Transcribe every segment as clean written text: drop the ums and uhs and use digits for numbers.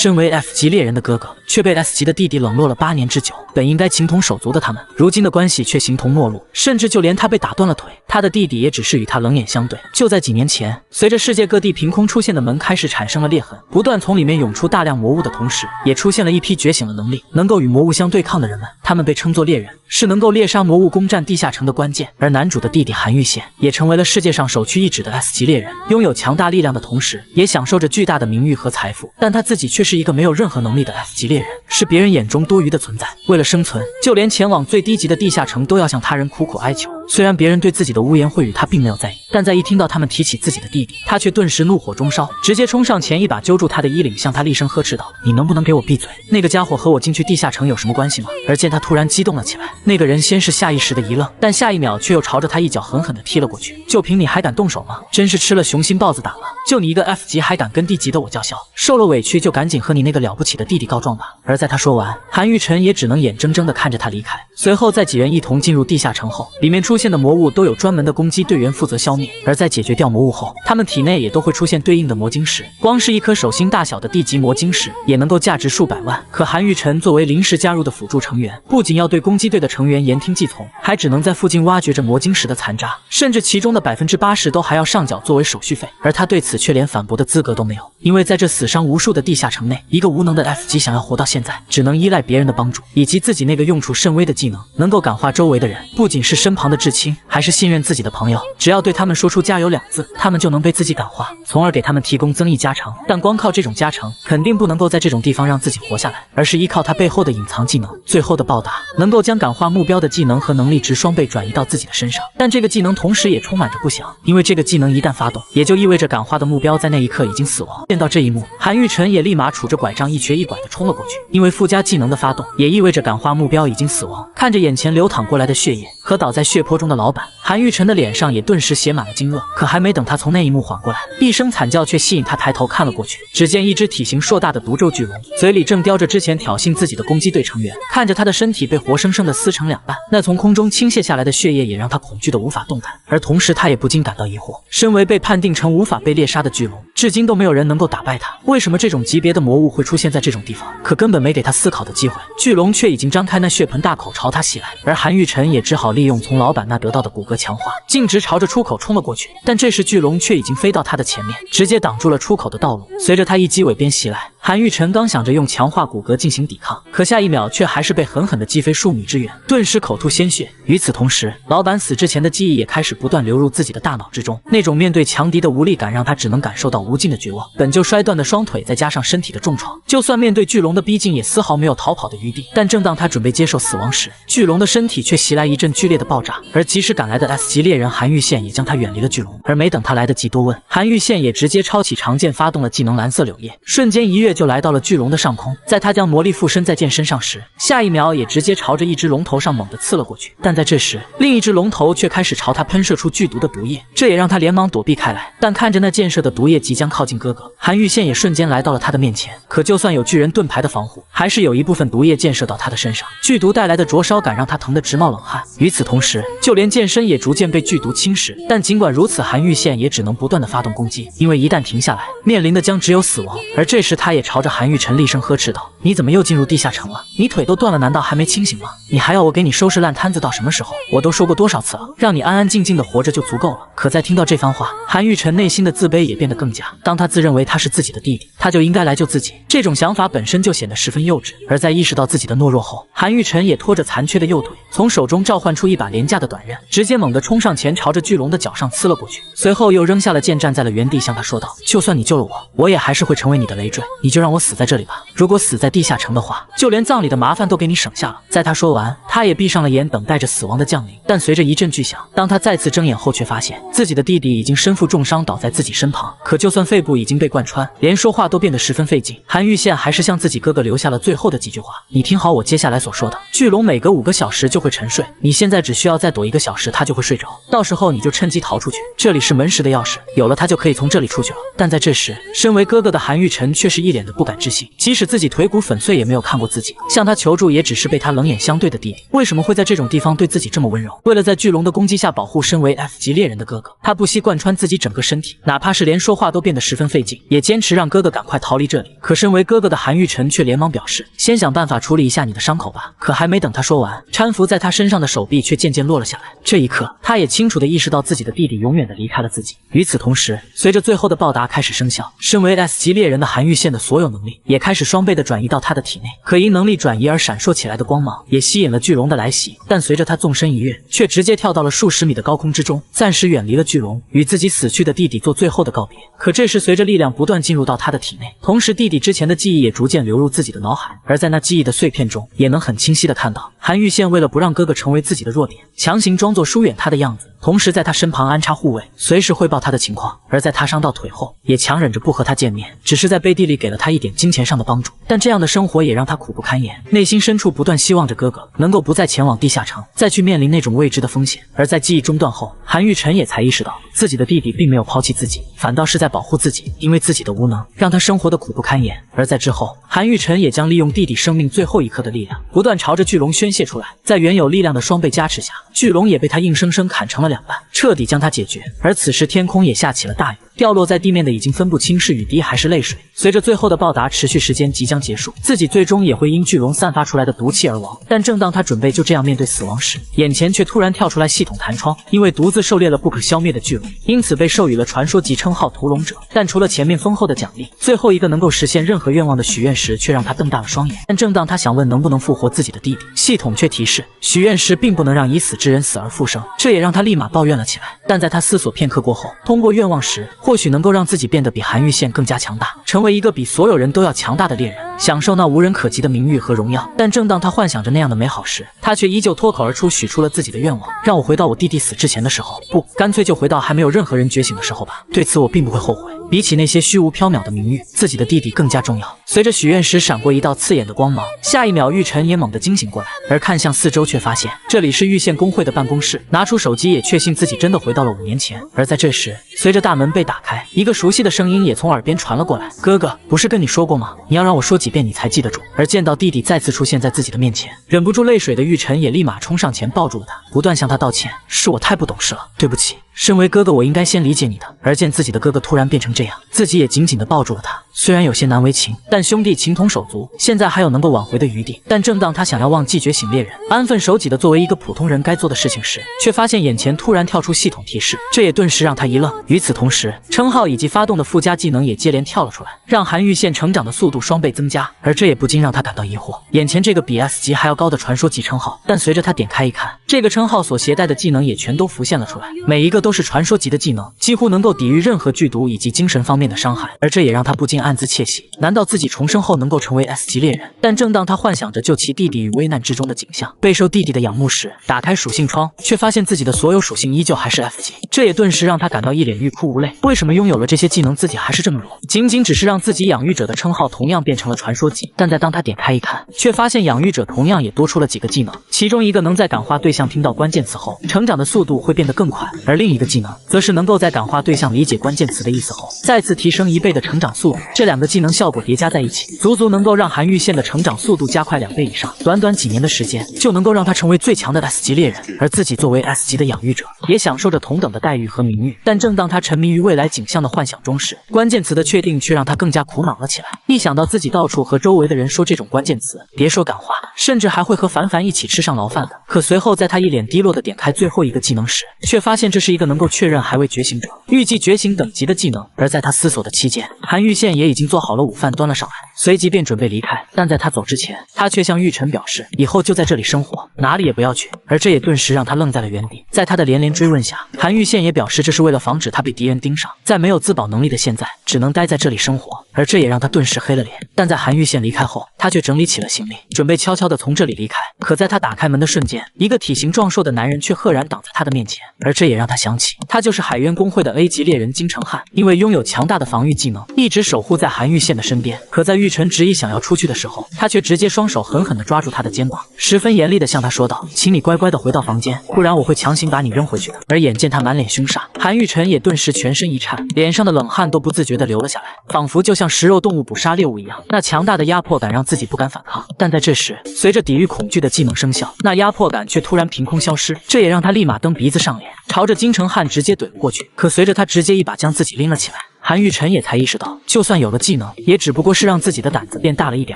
身为 F 级猎人的哥哥，却被 S 级的弟弟冷落了8年之久。本应该情同手足的他们，如今的关系却形同陌路，甚至就连他被打断了腿，他的弟弟也只是与他冷眼相对。就在几年前，随着世界各地凭空出现的门开始产生了裂痕，不断从里面涌出大量魔物的同时，也出现了一批觉醒了能力，能够与魔物相对抗的人们。他们被称作猎人，是能够猎杀魔物、攻占地下城的关键。而男主的弟弟韩玉宪也成为了世界上首屈一指的 S 级猎人，拥有强大力量的同时，也享受着巨大的名誉和财富。但他自己却是一个没有任何能力的 F 级猎人，是别人眼中多余的存在。为了生存，就连前往最低级的地下城都要向他人苦苦哀求。虽然别人对自己的污言秽语他并没有在意，但在一听到他们提起自己的弟弟，他却顿时怒火中烧，直接冲上前一把揪住他的衣领，向他厉声呵斥道：“你能不能给我闭嘴？那个家伙和我进去地下城有什么关系吗？”而见他突然激动了起来，那个人先是下意识的一愣，但下一秒却又朝着他一脚狠狠地踢了过去。就凭你还敢动手吗？真是吃了雄心豹子胆了！就你一个 F 级还敢跟 D 级的我叫嚣，受了委屈就赶紧和你那个了不起的弟弟告状吧！而在他说完，韩玉晨也只能眼睁睁地看着他离开。随后在几人一同进入地下城后，里面出现的魔物都有专门的攻击队员负责消灭，而在解决掉魔物后，他们体内也都会出现对应的魔晶石，光是一颗手心大小的地级魔晶石也能够价值数百万。可韩玉晨作为临时加入的辅助成员，不仅要对攻击队的成员言听计从，还只能在附近挖掘着魔晶石的残渣，甚至其中的80%都还要上缴作为手续费。而他对此却连反驳的资格都没有，因为在这死伤无数的地下城内，一个无能的 F 级想要活到现在，只能依赖别人的帮助，以及自己那个用处甚微的技能，能够感化周围的人，不仅是身旁的至亲，还是信任自己的朋友。只要对他们说出加油2字，他们就能被自己感化，从而给他们提供增益加成。但光靠这种加成，肯定不能够在这种地方让自己活下来，而是依靠他背后的隐藏技能。最后的报答，能够将感化目标的技能和能力值双倍转移到自己的身上。但这个技能同时也充满着不祥，因为这个技能一旦发动，也就意味着感化的目标在那一刻已经死亡。见到这一幕，韩玉晨也立马杵着拐杖一瘸一拐地冲了过去，因为附加技能的发动，也意味着感化目标已经死亡。看着眼前流淌过来的血液和倒在血泊中的老板，韩玉晨的脸上也顿时写满了惊愕。可还没等他从那一幕缓过来，一声惨叫却吸引他抬头看了过去。只见一只体型硕大的毒咒巨龙，嘴里正叼着之前挑衅自己的攻击队成员，看着他的身体被活生生的撕成2半，那从空中倾泻下来的血液也让他恐惧的无法动弹。而同时他也不禁感到疑惑，身为被判定成无法被猎杀的巨龙，至今都没有人能够打败他，为什么这种级别的魔物会出现在这种地方？可根本没给他思考的机会，巨龙却已经张开那血盆大口朝他袭来。而韩玉晨也只好利用从老板那得到的骨骼强化，径直朝着出口冲了过去。但这时巨龙却已经飞到他的前面，直接挡住了出口的道路。随着他一击尾鞭袭来，韩玉晨刚想着用强化骨骼进行抵抗，可下一秒却还是被狠狠地击飞数米之远，顿时口吐鲜血。与此同时，老板死之前的记忆也开始不断流入自己的大脑之中，那种面对强敌的无力感让他只能感受到无尽的绝望。本就摔断的双腿，再加上身体的重创，就算面对巨龙的逼近，也丝毫没有逃跑的余地。但正当他准备接受死亡时，巨龙的身体却袭来一阵剧烈的爆炸，而及时赶来的 S 级猎人韩玉宪也将他远离了巨龙。而没等他来得及多问，韩玉宪也直接抄起长剑，发动了技能蓝色柳叶，瞬间一跃就来到了巨龙的上空。在他将魔力附身在剑身上时，下一秒也直接朝着一只龙头上猛地刺了过去。但在这时，另一只龙头却开始朝他喷射出剧毒的毒液，这也让他连忙躲避开来。但看着那溅射的毒液即将靠近哥哥，韩玉宪也瞬间来到了他的面前。可就算有巨人盾牌的防护，还是有一部分毒液溅射到他的身上，剧毒带来的灼烧感让他疼得直冒冷汗。与此同时，就连剑身也逐渐被剧毒侵蚀。但尽管如此，韩玉宪也只能不断的发动攻击，因为一旦停下来，面临的将只有死亡。而这时他也朝着韩玉晨厉声呵斥道：“你怎么又进入地下城了？你腿都断了，难道还没清醒吗？你还要我给你收拾烂摊子到什么时候？我都说过多少次了，让你安安静静的活着就足够了。”可在听到这番话，韩玉晨内心的自卑也变得更加。当他自认为他是自己的弟弟，他就应该来救自己，这种想法本身就显得十分幼稚。而在意识到自己的懦弱后，韩玉晨也拖着残缺的右腿，从手中召唤出一把廉价的短刃，直接猛地冲上前，朝着巨龙的脚上刺了过去。随后又扔下了剑，站在了原地，向他说道：“就算你救了我，我也还是会成为你的累赘，你就让我死在这里吧。如果死在地下城的话，就连葬礼的麻烦都给你省下了。”在他说完，他也闭上了眼，等待着死亡的降临。但随着一阵巨响，当他再次睁眼后，却发现自己的弟弟已经身负重伤倒在自己身旁。可就算肺部已经被贯穿，连说话都变得十分费劲，韩玉宪还是向自己哥哥留下了最后的几句话：“你听好我接下来所说的，巨龙每隔5个小时就会沉睡，你现在只需要再躲1个小时，它就会睡着，到时候你就趁机逃出去。这里是门石的钥匙，有了它就可以从这里出去了。”但在这时，身为哥哥的韩玉晨却是一脸脸的不敢置信，即使自己腿骨粉碎也没有看过自己，向他求助也只是被他冷眼相对的弟弟。为什么会在这种地方对自己这么温柔？为了在巨龙的攻击下保护身为 F 级猎人的哥哥，他不惜贯穿自己整个身体，哪怕是连说话都变得十分费劲，也坚持让哥哥赶快逃离这里。可身为哥哥的韩玉成却连忙表示，先想办法处理一下你的伤口吧。可还没等他说完，搀扶在他身上的手臂却渐渐落了下来。这一刻，他也清楚地意识到自己的弟弟永远地离开了自己。与此同时，随着最后的报答开始生效，身为 S 级猎人的韩玉宪的所有能力也开始双倍地转移到他的体内，可因能力转移而闪烁起来的光芒也吸引了巨龙的来袭。但随着他纵身一跃，却直接跳到了数十米的高空之中，暂时远离了巨龙，与自己死去的弟弟做最后的告别。可这时，随着力量不断进入到他的体内，同时弟弟之前的记忆也逐渐流入自己的脑海，而在那记忆的碎片中，也能很清晰地看到韩玉宪为了不让哥哥成为自己的弱点，强行装作疏远他的样子，同时在他身旁安插护卫，随时汇报他的情况。而在他伤到腿后，也强忍着不和他见面，只是在背地里给了他一点金钱上的帮助。但这样的生活也让他苦不堪言，内心深处不断希望着哥哥能够不再前往地下城，再去面临那种未知的风险。而在记忆中断后，韩玉成也才意识到自己的弟弟并没有抛弃自己，反倒是在保护自己，因为自己的无能让他生活的苦不堪言。而在之后，韩玉成也将利用弟弟生命最后一刻的力量，不断朝着巨龙宣泄出来。在原有力量的双倍加持下，巨龙也被他硬生生砍成了两半，彻底将他解决。而此时天空也下起了大雨，掉落在地面的已经分不清是雨滴还是泪水。随着最后的报答持续时间即将结束，自己最终也会因巨龙散发出来的毒气而亡。但正当他准备就这样面对死亡时，眼前却突然跳出来系统弹窗，因为独自狩猎了不可消灭的巨龙，因此被授予了传说级称号屠龙者。但除了前面丰厚的奖励，最后一个能够实现任何愿望的许愿石却让他瞪大了双眼。但正当他想问能不能复活自己的弟弟，系统却提示许愿石并不能让已死之人死而复生，这也让他立马抱怨了起来。但在他思索片刻过后，通过愿望石或许能够让自己变得比韩玉宪更加强大，成为一个比所有人都要强大的猎人，享受那无人可及的名誉和荣耀。但正当他幻想着那样的美好时，他却依旧脱口而出许出了自己的愿望，让我回到我弟弟死之前的时候，不，干脆就回到还没有任何人觉醒的时候吧。对此我并不会后悔，比起那些虚无缥缈的名誉，自己的弟弟更加重要。随着许愿石闪过一道刺眼的光芒，下一秒玉晨也猛地惊醒过来，而看向四周却发现这里是玉县工会的办公室，拿出手机也确信自己真的回到了5年前。而在这时，随着大门被打开，一个熟悉的声音也从耳边传了过来，哥哥，不是跟你说过吗？你要让我说几遍你才记得住。而见到弟弟再次出现在自己的面前，忍不住泪水的玉晨也立马冲上前抱住了他，不断向他道歉，是我太不懂事了，对不起，身为哥哥我应该先理解你的。而见自己的哥哥突然变成这样，自己也紧紧地抱住了他，虽然有些难为情，但兄弟情同手足，现在还有能够挽回的余地。但正当他想要忘记觉醒猎人，安分守己的作为一个普通人该做的事情时，却发现眼前突然跳出系统提示，这也顿时让他一愣。与此同时，称号以及发动的附加技能也接连跳了出来，让韩玉宪成长的速度双倍增加。而这也不禁让他感到疑惑，眼前这个比 S 级还要高的传说级称号，但随着他点开一看，这个称号所携带的技能也全都浮现了出来，每一个都是传说级的技能，几乎能够抵御任何剧毒以及精神方面的伤害。而这也让他不禁暗自窃喜，难道自己重生后能够成为 S 级猎人？但正当他幻想着救其弟弟于危难之中的景象，备受弟弟的仰慕时，打开属性窗，却发现自己的所有属性依旧还是 F 级，这也顿时让他感到一脸欲哭无泪。为什么拥有了这些技能自己还是这么弱？仅仅只是让自己养育者的称号同样变成了传说级，但在当他点开一看，却发现养育者同样也多出了几个技能，其中一个能在感化对象听到关键词后，成长的速度会变得更快，而另一个技能则是能够在感化对象理解关键词的意思后，再次提升1倍的成长速度。这两个技能效果叠加在一起，足足能够让韩玉宪的成长速度加快2倍以上，短短几年的时间就能够让他成为最强的 S 级猎人。而自己作为 S 级的养育者，也享受着同等的待遇和名誉。但正当他沉迷于未来景象的幻想中时，关键词的确定却让他更加苦恼了起来。一想到自己到处和周围的人说这种关键词，别说感化，甚至还会和凡凡一起吃上牢饭的。可随后在他一脸低落的点开最后一个技能时，却发现这是一个能够确认还未觉醒者预计觉醒等级的技能。而在他思索的期间，韩玉宪也已经做好了午饭端了上来，随即便准备离开。但在他走之前，他却向玉晨表示以后就在这里生活，哪里也不要去。而这也顿时让他愣在了原地。在他的连连追问下，韩玉宪也表示这是为了防止他被敌人盯上，在没有自保能力的现在只能待在这里生活。而这也让他顿时黑了脸。但在韩玉宪离开后，他却整理起了行李，准备悄悄地从这里离开。可在他打开门的瞬间，一个体型壮硕的男人却赫然挡在他的面前。而这也让他想起，他就是海渊公会的 A 级猎人金城汉，因为拥有强大的防御技能，一直守护在韩玉宪的身边。可在玉晨执意想要出去的时候，他却直接双手狠狠地抓住他的肩膀，十分严厉地向他说道：“请你乖乖地回到房间，不然我会强行把你扔回去的。”而眼见他满脸凶煞，韩玉晨也顿时全身一颤，脸上的冷汗都不自觉地流了下来，仿佛就像像食肉动物捕杀猎物一样，那强大的压迫感让自己不敢反抗。但在这时，随着抵御恐惧的技能生效，那压迫感却突然凭空消失，这也让他立马蹬鼻子上脸，朝着金城汉直接怼了过去。可随着他直接一把将自己拎了起来，韩玉晨也才意识到，就算有了技能，也只不过是让自己的胆子变大了一点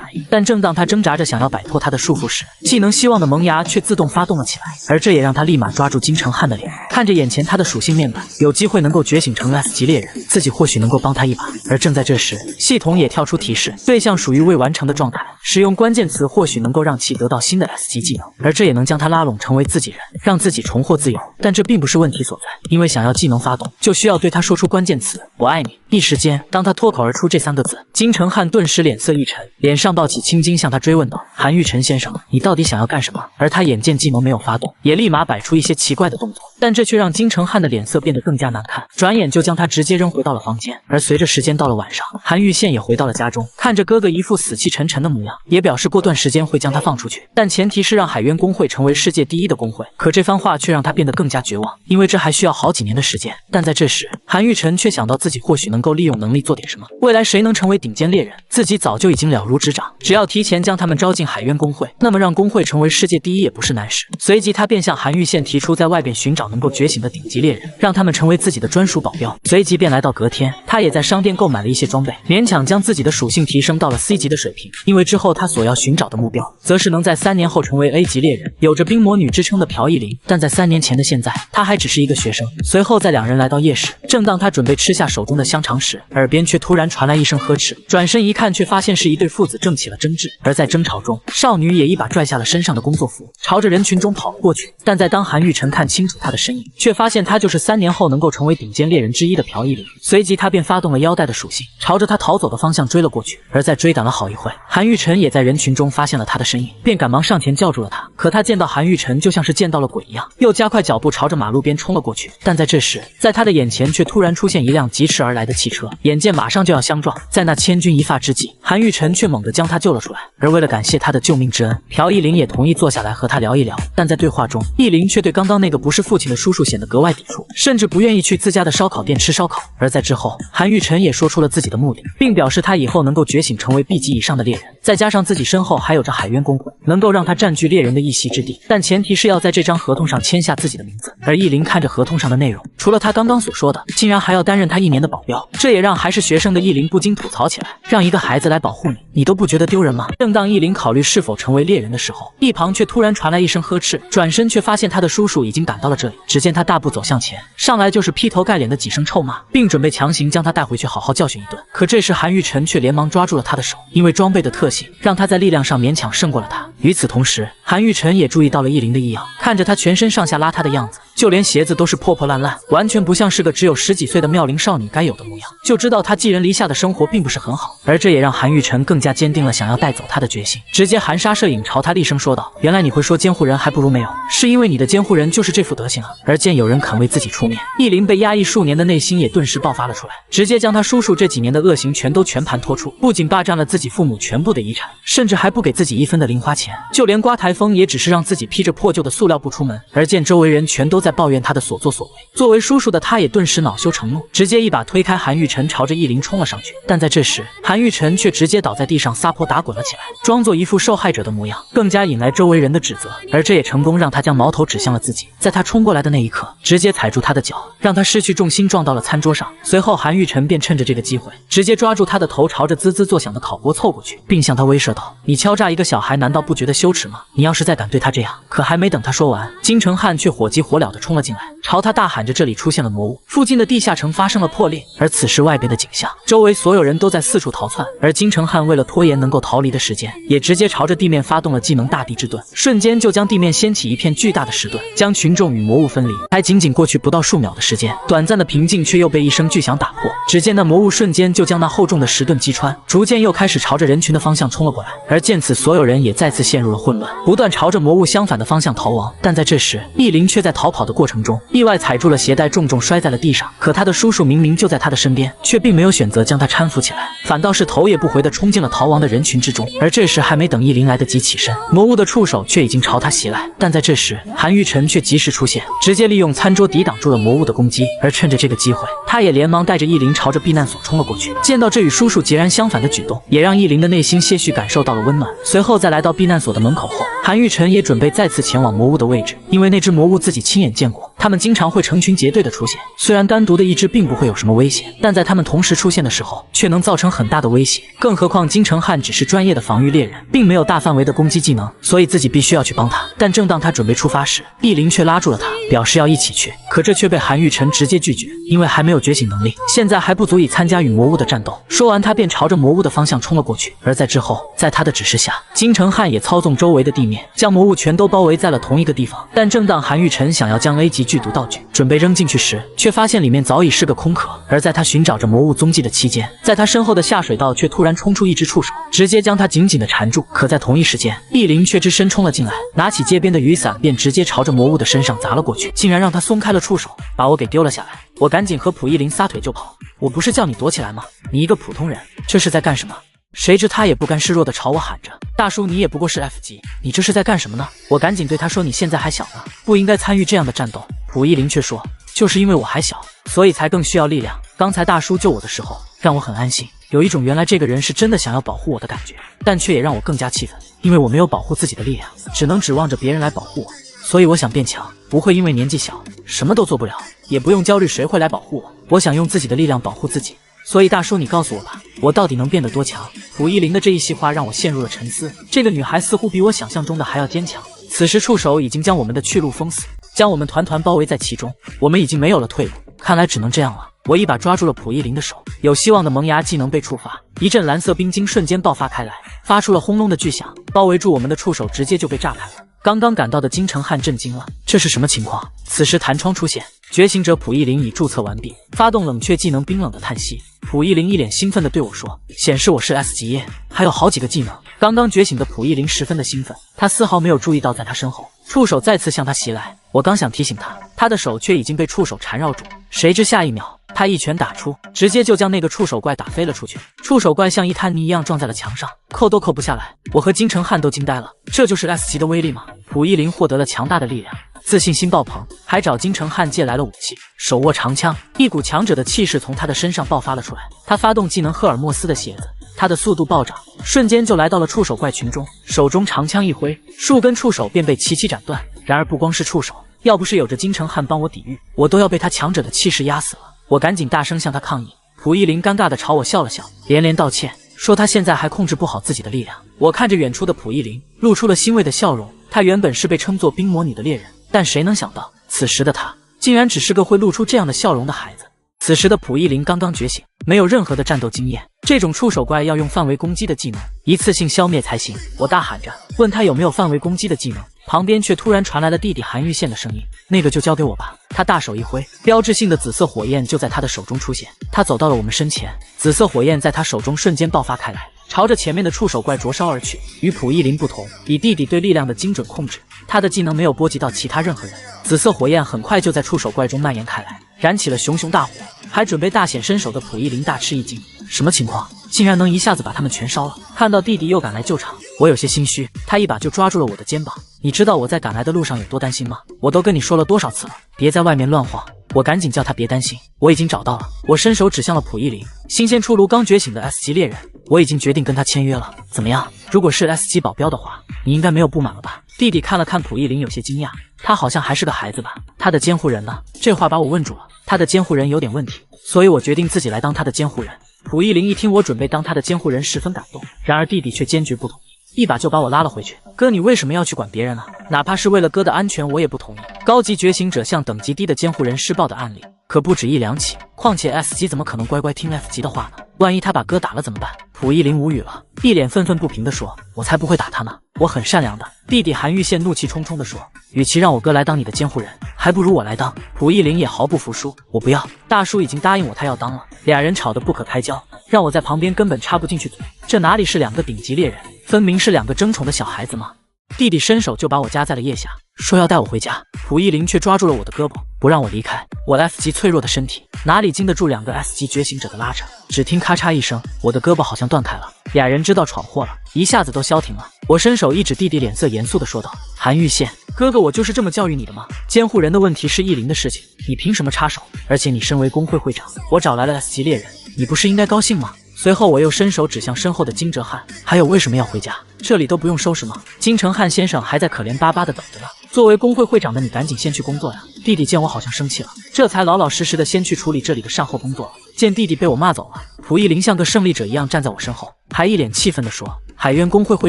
而已。但正当他挣扎着想要摆脱他的束缚时，技能希望的萌芽却自动发动了起来，而这也让他立马抓住金城汉的脸，看着眼前他的属性面板，有机会能够觉醒成 S 级猎人，自己或许能够帮他一把。而正在这时，系统也跳出提示，对象属于未完成的状态，使用关键词或许能够让其得到新的 S 级技能，而这也能将他拉拢成为自己人，让自己重获自由。但这并不是问题所在，因为想要技能发动，就需要对他说出关键词“我爱你”。一时间，当他脱口而出这3个字，金城汉顿时脸色一沉，脸上抱起青筋，向他追问道：“韩玉晨先生，你到底想要干什么？”而他眼见技能没有发动，也立马摆出一些奇怪的动作，但这却让金城汉的脸色变得更加难看，转眼就将他直接扔回到了房间。而随着时间到了晚上，韩玉宪也回到了家中，看着哥哥一副死气沉沉的模样，也表示过段时间会将他放出去，但前提是让海渊公会成为世界第1的公会。可这番话却让他变得更加绝望，因为这还需要好几年的时间。但在这时，韩玉晨却想到自己或许能够利用能力做点什么，未来谁能成为顶尖猎人，自己早就已经了如指掌，只要提前将他们招进海渊公会，那么让公会成为世界第1也不是难事。随即他便向韩玉宪提出在外边寻找能够觉醒的顶级猎人，让他们成为自己的专属保镖。随即便来到隔天，他也在商店购买了一些装备，勉强将自己的属性提升到了 C 级的水平，因为之后他所要寻找的目标则是能在3年后成为 A 级猎人，有着冰魔女之称的朴艺玲。但在3年前的现在，他还只是一个学生。随后在2人来到夜市，正当他准备吃下手中的香肠时，耳边却突然传来一声呵斥，转身一看，却发现是一对父子正起了争执。而在争吵中，少女也一把拽下了身上的工作服，朝着人群中跑了过去。但在当韩玉晨看清楚他的身影，却发现他就是3年后能够成为顶尖猎人之一的朴艺玲。随即他便发动了腰带的属性，朝着他逃走的方向追了过去。而在追赶了好一会，韩玉晨也在人群中发现了他的身影，便赶忙上前叫住了他。可他见到韩玉晨就像是见到了鬼一样，又加快脚步朝着马路边冲了过去。但在这时，在他的眼前却突然出现一辆疾驰而来的汽车，眼见马上就要相撞。在那千钧一发之际，韩玉晨却猛地将他救了出来。而为了感谢他的救命之恩，朴艺玲也同意坐下来和他聊一聊。但在对话中，艺玲却对刚刚那个不是父亲的叔叔显得格外抵触，甚至不愿意去自家的烧烤店吃烧烤。而在之后，韩玉晨也说出了自己的目的，并表示他以后能够觉醒成为 B 级以上的猎人，再加上自己身后还有着海渊公会，能够让他占据猎人的一席之地，但前提是要在这张合同上签下自己的名字。而艺玲看着合同上的内容，除了他刚刚所说的，竟然还要担任他1年的保镖，这也让还是学生的艺玲不禁吐槽起来，让一个孩子来保护你，你都不觉得丢人吗？正当艺玲考虑是否成为猎人的时候，一旁却突然传来一声呵斥，转身却发现他的叔叔已经赶到了这里。只见他大步走向前，上来就是劈头盖脸的几声臭骂，并准备强行将他带回去好好教训一顿。可这时韩玉晨却连忙抓住了他的手，因为装备的特性让他在力量上勉强胜过了他。与此同时，韩玉晨也注意到了艺玲的异样，看着他全身上下邋遢的样子，就连鞋子都是破破烂烂，完全不像是个只有10几岁的妙龄少女该有的模样，就知道她寄人篱下的生活并不是很好。而这也让韩玉晨更加坚定了想要带走她的决心，直接含沙射影朝他厉声说道：“原来你会说监护人还不如没有，是因为你的监护人就是这副德行啊！”而见有人肯为自己出面，艺玲被压抑数年的内心也顿时爆发了出来，直接将他叔叔这几年的恶行全盘托出，不仅霸占了自己父母全部的遗产，甚至还不给自己1分的零花钱，就连刮台风也只是让自己披着破旧的塑料布出门。而见周围人全都在抱怨他的所作所为，作为叔叔的他也顿时恼羞成怒，直接一把推开韩玉晨，朝着艺玲冲了上去。但在这时，韩玉晨却直接倒在地上撒泼打滚了起来，装作一副受害者的模样，更加引来周围人的指责。而这也成功让他将矛头指向了自己。在他冲过来的那一刻，直接踩住他的脚，让他失去重心撞到了餐桌上。随后韩玉晨便趁着这个机会，直接抓住他的头，朝着滋滋作响的烤锅凑过去，并向他威慑道：“你敲诈一个小孩难道不觉得羞耻吗？你要是再敢对他这样……”可还没等他说完，金城汉却火急火燎地冲了进来，朝他大喊着：“这里出现了魔物，附近的地下城发生了破裂！”而此时外边的景象，周围所有人都在四处逃窜，而金城汉为了拖延能够逃离的时间，也直接朝着地面发动了技能大地之盾，瞬间就将地面掀起一片巨大的石盾，将群众与魔物分离。才仅仅过去不到数秒的时间，短暂的平静却又被一声巨响打破。只见那魔物瞬间就将那厚重的石盾击穿，逐渐又开始朝着人群的方向冲了过来。而见此，所有人也再次陷入了混乱，不断朝着魔物相反的方向逃亡。但在这时，艺玲却在逃跑的过程中意外踩住了鞋带，重重摔在了地上。可他的叔叔明明就在他的身边，却并没有选择将他搀扶起来，反倒是头也不回地冲进了逃亡的人群之中。而这时还没等艺玲来得及起身，魔物的触手却已经朝他袭来。但在这时，韩玉晨却及时出现，直接利用餐桌抵挡住了魔物的攻击。而趁着这个机会，他也连忙带着易灵朝着避难所冲了过去。见到这与叔叔截然相反的举动，也让易灵的内心些许感受到了温暖。随后在来到避难所的门口后，韩玉成也准备再次前往魔物的位置，因为那只魔物自己亲眼见过，他们经常会成群结队的出现。虽然单独的一只并不会有什么危险，但在他们同时出现的时候，却能造成很大的威胁。更何况金城汉只是专业的防御猎人，并没有大范围的攻击技能，所以自己必须要去帮他。但正当他准备出发时，易灵却拉住了他，表示要一起去。可这却被韩玉成直接拒绝，因为还没有觉醒能力，现在还不足以参加与魔物的战斗。说完，他便朝着魔物的方向冲了过去。而在之后，在他的指示下，金城汉也操纵周围的地面，将魔物全都包围在了同一个地方。但正当韩玉成想要将 A 级剧毒道具准备扔进去时，却发现里面早已是个空壳。而在他寻找着魔物踪迹的期间，在他身后的下水道却突然冲出一只触手，直接将他紧紧的缠住。可在同一时间，易灵却只身冲了进来，拿起街边的雨伞便直接朝着魔物的身上砸了过去，竟然让他松开了触手，把我给丢了下来。我赶紧和蒲一灵撒腿就跑。我不是叫你躲起来吗？你一个普通人，这是在干什么？谁知他也不甘示弱的朝我喊着：“大叔，你也不过是 F 级，你这是在干什么呢？”我赶紧对他说：“你现在还小呢，不应该参与这样的战斗。”蒲一灵却说：“就是因为我还小，所以才更需要力量。刚才大叔救我的时候，让我很安心，有一种原来这个人是真的想要保护我的感觉，但却也让我更加气愤，因为我没有保护自己的力量，只能指望着别人来保护我。所以我想变强，不会因为年纪小什么都做不了，也不用焦虑谁会来保护我。我想用自己的力量保护自己。所以大叔，你告诉我吧，我到底能变得多强？”蒲一灵的这一席话让我陷入了沉思。这个女孩似乎比我想象中的还要坚强。此时触手已经将我们的去路封死，将我们团团包围在其中，我们已经没有了退路，看来只能这样了。我一把抓住了蒲一灵的手，有希望的萌芽技能被触发，一阵蓝色冰晶瞬间爆发开来，发出了轰隆的巨响，包围住我们的触手直接就被炸开了。刚刚赶到的金城汉震惊了，这是什么情况？此时弹窗出现，觉醒者蒲一灵已注册完毕，发动冷却技能冰冷的叹息。蒲一灵一脸兴奋地对我说：“显示我是 S 级耶，还有好几个技能。”刚刚觉醒的蒲一灵十分的兴奋，他丝毫没有注意到在他身后触手再次向他袭来。我刚想提醒他，他的手却已经被触手缠绕住，谁知下一秒他一拳打出，直接就将那个触手怪打飞了出去。触手怪像一滩泥一样撞在了墙上，扣都扣不下来。我和金城汉都惊呆了，这就是 S 级的威力吗？蒲一灵获得了强大的力量，自信心爆棚，还找金城汉借来了武器，手握长枪，一股强者的气势从他的身上爆发了出来。他发动技能赫尔墨斯的鞋子，他的速度暴涨，瞬间就来到了触手怪群中，手中长枪一挥，数根触手便被齐齐斩断。然而不光是触手，要不是有着金城汉帮我抵御，我都要被他强者的气势压死了。我赶紧大声向他抗议。蒲一灵尴尬地朝我笑了笑，连连道歉，说他现在还控制不好自己的力量。我看着远处的蒲一灵，露出了欣慰的笑容。她原本是被称作冰魔女的猎人，但谁能想到此时的她竟然只是个会露出这样的笑容的孩子。此时的蒲一灵刚刚觉醒，没有任何的战斗经验，这种触手怪要用范围攻击的技能一次性消灭才行。我大喊着问他有没有范围攻击的技能，旁边却突然传来了弟弟韩玉宪的声音：“那个就交给我吧。”他大手一挥，标志性的紫色火焰就在他的手中出现。他走到了我们身前，紫色火焰在他手中瞬间爆发开来，朝着前面的触手怪灼烧而去。与蒲一灵不同，以弟弟对力量的精准控制，他的技能没有波及到其他任何人。紫色火焰很快就在触手怪中蔓延开来，燃起了熊熊大火。还准备大显身手的蒲一灵大吃一惊，什么情况？竟然能一下子把他们全烧了！看到弟弟又赶来救场，我有些心虚。他一把就抓住了我的肩膀：“你知道我在赶来的路上有多担心吗？我都跟你说了多少次了，别在外面乱晃。”我赶紧叫他别担心，我已经找到了。我伸手指向了蒲一灵，新鲜出炉刚觉醒的 S 级猎人，我已经决定跟他签约了。怎么样？如果是 S 级保镖的话，你应该没有不满了吧？弟弟看了看蒲一灵，有些惊讶，他好像还是个孩子吧？他的监护人呢？这话把我问住了。他的监护人有点问题，所以我决定自己来当他的监护人。蒲一灵一听我准备当他的监护人，十分感动，然而弟弟却坚决不同意，一把就把我拉了回去。哥，你为什么要去管别人啊？哪怕是为了哥的安全，我也不同意。高级觉醒者向等级低的监护人施暴的案例可不止一两起，况且 S 级怎么可能乖乖听 F 级的话呢？万一他把哥打了怎么办？蒲一灵无语了，一脸愤愤不平地说：“我才不会打他呢，我很善良的。”弟弟韩玉宪怒气冲冲地说：“与其让我哥来当你的监护人，还不如我来当。”蒲一灵也毫不服输：“我不要，大叔已经答应我他要当了。”俩人吵得不可开交，让我在旁边根本插不进去嘴。这哪里是两个顶级猎人，分明是两个争宠的小孩子吗？弟弟伸手就把我夹在了腋下，说要带我回家。蒲一灵却抓住了我的胳膊，不让我离开。我 F 级脆弱的身体哪里经得住两个 S 级觉醒者的拉扯？只听咔嚓一声，我的胳膊好像断开了。俩人知道闯祸了，一下子都消停了。我伸手一指弟弟，脸色严肃地说道：“韩玉宪，哥哥，我就是这么教育你的吗？监护人的问题是意林的事情，你凭什么插手？而且你身为工会会长，我找来了 S 级猎人，你不是应该高兴吗？随后我又伸手指向身后的金哲瀚，还有为什么要回家？这里都不用收拾吗？金城瀚先生还在可怜巴巴的等着呢。作为工会会长的你，赶紧先去工作呀！弟弟见我好像生气了，这才老老实实的先去处理这里的善后工作了。见弟弟被我骂走了，蒲一林像个胜利者一样站在我身后，还一脸气愤地说：“海渊工会会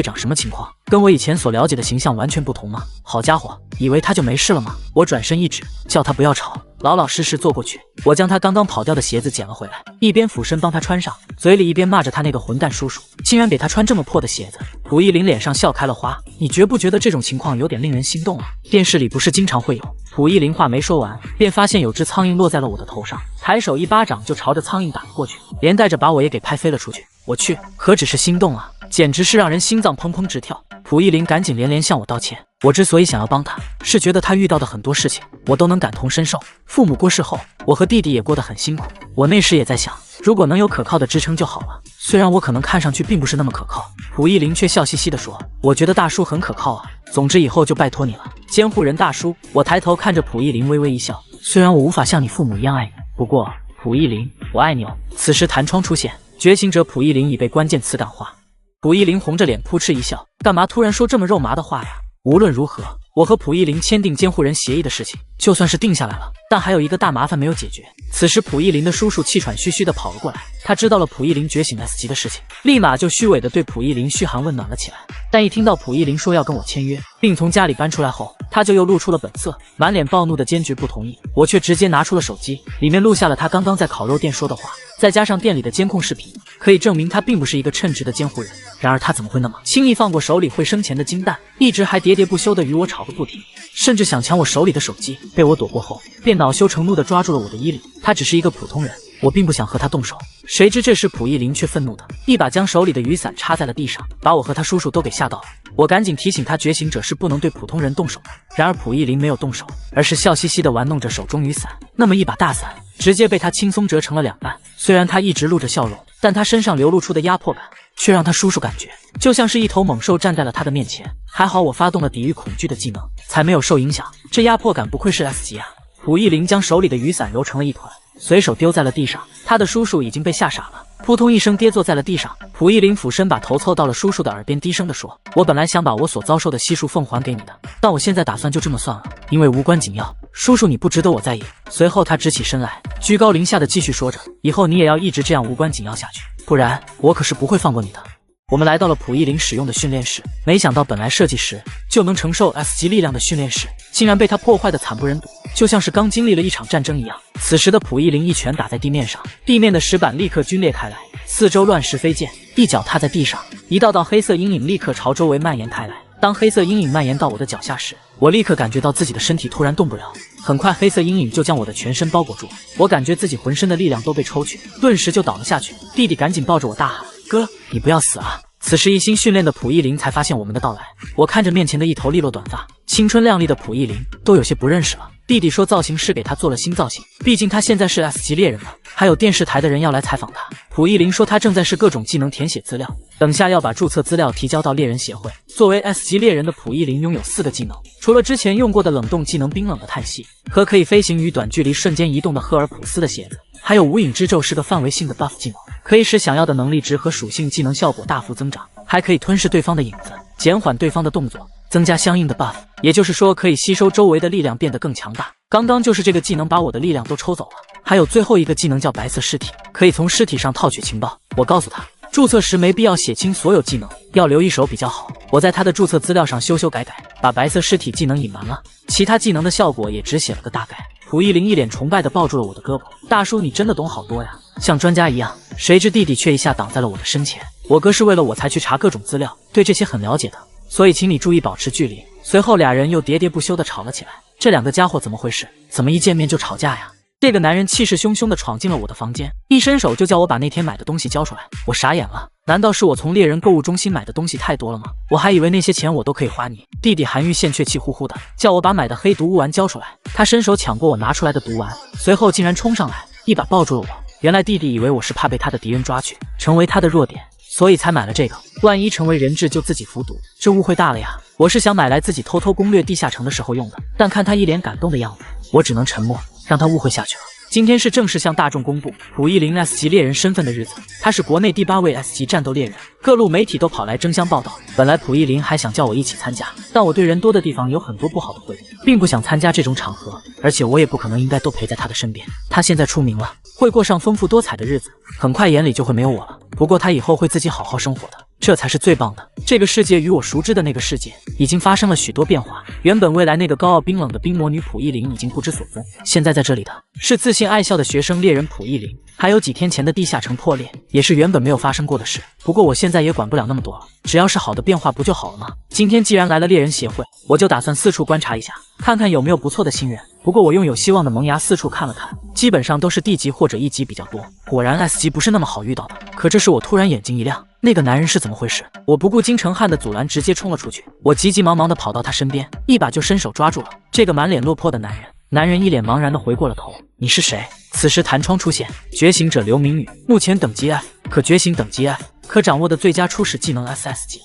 长什么情况？跟我以前所了解的形象完全不同吗？好家伙，以为他就没事了吗？”我转身一指，叫他不要吵，老老实实坐过去。我将他刚刚跑掉的鞋子捡了回来，一边俯身帮他穿上，嘴里一边骂着他那个混蛋叔叔，竟然给他穿这么破的鞋子。蒲一林脸上笑开了花，你觉不觉得这种情况有点令人心动啊？电视里不是经常会有？蒲一林话没说完，便发现有只苍蝇落在了我的头上，抬手一巴掌就朝着苍蝇打了过去，连带着把我也给拍飞了出去。我去，何止是心动啊，简直是让人心脏砰砰直跳。蒲一林赶紧连连向我道歉。我之所以想要帮他，是觉得他遇到的很多事情我都能感同身受。父母过世后，我和弟弟也过得很辛苦，我那时也在想，如果能有可靠的支撑就好了。虽然我可能看上去并不是那么可靠，蒲一林却笑嘻嘻地说：“我觉得大叔很可靠啊，总之以后就拜托你了，监护人大叔。”我抬头看着蒲一林，微微一笑。虽然我无法像你父母一样爱你，不过蒲一林，我爱你哦。此时弹窗出现，觉醒者蒲一林已被关键词感化。蒲一林红着脸扑哧一笑，干嘛突然说这么肉麻的话呀？无论如何，我和蒲一林签订监护人协议的事情就算是定下来了，但还有一个大麻烦没有解决。此时蒲一林的叔叔气喘吁吁地跑了过来，他知道了蒲一林觉醒 S 级的事情，立马就虚伪地对蒲一林嘘寒问暖了起来。但一听到蒲一林说要跟我签约，并从家里搬出来后，他就又露出了本色，满脸暴怒的坚决不同意。我却直接拿出了手机，里面录下了他刚刚在烤肉店说的话，再加上店里的监控视频，可以证明他并不是一个称职的监护人。然而他怎么会那么轻易放过手里会生钱的金蛋，一直还喋喋不休地与我吵个不停，甚至想抢我手里的手机。被我躲过后，便恼羞成怒地抓住了我的衣领。他只是一个普通人，我并不想和他动手。谁知这时蒲一林却愤怒的一把将手里的雨伞插在了地上，把我和他叔叔都给吓到了。我赶紧提醒他，觉醒者是不能对普通人动手的。然而蒲一林没有动手，而是笑嘻嘻地玩弄着手中雨伞。那么一把大伞直接被他轻松折成了两半。虽然他一直露着笑容，但他身上流露出的压迫感却让他叔叔感觉就像是一头猛兽站在了他的面前。还好我发动了抵御恐惧的技能，才没有受影响。这压迫感不愧是 S 级啊！蒲一林将手里的雨伞揉成了一团，随手丢在了地上。他的叔叔已经被吓傻了，扑通一声跌坐在了地上。蒲一林俯身把头凑到了叔叔的耳边，低声地说：“我本来想把我所遭受的悉数奉还给你的，但我现在打算就这么算了，因为无关紧要。叔叔，你不值得我在意。”随后他直起身来，居高临下的继续说着：“以后你也要一直这样无关紧要下去，不然我可是不会放过你的。”我们来到了蒲一林使用的训练室，没想到本来设计时就能承受 S 级力量的训练室，竟然被他破坏的惨不忍睹，就像是刚经历了一场战争一样。此时的蒲一林一拳打在地面上，地面的石板立刻皲裂开来，四周乱石飞溅，一脚踏在地上，一道道黑色阴影立刻朝周围蔓延开来。当黑色阴影蔓延到我的脚下时，我立刻感觉到自己的身体突然动不了，很快黑色阴影就将我的全身包裹住，我感觉自己浑身的力量都被抽去，顿时就倒了下去。弟弟赶紧抱着我大喊：“哥，你不要死啊！”此时一心训练的蒲一林才发现我们的到来，我看着面前的一头利落短发、青春靓丽的蒲一林，都有些不认识了。弟弟说造型师给他做了新造型，毕竟他现在是 S 级猎人了，还有电视台的人要来采访他。蒲一林说他正在试各种技能填写资料，等下要把注册资料提交到猎人协会。作为 S 级猎人的蒲一林拥有4个技能，除了之前用过的冷冻技能冰冷的叹息和可以飞行与短距离瞬间移动的赫尔普斯的鞋子，还有无影之咒是个范围性的 buff 技能，可以使想要的能力值和属性技能效果大幅增长，还可以吞噬对方的影子，减缓对方的动作，增加相应的 buff， 也就是说可以吸收周围的力量变得更强大。刚刚就是这个技能把我的力量都抽走了。还有最后一个技能叫白色尸体，可以从尸体上套取情报。我告诉他，注册时没必要写清所有技能，要留一手比较好。我在他的注册资料上修改，把白色尸体技能隐瞒了，其他技能的效果也只写了个大概。蒲一林一脸崇拜地抱住了我的胳膊，大叔你真的懂好多呀，像专家一样。谁知弟弟却一下挡在了我的身前，我哥是为了我才去查各种资料，对这些很了解的，所以请你注意保持距离。随后俩人又喋喋不休地吵了起来，这两个家伙怎么回事？怎么一见面就吵架呀？这个男人气势汹汹地闯进了我的房间，一伸手就叫我把那天买的东西交出来。我傻眼了，难道是我从猎人购物中心买的东西太多了吗？我还以为那些钱我都可以花你。弟弟韩玉宪却气呼呼的叫我把买的黑毒物丸交出来。他伸手抢过我拿出来的毒丸，随后竟然冲上来一把抱住了我。原来弟弟以为我是怕被他的敌人抓去，成为他的弱点，所以才买了这个。万一成为人质，就自己服毒，这误会大了呀！我是想买来自己偷偷攻略地下城的时候用的，但看他一脸感动的样子，我只能沉默，让他误会下去了。今天是正式向大众公布溥仪林 S 级猎人身份的日子，他是国内第8位 S 级战斗猎人，各路媒体都跑来争相报道。本来溥仪林还想叫我一起参加，但我对人多的地方有很多不好的回忆，并不想参加这种场合，而且我也不可能应该都陪在他的身边。他现在出名了，会过上丰富多彩的日子，很快眼里就会没有我了。不过他以后会自己好好生活的，这才是最棒的。这个世界与我熟知的那个世界已经发生了许多变化，原本未来那个高傲冰冷的冰魔女溥仪林已经不知所踪，现在在这里的是自信爱笑的学生猎人溥仪林。还有几天前的地下城破裂，也是原本没有发生过的事。不过我现在也管不了那么多了，只要是好的变化不就好了吗？今天既然来了猎人协会，我就打算四处观察一下，看看有没有不错的新人。不过我用有希望的萌芽四处看了看，基本上都是D级或者1级比较多。果然 S 级不是那么好遇到的。可这时我突然眼睛一亮，那个男人是怎么回事？我不顾金城汉的阻拦，直接冲了出去。我急急忙忙地跑到他身边，一把就伸手抓住了这个满脸落魄的男人。男人一脸茫然地回过了头，你是谁？此时弹窗出现，觉醒者刘明宇，目前等级 F， 可觉醒等级 F， 可掌握的最佳初始技能 SS 级。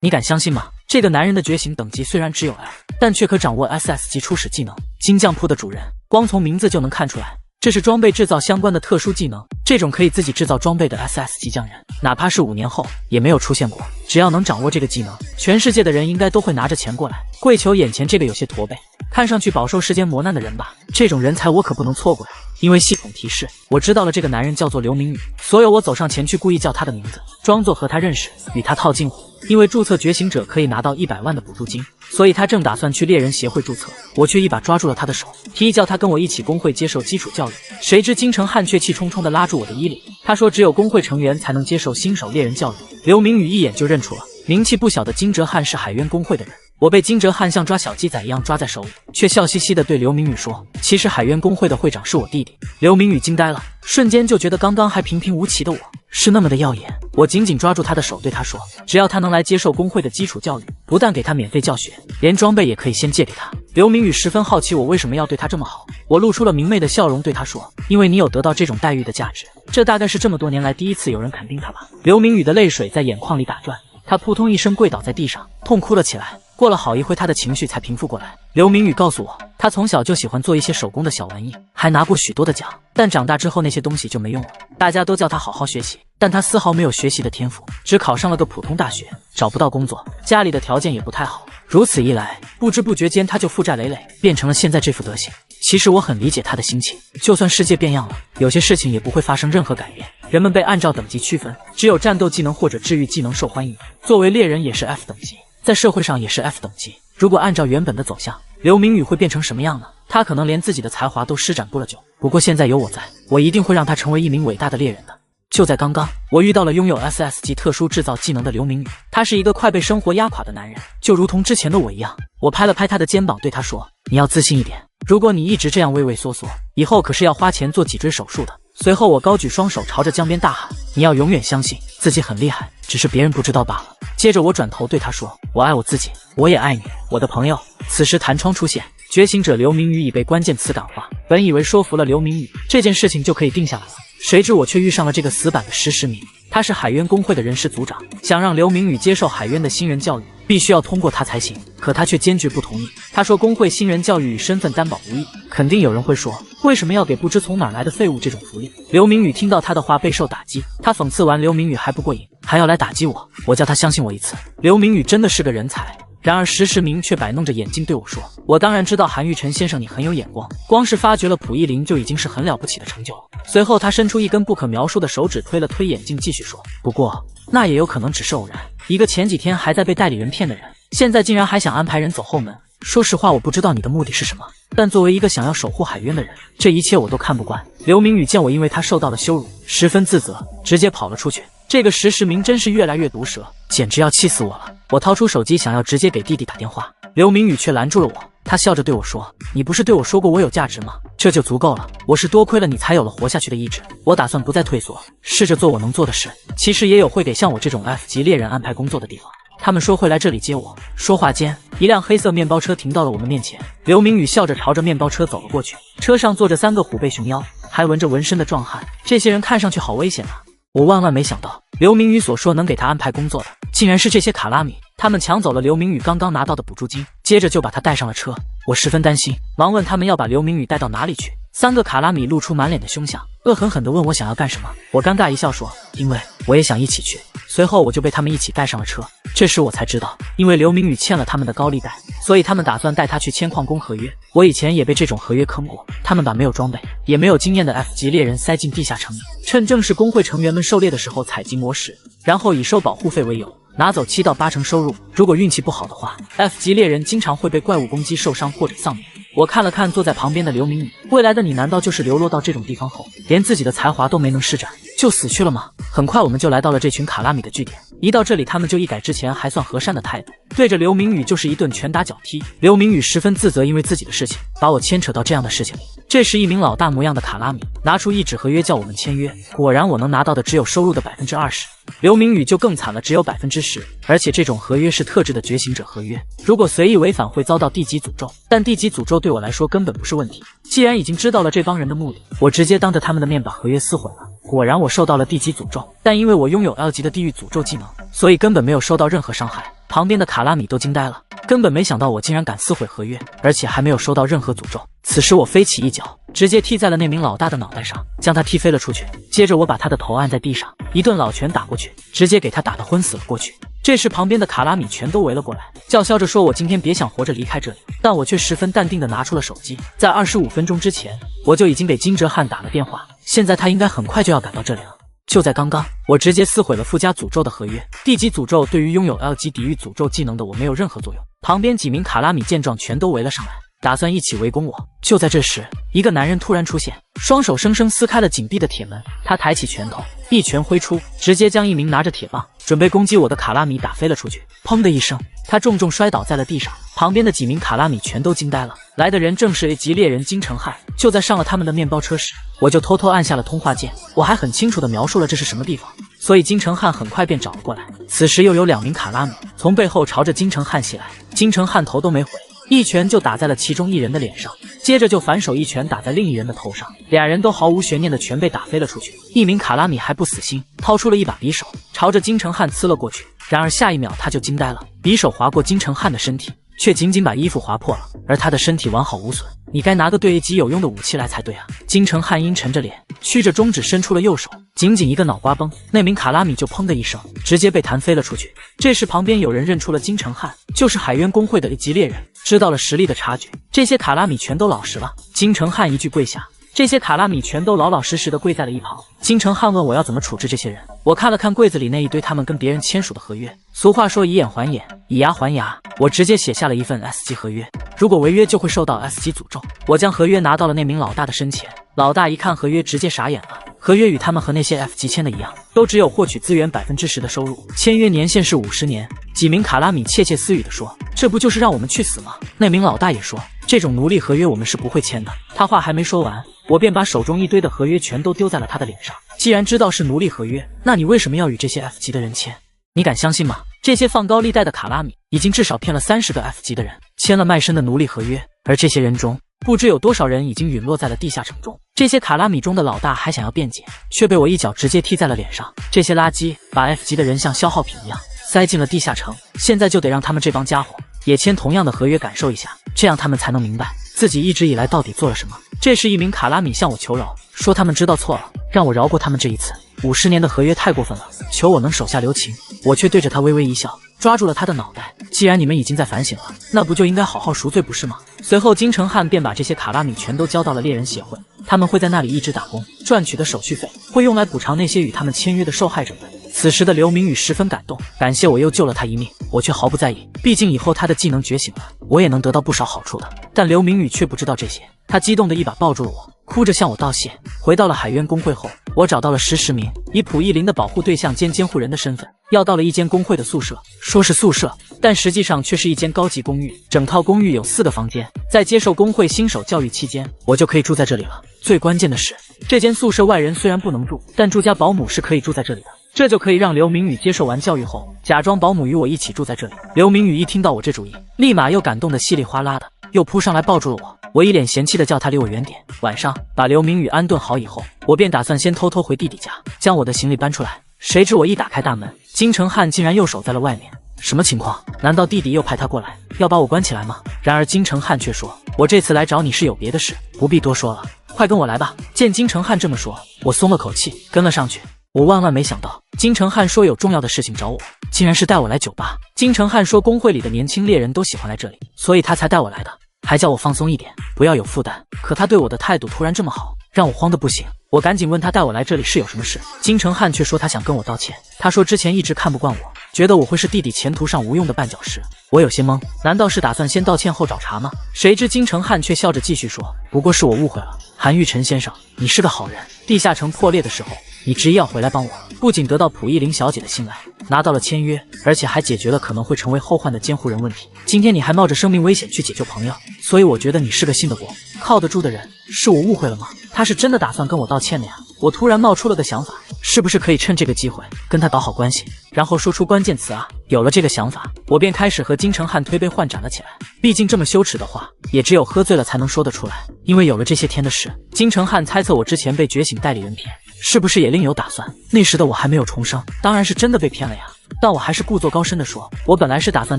你敢相信吗？这个男人的觉醒等级虽然只有 F， 但却可掌握 SS 级初始技能。金匠铺的主人，光从名字就能看出来，这是装备制造相关的特殊技能。这种可以自己制造装备的 SS 级匠人，哪怕是5年后也没有出现过。只要能掌握这个技能，全世界的人应该都会拿着钱过来，跪求眼前这个有些驼背，看上去饱受世间磨难的人吧。这种人才我可不能错过呀！因为系统提示，我知道了这个男人叫做刘明宇，所以我走上前去，故意叫他的名字，装作和他认识，与他套近乎。因为注册觉醒者可以拿到100万的补助金，所以他正打算去猎人协会注册，我却一把抓住了他的手，提议叫他跟我一起工会接受基础教育。谁知金城汉却气冲冲地拉住我的衣领，他说只有工会成员才能接受新手猎人教育。刘明宇一眼就认出了名气不小的金哲汉是海渊工会的人。我被金哲汉像抓小鸡仔一样抓在手里，却笑嘻嘻地对刘明宇说，其实海渊工会的会长是我弟弟。刘明宇惊呆了，瞬间就觉得刚刚还平平无奇的我是那么的耀眼。我紧紧抓住他的手，对他说，只要他能来接受工会的基础教育，不但给他免费教学，连装备也可以先借给他。刘明宇十分好奇我为什么要对他这么好，我露出了明媚的笑容对他说，因为你有得到这种待遇的价值，这大概是这么多年来第一次有人肯定他吧。刘明宇的泪水在眼眶里打转，他扑通一声跪倒在地上，痛哭了起来。过了好一会，他的情绪才平复过来。刘明宇告诉我，他从小就喜欢做一些手工的小玩意，还拿过许多的奖，但长大之后那些东西就没用了。大家都叫他好好学习，但他丝毫没有学习的天赋，只考上了个普通大学，找不到工作，家里的条件也不太好。如此一来，不知不觉间他就负债累累，变成了现在这副德行。其实我很理解他的心情，就算世界变样了，有些事情也不会发生任何改变。人们被按照等级区分，只有战斗技能或者治愈技能受欢迎。作为猎人也是 F 等级，在社会上也是 F 等级。如果按照原本的走向，刘明宇会变成什么样呢？他可能连自己的才华都施展不了久。不过现在有我在，我一定会让他成为一名伟大的猎人的。就在刚刚，我遇到了拥有 SS 级特殊制造技能的刘明宇，他是一个快被生活压垮的男人，就如同之前的我一样。我拍了拍他的肩膀，对他说，你要自信一点，如果你一直这样畏畏缩缩，以后可是要花钱做脊椎手术的。随后我高举双手朝着江边大喊，你要永远相信自己很厉害，只是别人不知道罢了。接着我转头对他说，我爱我自己，我也爱你，我的朋友。此时弹窗出现，觉醒者刘明宇已被关键词感化，本以为说服了刘明宇，这件事情就可以定下来了，谁知我却遇上了这个死板的石石明。他是海渊工会的人事组长，想让刘明宇接受海渊的新人教育，必须要通过他才行。可他却坚决不同意。他说工会新人教育与身份担保无异。肯定有人会说，为什么要给不知从哪来的废物这种福利？刘明宇听到他的话备受打击，他讽刺完刘明宇还不过瘾，还要来打击我。我叫他相信我一次。刘明宇真的是个人才。然而石石明却摆弄着眼睛对我说，我当然知道韩玉成先生你很有眼光，光是发掘了溥仪林就已经是很了不起的成就了。随后他伸出一根不可描述的手指推了推眼镜，继续说，不过那也有可能只是偶然，一个前几天还在被代理人骗的人，现在竟然还想安排人走后门。说实话，我不知道你的目的是什么，但作为一个想要守护海渊的人，这一切我都看不惯。刘明宇见我因为他受到了羞辱，十分自责，直接跑了出去。这个石石明真是越来越毒舌，简直要气死我了。我掏出手机想要直接给弟弟打电话，刘明宇却拦住了我。他笑着对我说，你不是对我说过我有价值吗？这就足够了，我是多亏了你才有了活下去的意志。我打算不再退缩，试着做我能做的事。其实也有会给像我这种 F 级猎人安排工作的地方，他们说会来这里接我。说话间，一辆黑色面包车停到了我们面前，刘明宇笑着朝着面包车走了过去。车上坐着3个虎背熊腰还纹着纹身的壮汉，这些人看上去好危险啊。我万万没想到，刘明宇所说能给他安排工作的，竟然是这些卡拉米。他们抢走了刘明宇刚刚拿到的补助金，接着就把他带上了车。我十分担心，忙问他们要把刘明宇带到哪里去。3个卡拉米露出满脸的凶相，恶狠狠地问我想要干什么。我尴尬一笑说，因为我也想一起去。随后我就被他们一起带上了车。这时我才知道，因为刘明宇欠了他们的高利贷，所以他们打算带他去签矿工合约。我以前也被这种合约坑过，他们把没有装备也没有经验的 F 级猎人塞进地下城里，趁正式工会成员们狩猎的时候采集魔石，然后以收保护费为由拿走7到8成收入。如果运气不好的话， F 级猎人经常会被怪物攻击受伤或者丧命。我看了看坐在旁边的刘明宇，未来的你难道就是流落到这种地方后，连自己的才华都没能施展，就死去了吗？很快我们就来到了这群卡拉米的据点，一到这里他们就一改之前还算和善的态度，对着刘明宇就是一顿拳打脚踢。刘明宇十分自责，因为自己的事情把我牵扯到这样的事情里。这时一名老大模样的卡拉米拿出一纸合约叫我们签约，果然我能拿到的只有收入的20%，刘明宇就更惨了，只有10%，而且这种合约是特制的觉醒者合约，如果随意违反会遭到地级诅咒，但地级诅咒对我来说根本不是问题。既然已经知道了这帮人的目的，我直接当着他们的面把合约撕毁了。果然我受到了地级诅咒，但因为我拥有 L 级的地狱诅咒技能，所以根本没有受到任何伤害。旁边的卡拉米都惊呆了，根本没想到我竟然敢撕毁合约，而且还没有收到任何诅咒。此时我飞起一脚，直接踢在了那名老大的脑袋上，将他踢飞了出去。接着我把他的头按在地上，一顿老拳打过去，直接给他打得昏死了过去。这时旁边的卡拉米全都围了过来，叫嚣着说我今天别想活着离开这里。但我却十分淡定地拿出了手机，在25分钟之前我就已经给金哲瀚打了电话，现在他应该很快就要赶到这里了。就在刚刚，我直接撕毁了附加诅咒的合约。地级诅咒对于拥有 L 级抵御诅咒技能的我没有任何作用。旁边几名卡拉米见状全都围了上来，打算一起围攻我。就在这时，一个男人突然出现，双手生生撕开了紧闭的铁门。他抬起拳头，一拳挥出，直接将一名拿着铁棒准备攻击我的卡拉米打飞了出去。砰的一声，他重重摔倒在了地上。旁边的几名卡拉米全都惊呆了，来的人正是 A 级猎人金城瀚。就在上了他们的面包车时，我就偷偷按下了通话键，我还很清楚地描述了这是什么地方，所以金城瀚很快便找了过来。此时又有2名卡拉米从背后朝着金城瀚袭来，金城瀚头都没回，一拳就打在了其中一人的脸上，接着就反手一拳打在另一人的头上，俩人都毫无悬念的全被打飞了出去。一名卡拉米还不死心，掏出了一把匕首，朝着金城瀚刺了过去。然而下一秒他就惊呆了，匕首划过金城瀚的身体，却仅仅把衣服划破了，而他的身体完好无损。你该拿个对 A 级有用的武器来才对啊！金城瀚阴沉着脸，曲着中指伸出了右手，仅仅一个脑瓜崩，那名卡拉米就砰的一声，直接被弹飞了出去。这时旁边有人认出了金城瀚，就是海渊公会的 A 级猎人，知道了实力的差距，这些卡拉米全都老实了。金城瀚一句跪下，这些卡拉米全都老老实实的跪在了一旁。金城瀚问我要怎么处置这些人，我看了看柜子里那一堆他们跟别人签署的合约，俗话说以眼还眼，以牙还牙，我直接写下了一份 S 级合约，如果违约就会受到 S 级诅咒。我将合约拿到了那名老大的身前，老大一看合约直接傻眼了。合约与他们和那些 F 级签的一样，都只有获取资源10%的收入，签约年限是50年。几名卡拉米窃窃私语地说，这不就是让我们去死吗？那名老大也说，这种奴隶合约我们是不会签的。他话还没说完，我便把手中一堆的合约全都丢在了他的脸上。既然知道是奴隶合约，那你为什么要与这些 F 级的人签？你敢相信吗？这些放高利贷的卡拉米已经至少骗了30个 F 级的人，签了卖身的奴隶合约，而这些人中不知有多少人已经陨落在了地下城中。这些卡拉米中的老大还想要辩解，却被我一脚直接踢在了脸上。这些垃圾把 F 级的人像消耗品一样塞进了地下城，现在就得让他们这帮家伙也签同样的合约感受一下，这样他们才能明白自己一直以来到底做了什么。这时一名卡拉米向我求饶，说他们知道错了，让我饶过他们这一次。50年的合约太过分了，求我能手下留情。我却对着他微微一笑，抓住了他的脑袋。既然你们已经在反省了，那不就应该好好赎罪不是吗？随后金城瀚便把这些卡拉米全都交到了猎人协会，他们会在那里一直打工，赚取的手续费会用来补偿那些与他们签约的受害者们。此时的刘明宇十分感动，感谢我又救了他一命，我却毫不在意，毕竟以后他的技能觉醒了，我也能得到不少好处的。但刘明宇却不知道这些，他激动的一把抱住了我，哭着向我道谢。回到了海渊公会后，我找到了10名以溥仪林的保护对象兼监护人的身份，要到了一间工会的宿舍。说是宿舍，但实际上却是一间高级公寓，整套公寓有4个房间。在接受工会新手教育期间，我就可以住在这里了。最关键的是，这间宿舍外人虽然不能住，但住家保姆是可以住在这里的，这就可以让刘明宇接受完教育后，假装保姆与我一起住在这里。刘明宇一听到我这主意，立马又感动的稀里哗啦的，又扑上来抱住了我。我一脸嫌弃的叫他离我远点。晚上把刘明宇安顿好以后，我便打算先偷偷回弟弟家，将我的行李搬出来。谁知我一打开大门，金承汉竟然又守在了外面。什么情况？难道弟弟又派他过来，要把我关起来吗？然而金承汉却说，我这次来找你是有别的事，不必多说了，快跟我来吧。见金承汉这么说，我松了口气，跟了上去。我万万没想到，金承汉说有重要的事情找我，竟然是带我来酒吧。金承汉说工会里的年轻猎人都喜欢来这里，所以他才带我来的，还叫我放松一点，不要有负担。可他对我的态度突然这么好，让我慌得不行。我赶紧问他带我来这里是有什么事，金承汉却说他想跟我道歉。他说之前一直看不惯我，觉得我会是弟弟前途上无用的绊脚石。我有些懵，难道是打算先道歉后找茬吗？谁知金承汉却笑着继续说，不过是我误会了，韩玉晨先生，你是个好人，地下城破裂的时候你执意要回来帮我，不仅得到蒲依林小姐的信赖，拿到了签约，而且还解决了可能会成为后患的监护人问题。今天你还冒着生命危险去解救朋友，所以我觉得你是个信得过、靠得住的人。是我误会了吗？他是真的打算跟我道歉的呀。我突然冒出了个想法，是不是可以趁这个机会跟他搞好关系，然后说出关键词啊？有了这个想法，我便开始和金承汉推杯换盏了起来。毕竟这么羞耻的话，也只有喝醉了才能说得出来。因为有了这些天的事，金承汉猜测我之前被觉醒代理人骗，是不是也另有打算？那时的我还没有重生，当然是真的被骗了呀。但我还是故作高深地说，我本来是打算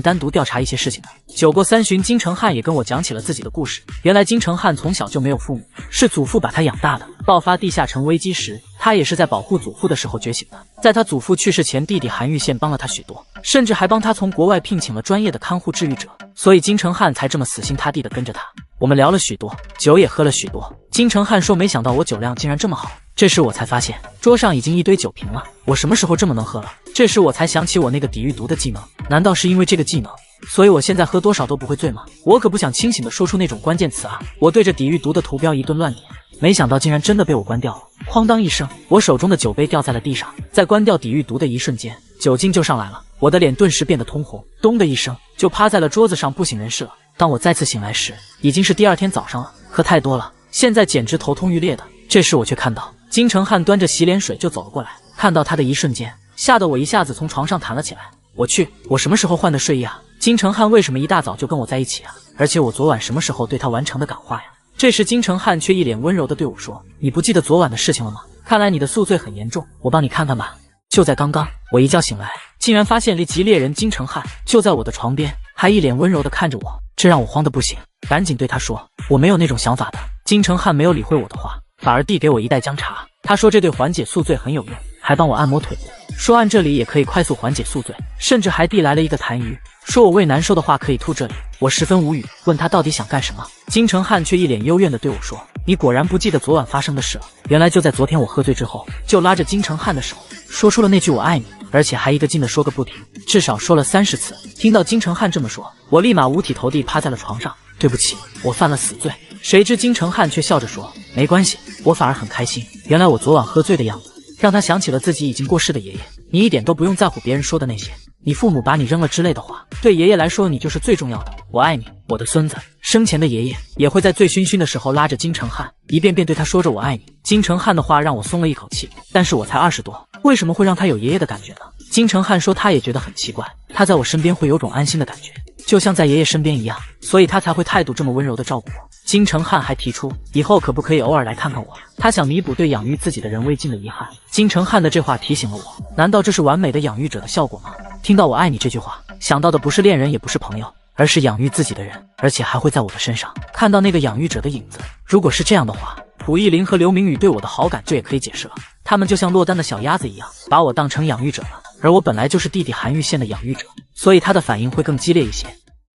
单独调查一些事情的。酒过三巡，金承汉也跟我讲起了自己的故事。原来金承汉从小就没有父母，是祖父把他养大的。爆发地下城危机时，他也是在保护祖父的时候觉醒的。在他祖父去世前，弟弟韩玉宪帮了他许多，甚至还帮他从国外聘请了专业的看护治愈者，所以金承汉才这么死心塌地地跟着他。我们聊了许多，酒也喝了许多。金承汉说没想到我酒量竟然这么好，这时我才发现桌上已经一堆酒瓶了，我什么时候这么能喝了？这时我才想起我那个抵御毒的技能，难道是因为这个技能，所以我现在喝多少都不会醉吗？我可不想清醒地说出那种关键词啊！我对着抵御毒的图标一顿乱点，没想到竟然真的被我关掉了。哐当一声，我手中的酒杯掉在了地上，在关掉抵御毒的一瞬间，酒精就上来了，我的脸顿时变得通红，咚的一声就趴在了桌子上不省人事了。当我再次醒来时，已经是第二天早上了，喝太多了，现在简直头痛欲裂的。这时我却看到金承汉端着洗脸水就走了过来，看到他的一瞬间，吓得我一下子从床上弹了起来。我去，我什么时候换的睡衣啊？金承汉为什么一大早就跟我在一起啊？而且我昨晚什么时候对他完成的感化呀？这时金承汉却一脸温柔地对我说，你不记得昨晚的事情了吗？看来你的宿醉很严重，我帮你看看吧。就在刚刚，我一觉醒来，竟然发现立即猎人金承汉就在我的床边，还一脸温柔地看着我，这让我慌得不行，赶紧对他说，我没有那种想法的。金承汉没有理会我的话，反而递给我一袋姜茶，他说这对缓解宿醉很有用，还帮我按摩腿部，说按这里也可以快速缓解宿醉，甚至还递来了一个痰盂，说我胃难受的话可以吐这里。我十分无语，问他到底想干什么。金承汉却一脸幽怨地对我说，你果然不记得昨晚发生的事了。原来就在昨天我喝醉之后，就拉着金承汉的手说出了那句我爱你，而且还一个劲地说个不停，至少说了30次。听到金承汉这么说，我立马五体投地趴在了床上，对不起，我犯了死罪。谁知金承汉却笑着说，没关系，我反而很开心。原来我昨晚喝醉的样子让他想起了自己已经过世的爷爷。你一点都不用在乎别人说的那些，你父母把你扔了之类的话，对爷爷来说你就是最重要的。我爱你，我的孙子。生前的爷爷也会在醉醺醺的时候拉着金承汉，一遍遍对他说着我爱你。金承汉的话让我松了一口气，但是我才20多，为什么会让他有爷爷的感觉呢？金承汉说他也觉得很奇怪，他在我身边会有种安心的感觉，就像在爷爷身边一样，所以他才会态度这么温柔的照顾我。金承汉还提出以后可不可以偶尔来看看我，他想弥补对养育自己的人未尽的遗憾。金承汉的这话提醒了我，难道这是完美的养育者的效果吗？听到我爱你这句话，想到的不是恋人也不是朋友，而是养育自己的人，而且还会在我的身上看到那个养育者的影子。如果是这样的话，蒲依林和刘明宇对我的好感这也可以解释了，他们就像落单的小鸭子一样，把我当成养育者了，而我本来就是弟弟韩玉宪的养育者，所以他的反应会更激烈一些。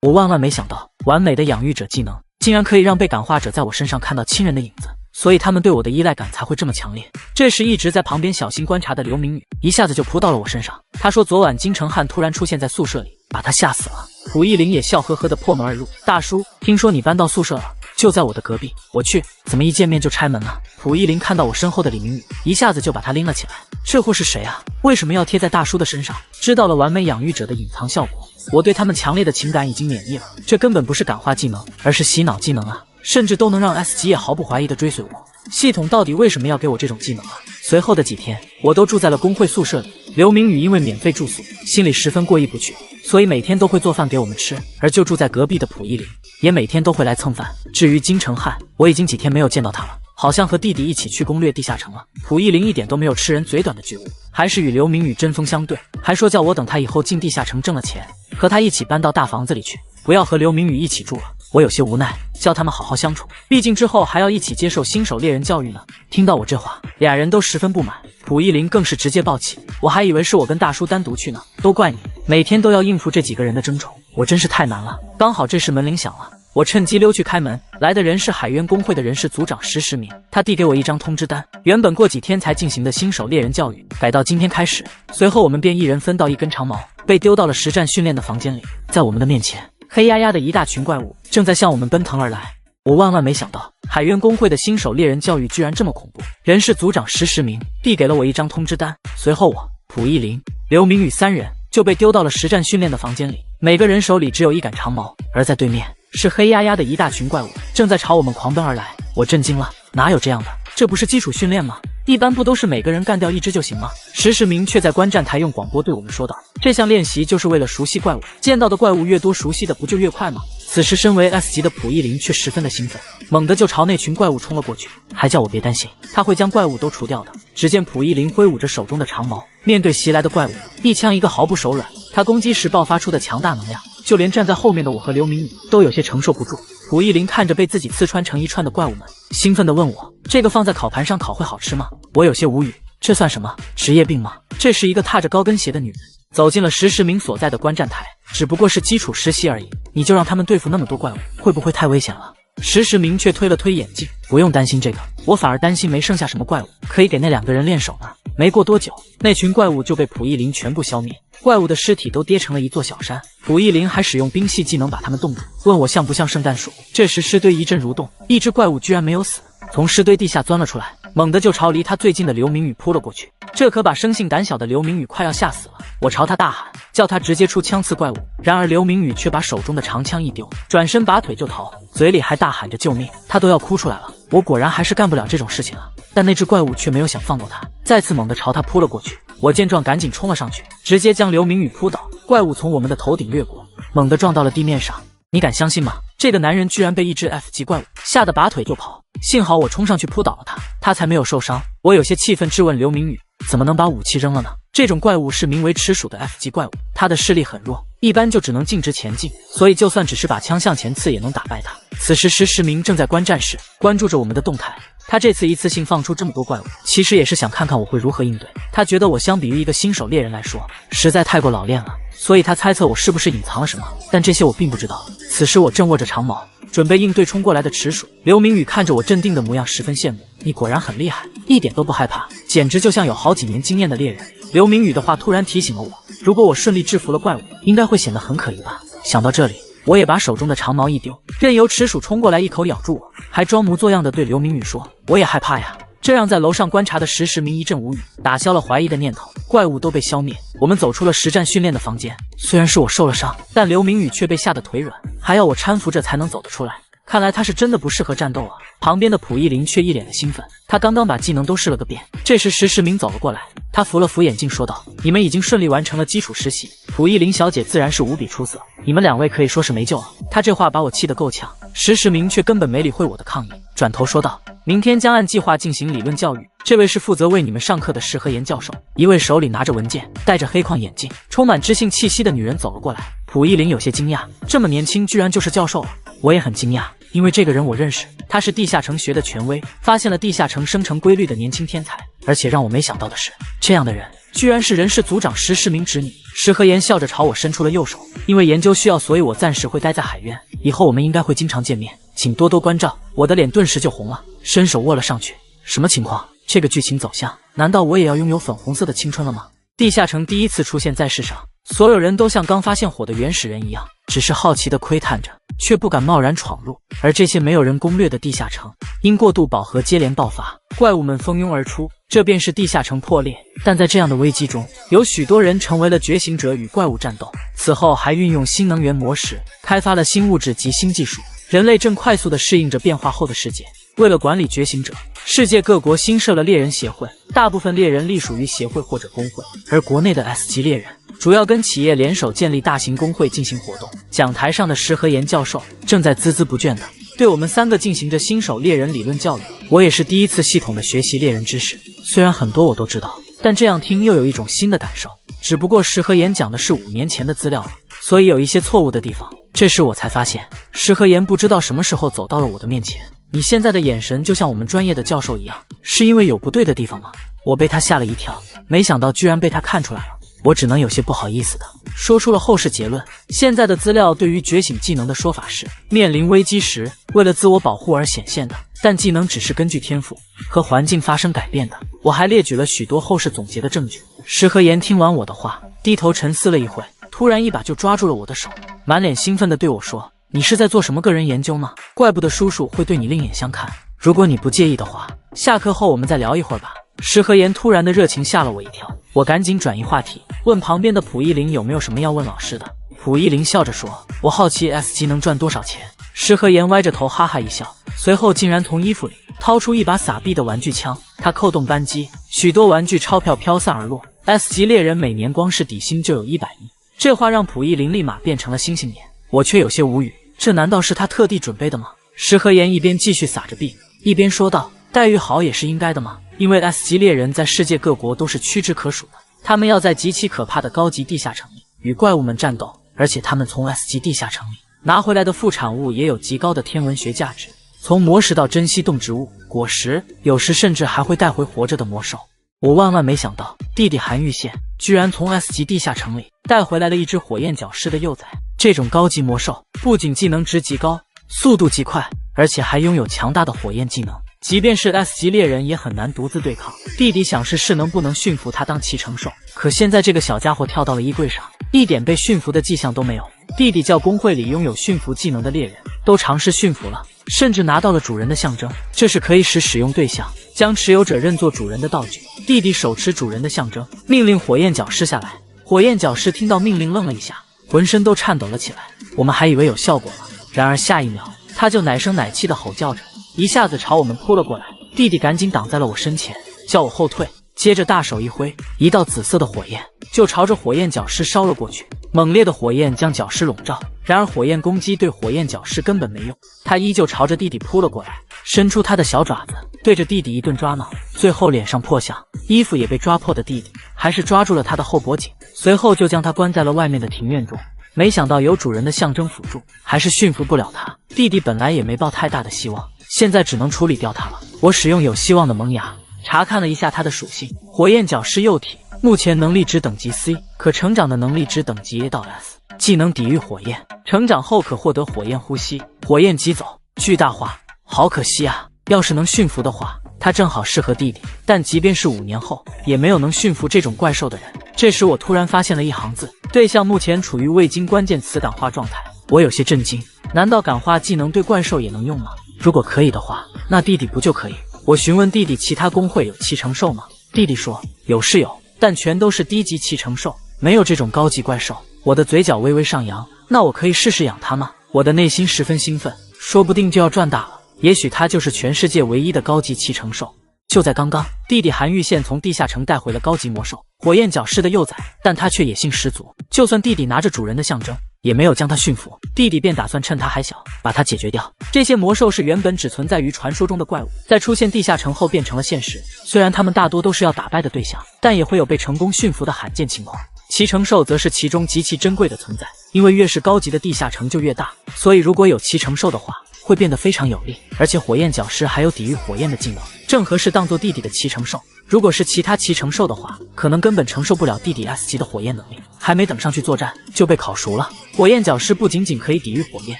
我万万没想到，完美的养育者技能竟然可以让被感化者在我身上看到亲人的影子，所以他们对我的依赖感才会这么强烈。这时一直在旁边小心观察的刘明宇一下子就扑到了我身上，他说昨晚金承汉突然出现在宿舍里，把他吓死了。蒲依林也笑呵呵地破门而入，大叔，听说你搬到宿舍了，就在我的隔壁。我去，怎么一见面就拆门呢？蒲依林看到我身后的李明宇，一下子就把他拎了起来。这货是谁啊？为什么要贴在大叔的身上？知道了完美养育者的隐藏效果，我对他们强烈的情感已经免疫了，这根本不是感化技能，而是洗脑技能啊！甚至都能让 S 级也毫不怀疑地追随我。系统到底为什么要给我这种技能啊？随后的几天，我都住在了工会宿舍里。刘明宇因为免费住宿，心里十分过意不去，所以每天都会做饭给我们吃。而就住在隔壁的溥仪林，也每天都会来蹭饭。至于金承汉，我已经几天没有见到他了，好像和弟弟一起去攻略地下城了。溥仪林一点都没有吃人嘴短的觉悟，还是与刘明宇针锋相对，还说叫我等他以后进地下城挣了钱，和他一起搬到大房子里去，不要和刘明宇一起住了。我有些无奈，叫他们好好相处，毕竟之后还要一起接受新手猎人教育呢。听到我这话，俩人都十分不满，溥仪林更是直接暴起，我还以为是我跟大叔单独去呢，都怪你，每天都要应付这几个人的争宠，我真是太难了。刚好这时门铃响了，我趁机溜去开门，来的人是海渊工会的人事组长石明，他递给我一张通知单，原本过几天才进行的新手猎人教育，改到今天开始。随后我们便一人分到一根长矛，被丢到了实战训练的房间里。在我们的面前，黑压压的一大群怪物正在向我们奔腾而来。我万万没想到，海渊工会的新手猎人教育居然这么恐怖。人事组长石明递给了我一张通知单，随后我、溥仪林、刘明宇三人就被丢到了实战训练的房间里，每个人手里只有一杆长矛，而在对面是黑压压的一大群怪物，正在朝我们狂奔而来。我震惊了，哪有这样的？这不是基础训练吗？一般不都是每个人干掉一只就行吗？石明却在观战台用广播对我们说道，这项练习就是为了熟悉怪物，见到的怪物越多，熟悉的不就越快吗？此时身为 S 级的溥仪林却十分的兴奋，猛地就朝那群怪物冲了过去，还叫我别担心，他会将怪物都除掉的。只见溥仪林挥舞着手中的长矛，面对袭来的怪物，一枪一个毫不手软。他攻击时爆发出的强大能量，就连站在后面的我和刘明宇都有些承受不住。溥仪林看着被自己刺穿成一串的怪物们，兴奋地问我，这个放在烤盘上烤会好吃吗？我有些无语，这算什么职业病吗？这是一个踏着高跟鞋的女人走进了石明所在的观战台，只不过是基础实习而已，你就让他们对付那么多怪物，会不会太危险了？石明却推了推眼镜，不用担心这个，我反而担心没剩下什么怪物可以给那两个人练手呢。没过多久，那群怪物就被溥仪林全部消灭，怪物的尸体都跌成了一座小山。溥仪林还使用冰系技能把他们冻住，问我像不像圣诞树。这时尸堆一阵蠕动，一只怪物居然没有死，从尸堆地下钻了出来，猛地就朝离他最近的刘明宇扑了过去。这可把生性胆小的刘明宇快要吓死了。我朝他大喊，叫他直接出枪刺怪物。然而刘明宇却把手中的长枪一丢，转身拔腿就逃，嘴里还大喊着救命，他都要哭出来了。我果然还是干不了这种事情啊！但那只怪物却没有想放过他，再次猛地朝他扑了过去。我见状赶紧冲了上去，直接将刘明宇扑倒。怪物从我们的头顶掠过，猛地撞到了地面上。你敢相信吗？这个男人居然被一只 F 级怪物吓得拔腿就跑，幸好我冲上去扑倒了他，他才没有受伤。我有些气愤质问刘明宇，怎么能把武器扔了呢？这种怪物是名为齿鼠的 F 级怪物，它的视力很弱，一般就只能径直前进，所以就算只是把枪向前刺也能打败它。此时石明正在观战室关注着我们的动态，他这次一次性放出这么多怪物，其实也是想看看我会如何应对。他觉得我相比于一个新手猎人来说，实在太过老练了，所以他猜测我是不是隐藏了什么，但这些我并不知道。此时我正握着长矛，准备应对冲过来的齿鼠。刘明宇看着我镇定的模样，十分羡慕，你果然很厉害，一点都不害怕，简直就像有好几年经验的猎人。刘明宇的话突然提醒了我，如果我顺利制服了怪物，应该会显得很可疑吧。想到这里，我也把手中的长矛一丢，任由齿鼠冲过来一口咬住我，还装模作样的对刘明宇说，我也害怕呀。这让在楼上观察的石明一阵无语，打消了怀疑的念头，怪物都被消灭。我们走出了实战训练的房间，虽然是我受了伤，但刘明宇却被吓得腿软，还要我搀扶着才能走得出来。看来他是真的不适合战斗啊。旁边的溥仪林却一脸的兴奋，他刚刚把技能都试了个遍。这时石明走了过来，他扶了扶眼镜说道，你们已经顺利完成了基础实习，溥仪林小姐自然是无比出色，你们两位可以说是没救了。他这话把我气得够呛，石明却根本没理会我的抗议，转头说道，明天将按计划进行理论教育，这位是负责为你们上课的石和岩教授。一位手里拿着文件，戴着黑框眼镜，充满知性气息的女人走了过来。溥仪林有些惊讶，这么年轻居然就是教授了。我也很惊讶，因为这个人我认识，他是地下城学的权威，发现了地下城生成规律的年轻天才。而且让我没想到的是，这样的人居然是人事组长石明侄女。石和岩笑着朝我伸出了右手，因为研究需要，所以我暂时会待在海渊，以后我们应该会经常见面，请多多关照。我的脸顿时就红了，伸手握了上去。什么情况？这个剧情走向，难道我也要拥有粉红色的青春了吗？地下城第一次出现在世上，所有人都像刚发现火的原始人一样，只是好奇地窥探着，却不敢贸然闯入。而这些没有人攻略的地下城，因过度饱和接连爆发，怪物们蜂拥而出，这便是地下城破裂。但在这样的危机中，有许多人成为了觉醒者与怪物战斗。此后还运用新能源模式，开发了新物质及新技术，人类正快速地适应着变化后的世界。为了管理觉醒者，世界各国新设了猎人协会，大部分猎人隶属于协会或者工会，而国内的 S 级猎人主要跟企业联手建立大型工会进行活动。讲台上的石河岩教授正在孜孜不倦地对我们3个进行着新手猎人理论教育。我也是第一次系统的学习猎人知识，虽然很多我都知道，但这样听又有一种新的感受。只不过石河岩讲的是5年前的资料了，所以有一些错误的地方。这时我才发现，石河岩不知道什么时候走到了我的面前。你现在的眼神就像我们专业的教授一样，是因为有不对的地方吗？我被他吓了一跳，没想到居然被他看出来了。我只能有些不好意思的说出了后世结论。现在的资料对于觉醒技能的说法是，面临危机时为了自我保护而显现的，但技能只是根据天赋和环境发生改变的。我还列举了许多后世总结的证据。石河岩听完我的话，低头沉思了一会，突然一把就抓住了我的手，满脸兴奋地对我说，你是在做什么个人研究吗？怪不得叔叔会对你另眼相看。如果你不介意的话，下课后我们再聊一会儿吧。石河岩突然的热情吓了我一跳，我赶紧转移话题，问旁边的蒲一林有没有什么要问老师的。蒲一林笑着说，我好奇 S 级能赚多少钱。石河岩歪着头哈哈一笑，随后竟然从衣服里掏出一把撒币的玩具枪，他扣动扳机，许多玩具钞票飘散而落。S 级猎人每年光是底薪就有100亿，这话让蒲一林立马变成了星星眼。我却有些无语，这难道是他特地准备的吗？石河岩一边继续撒着币，一边说道，待遇好也是应该的吗？因为 S 级猎人在世界各国都是屈指可数的，他们要在极其可怕的高级地下城里与怪物们战斗，而且他们从 S 级地下城里拿回来的副产物也有极高的天文学价值，从魔石到珍稀动植物、果实，有时甚至还会带回活着的魔兽。我万万没想到，弟弟韩玉宪居然从 S 级地下城里带回来了一只火焰角狮的幼崽。这种高级魔兽不仅技能值极高，速度极快，而且还拥有强大的火焰技能，即便是 S 级猎人也很难独自对抗。弟弟想试试能不能驯服他当骑乘兽，可现在这个小家伙跳到了衣柜上，一点被驯服的迹象都没有。弟弟叫工会里拥有驯服技能的猎人都尝试驯服了，甚至拿到了主人的象征，这是可以使用对象将持有者认作主人的道具。弟弟手持主人的象征，命令火焰角狮下来。火焰角狮听到命令愣了一下，浑身都颤抖了起来。我们还以为有效果了，然而下一秒他就奶声奶气地吼叫着，一下子朝我们扑了过来。弟弟赶紧挡在了我身前，叫我后退，接着大手一挥，一道紫色的火焰就朝着火焰角狮烧了过去。猛烈的火焰将角狮笼罩，然而火焰攻击对火焰角狮根本没用，他依旧朝着弟弟扑了过来，伸出他的小爪子对着弟弟一顿抓挠，最后脸上破相，衣服也被抓破的弟弟还是抓住了他的后脖颈，随后就将他关在了外面的庭院中。没想到有主人的象征辅助，还是驯服不了他。弟弟本来也没抱太大的希望，现在只能处理掉他了。我使用有希望的萌芽查看了一下它的属性，火焰角狮幼体，目前能力值等级 C， 可成长的能力值等级 A 到 S， 技能抵御火焰，成长后可获得火焰呼吸、火焰疾走、巨大化。好可惜啊，要是能驯服的话，它正好适合弟弟，但即便是5年后，也没有能驯服这种怪兽的人。这时我突然发现了一行字，对象目前处于未经关键词感化状态。我有些震惊，难道感化技能对怪兽也能用吗？如果可以的话，那弟弟不就可以？我询问弟弟其他工会有骑乘兽吗？弟弟说有是有，但全都是低级骑乘兽，没有这种高级怪兽。我的嘴角微微上扬，那我可以试试养它吗？我的内心十分兴奋，说不定就要赚大了，也许它就是全世界唯一的高级骑乘兽。就在刚刚，弟弟韩玉宪从地下城带回了高级魔兽火焰角狮的幼崽，但他却野性十足，就算弟弟拿着主人的象征，也没有将他驯服。弟弟便打算趁他还小把他解决掉。这些魔兽是原本只存在于传说中的怪物，在出现地下城后变成了现实。虽然他们大多都是要打败的对象，但也会有被成功驯服的罕见情况。骑乘兽则是其中极其珍贵的存在，因为越是高级的地下城就越大，所以如果有骑乘兽的话，会变得非常有力。而且火焰角狮还有抵御火焰的技能，正合适当做弟弟的骑乘兽。如果是其他骑乘兽的话，可能根本承受不了弟弟 S 级的火焰能力，还没等上去作战就被烤熟了。火焰角狮不仅仅可以抵御火焰，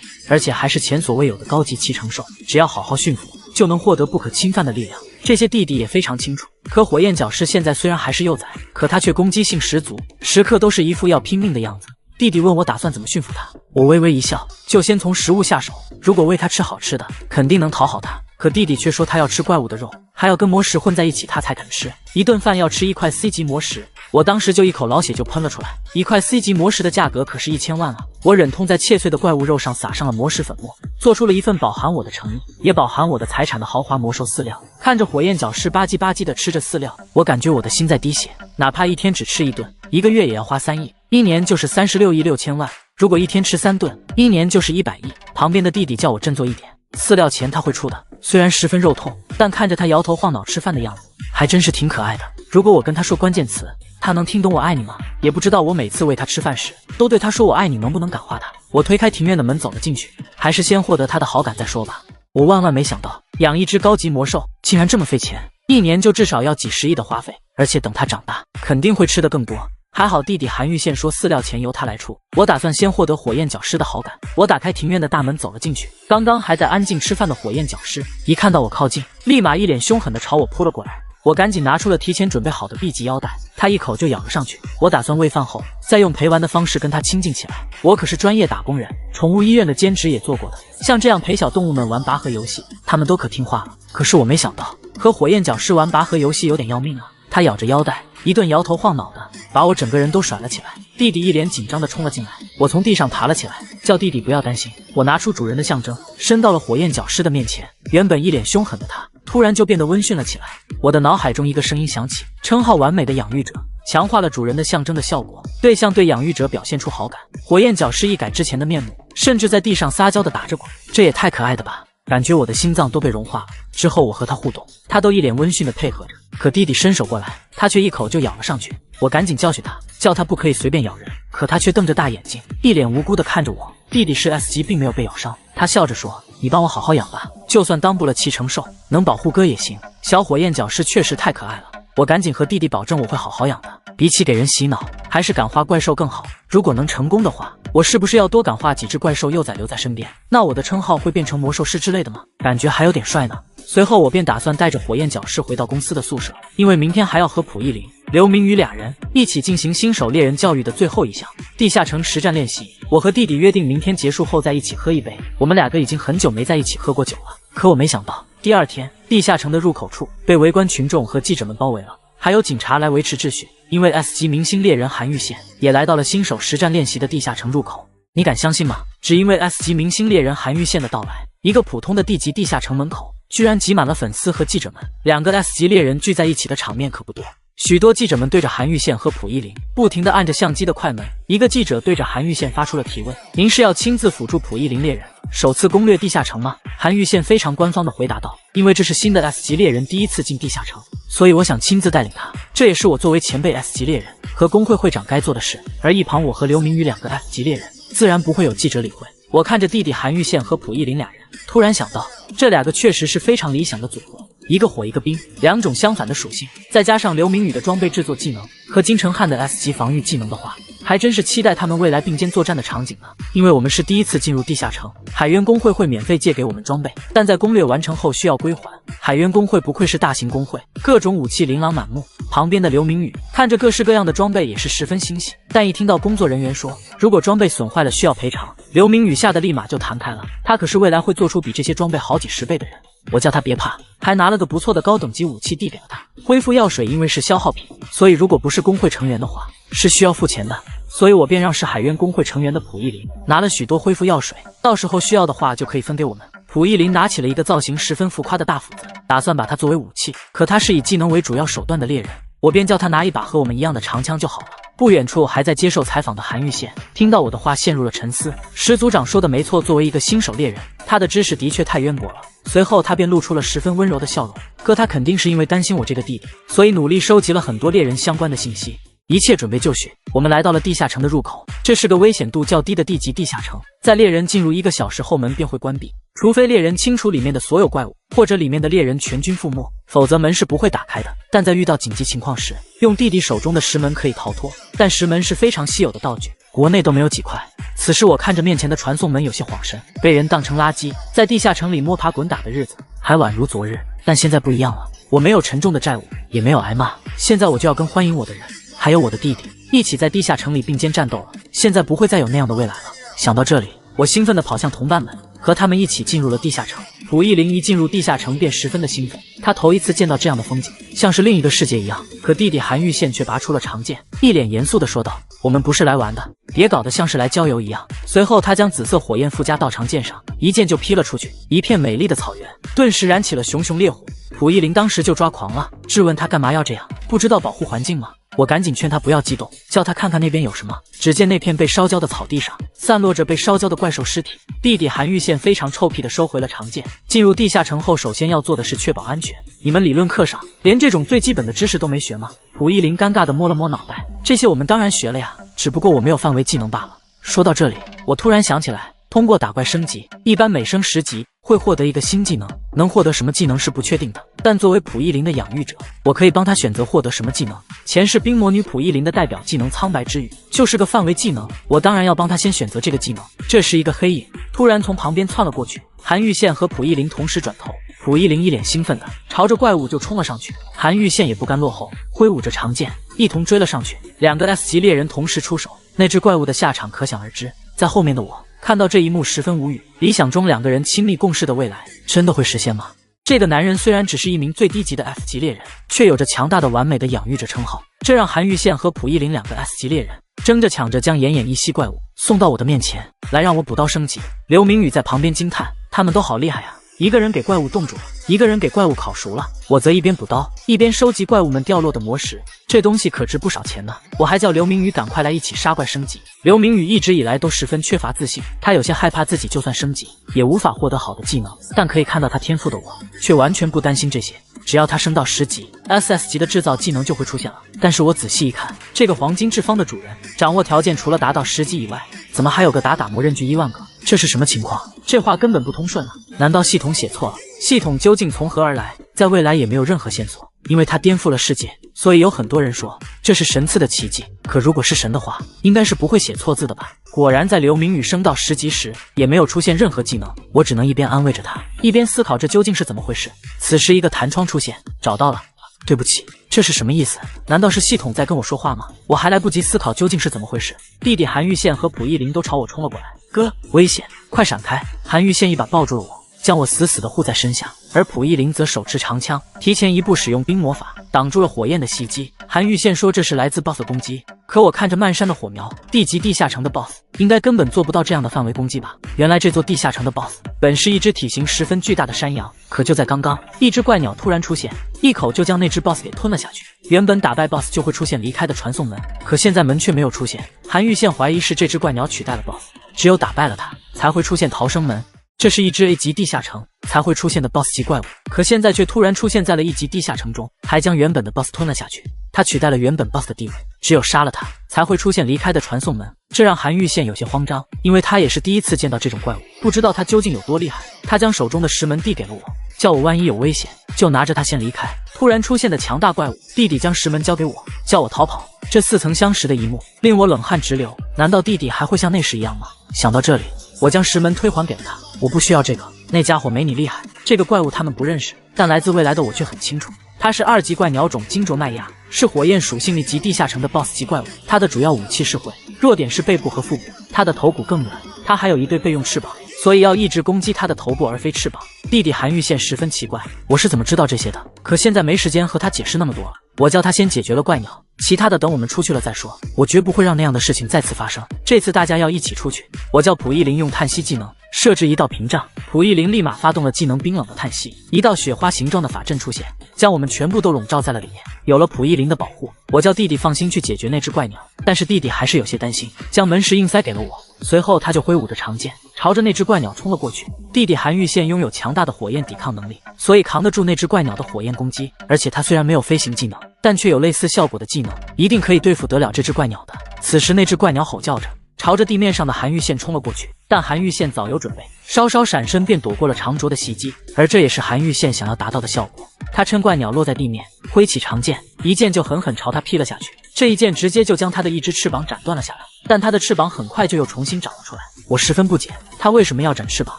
而且还是前所未有的高级骑乘兽，只要好好驯服，就能获得不可侵犯的力量。这些弟弟也非常清楚。可火焰角狮现在虽然还是幼崽，可他却攻击性十足，时刻都是一副要拼命的样子。弟弟问我打算怎么驯服他，我微微一笑，就先从食物下手。如果喂他吃好吃的，肯定能讨好他。可弟弟却说他要吃怪物的肉，还要跟魔石混在一起，他才肯吃。一顿饭要吃1块 C 级魔石，我当时就一口老血就喷了出来。1块 C 级魔石的价格可是1000万啊！我忍痛在切碎的怪物肉上撒上了魔石粉末，做出了一份饱含我的诚意，也饱含我的财产的豪华魔兽饲料。看着火焰角狮吧唧吧唧的吃着饲料，我感觉我的心在滴血。哪怕一天只吃1顿，1个月也要花3亿，1年就是36亿6千万。如果一天吃3顿，1年就是100亿。旁边的弟弟叫我振作一点，饲料钱他会出的。虽然十分肉痛，但看着他摇头晃脑吃饭的样子，还真是挺可爱的。如果我跟他说关键词，他能听懂我爱你吗？也不知道我每次喂他吃饭时，都对他说我爱你，能不能感化他？我推开庭院的门走了进去，还是先获得他的好感再说吧。我万万没想到，养一只高级魔兽竟然这么费钱，1年就至少要几十亿的花费，而且等他长大，肯定会吃得更多。还好弟弟韩玉宪说饲料钱由他来出，我打算先获得火焰角狮的好感。我打开庭院的大门走了进去，刚刚还在安静吃饭的火焰角狮，一看到我靠近，立马一脸凶狠地朝我扑了过来。我赶紧拿出了提前准备好的 B 级腰带，他一口就咬了上去。我打算喂饭后，再用陪玩的方式跟他亲近起来。我可是专业打工人，宠物医院的兼职也做过的，像这样陪小动物们玩拔河游戏，他们都可听话了。可是我没想到，和火焰角狮玩拔河游戏有点要命啊！他咬着腰带，一顿摇头晃脑的，把我整个人都甩了起来。弟弟一脸紧张的冲了进来，我从地上爬了起来，叫弟弟不要担心。我拿出主人的象征，伸到了火焰角狮的面前。原本一脸凶狠的他，突然就变得温驯了起来。我的脑海中一个声音响起，称号完美的养育者，强化了主人的象征的效果，对象对养育者表现出好感。火焰角狮一改之前的面目，甚至在地上撒娇的打着滚，这也太可爱的吧！感觉我的心脏都被融化了。之后我和他互动，他都一脸温驯的配合着。可弟弟伸手过来，他却一口就咬了上去。我赶紧教训他，叫他不可以随便咬人，可他却瞪着大眼睛，一脸无辜的看着我。弟弟是 S 级，并没有被咬伤，他笑着说：“你帮我好好养吧，就算当不了7成兽，能保护哥也行。”小火焰角狮确实太可爱了，我赶紧和弟弟保证我会好好养的。比起给人洗脑，还是感化怪兽更好。如果能成功的话，我是不是要多感化几只怪兽幼崽留在身边？那我的称号会变成魔兽师之类的吗？感觉还有点帅呢。随后我便打算带着火焰角狮回到公司的宿舍，因为明天还要和蒲一林、刘明宇2人一起进行新手猎人教育的最后一项地下城实战练习。我和弟弟约定明天结束后再一起喝一杯，我们2个已经很久没在一起喝过酒了。可我没想到，第2天地下城的入口处被围观群众和记者们包围了，还有警察来维持秩序。因为 S 级明星猎人韩玉宪也来到了新手实战练习的地下城入口。你敢相信吗？只因为 S 级明星猎人韩玉宪的到来，一个普通的地级地下城门口居然挤满了粉丝和记者们。2个 S 级猎人聚在一起的场面可不多。许多记者们对着韩玉宪和蒲一林不停地按着相机的快门。一个记者对着韩玉宪发出了提问：“您是要亲自辅助蒲一林猎人首次攻略地下城吗？”韩玉宪非常官方地回答道：“因为这是新的 S 级猎人第一次进地下城，所以我想亲自带领他，这也是我作为前辈 S 级猎人和工会会长该做的事。”而一旁我和刘明宇2个 S 级猎人自然不会有记者理会。我看着弟弟韩玉宪和蒲一林2人，突然想到这2个确实是非常理想的组合，一个火一个冰，2种相反的属性，再加上刘明宇的装备制作技能和金城汉的 S 级防御技能的话，还真是期待他们未来并肩作战的场景呢。因为我们是第一次进入地下城，海渊工会会免费借给我们装备，但在攻略完成后需要归还。海渊工会不愧是大型工会，各种武器琳琅满目。旁边的刘明宇看着各式各样的装备也是十分欣喜，但一听到工作人员说如果装备损坏了需要赔偿，刘明宇吓得立马就弹开了。他可是未来会做出比这些装备好几十倍的人。我叫他别怕，还拿了个不错的高等级武器递给了他。恢复药水因为是消耗品，所以如果不是工会成员的话是需要付钱的，所以我便让是海渊工会成员的蒲一林拿了许多恢复药水，到时候需要的话就可以分给我们。蒲一林拿起了一个造型十分浮夸的大斧子，打算把它作为武器，可他是以技能为主要手段的猎人，我便叫他拿一把和我们一样的长枪就好了。不远处还在接受采访的韩玉宪听到我的话陷入了沉思。石组长说的没错，作为一个新手猎人，他的知识的确太渊博了。随后他便露出了十分温柔的笑容，哥他肯定是因为担心我这个弟弟，所以努力收集了很多猎人相关的信息。一切准备就绪，我们来到了地下城的入口。这是个危险度较低的地级地下城，在猎人进入1个小时后门便会关闭，除非猎人清除里面的所有怪物，或者里面的猎人全军覆没，否则门是不会打开的。但在遇到紧急情况时，用弟弟手中的石门可以逃脱，但石门是非常稀有的道具，国内都没有几块。此时我看着面前的传送门有些恍神，被人当成垃圾，在地下城里摸爬滚打的日子还宛如昨日。但现在不一样了，我没有沉重的债务，也没有挨骂，现在我就要跟欢迎我的人还有我的弟弟一起在地下城里并肩战斗了。现在不会再有那样的未来了。想到这里，我兴奋地跑向同伴们，和他们一起进入了地下城。蒲一灵一进入地下城便十分的兴奋，他头一次见到这样的风景，像是另一个世界一样。可弟弟韩玉宪却拔出了长剑，一脸严肃地说道：“我们不是来玩的，别搞得像是来郊游一样。”随后他将紫色火焰附加到长剑上，一剑就劈了出去。一片美丽的草原顿时燃起了熊熊烈火。蒲一灵当时就抓狂了，质问他干嘛要这样，不知道保护环境吗？我赶紧劝他不要激动，叫他看看那边有什么。只见那片被烧焦的草地上散落着被烧焦的怪兽尸体。弟弟韩玉宪非常臭屁地收回了长剑。进入地下城后，首先要做的是确保安全。你们理论课上连这种最基本的知识都没学吗？蒲一灵尴尬地摸了摸脑袋，这些我们当然学了呀，只不过我没有范围技能罢了。说到这里，我突然想起来，通过打怪升级，一般每升10级会获得一个新技能，能获得什么技能是不确定的。但作为蒲一灵的养育者，我可以帮他选择获得什么技能。前世冰魔女蒲一灵的代表技能苍白之语就是个范围技能，我当然要帮他先选择这个技能。这时一个黑影突然从旁边窜了过去，韩玉宪和蒲一灵同时转头，蒲一灵一脸兴奋的朝着怪物就冲了上去，韩玉宪也不甘落后，挥舞着长剑一同追了上去。两个 S 级猎人同时出手，那只怪物的下场可想而知。在后面的我看到这一幕十分无语，理想中两个人亲密共事的未来真的会实现吗？这个男人虽然只是一名最低级的 F 级猎人，却有着强大的完美的养育者称号，这让韩玉宪和蒲一灵两个 S 级猎人争着抢着将奄奄一息怪物送到我的面前来让我补刀升级。刘明宇在旁边惊叹，他们都好厉害啊，一个人给怪物冻住了，一个人给怪物烤熟了，我则一边补刀一边收集怪物们掉落的魔石，这东西可值不少钱呢。我还叫刘明宇赶快来一起杀怪升级。刘明宇一直以来都十分缺乏自信，他有些害怕自己就算升级也无法获得好的技能，但可以看到他天赋的我却完全不担心这些。只要他升到10级 SS 级的制造技能就会出现了。但是我仔细一看，这个黄金智方的主人掌握条件除了达到10级以外，怎么还有个打魔刃具1万个？这是什么情况？这话根本不通顺啊！难道系统写错了？系统究竟从何而来？在未来也没有任何线索，因为它颠覆了世界，所以有很多人说这是神赐的奇迹。可如果是神的话，应该是不会写错字的吧？果然在刘明宇升到10级时也没有出现任何技能，我只能一边安慰着他，一边思考这究竟是怎么回事。此时一个弹窗出现，找到了。对不起，这是什么意思？难道是系统在跟我说话吗？我还来不及思考究竟是怎么回事，弟弟韩玉宪和蒲一灵都朝我冲了过来。哥，危险，快闪开！韩玉宪一把抱住了我，将我死死地护在身下，而蒲一灵则手持长枪，提前一步使用冰魔法挡住了火焰的袭击。韩玉宪说这是来自 BOSS 的攻击，可我看着漫山的火苗，地级地下城的 BOSS 应该根本做不到这样的范围攻击吧？原来这座地下城的 BOSS 本是一只体型十分巨大的山羊，可就在刚刚，一只怪鸟突然出现，一口就将那只 BOSS 给吞了下去。原本打败 BOSS 就会出现离开的传送门，可现在门却没有出现。韩玉宪怀疑是这只怪鸟取代了 BOSS， 只有打败了它，才会出现逃生门。这是一只 A 级地下城才会出现的 BOSS 级怪物，可现在却突然出现在了1级地下城中，还将原本的 BOSS 吞了下去。他取代了原本 BOSS 的地位，只有杀了他，才会出现离开的传送门。这让韩玉宪有些慌张，因为他也是第一次见到这种怪物，不知道他究竟有多厉害。他将手中的石门递给了我，叫我万一有危险，就拿着它先离开。突然出现的强大怪物，弟弟将石门交给我，叫我逃跑。这似曾相识的一幕令我冷汗直流，难道弟弟还会像那时一样吗？想到这里，我将石门退还给了他。我不需要这个，那家伙没你厉害。这个怪物他们不认识，但来自未来的我却很清楚。它是2级怪鸟种金卓麦亚，是火焰属性力级地下城的 BOSS 级怪物。它的主要武器是喙，弱点是背部和腹部。它的头骨更软，它还有一对备用翅膀，所以要一直攻击它的头部而非翅膀。弟弟韩玉宪十分奇怪，我是怎么知道这些的？可现在没时间和他解释那么多了，我叫他先解决了怪鸟，其他的等我们出去了再说。我绝不会让那样的事情再次发生，这次大家要一起出去。我叫蒲一灵用叹息技能设置一道屏障，蒲一灵立马发动了技能冰冷的叹息，一道雪花形状的法阵出现，将我们全部都笼罩在了里面。有了蒲一灵的保护，我叫弟弟放心去解决那只怪鸟，但是弟弟还是有些担心，将门石硬塞给了我。随后他就挥舞着长剑朝着那只怪鸟冲了过去。弟弟韩玉宪拥有强大的火焰抵抗能力，所以扛得住那只怪鸟的火焰攻击，而且他虽然没有飞行技能，但却有类似效果的技能，一定可以对付得了这只怪鸟的。此时那只怪鸟吼叫着朝着地面上的韩玉宪冲了过去，但韩玉宪早有准备，稍稍闪身便躲过了长卓的袭击，而这也是韩玉宪想要达到的效果。他趁怪鸟落在地面，挥起长剑，一剑就狠狠朝他劈了下去。这一剑直接就将他的一只翅膀斩断了下来，但他的翅膀很快就又重新长了出来。我十分不解，他为什么要斩翅膀？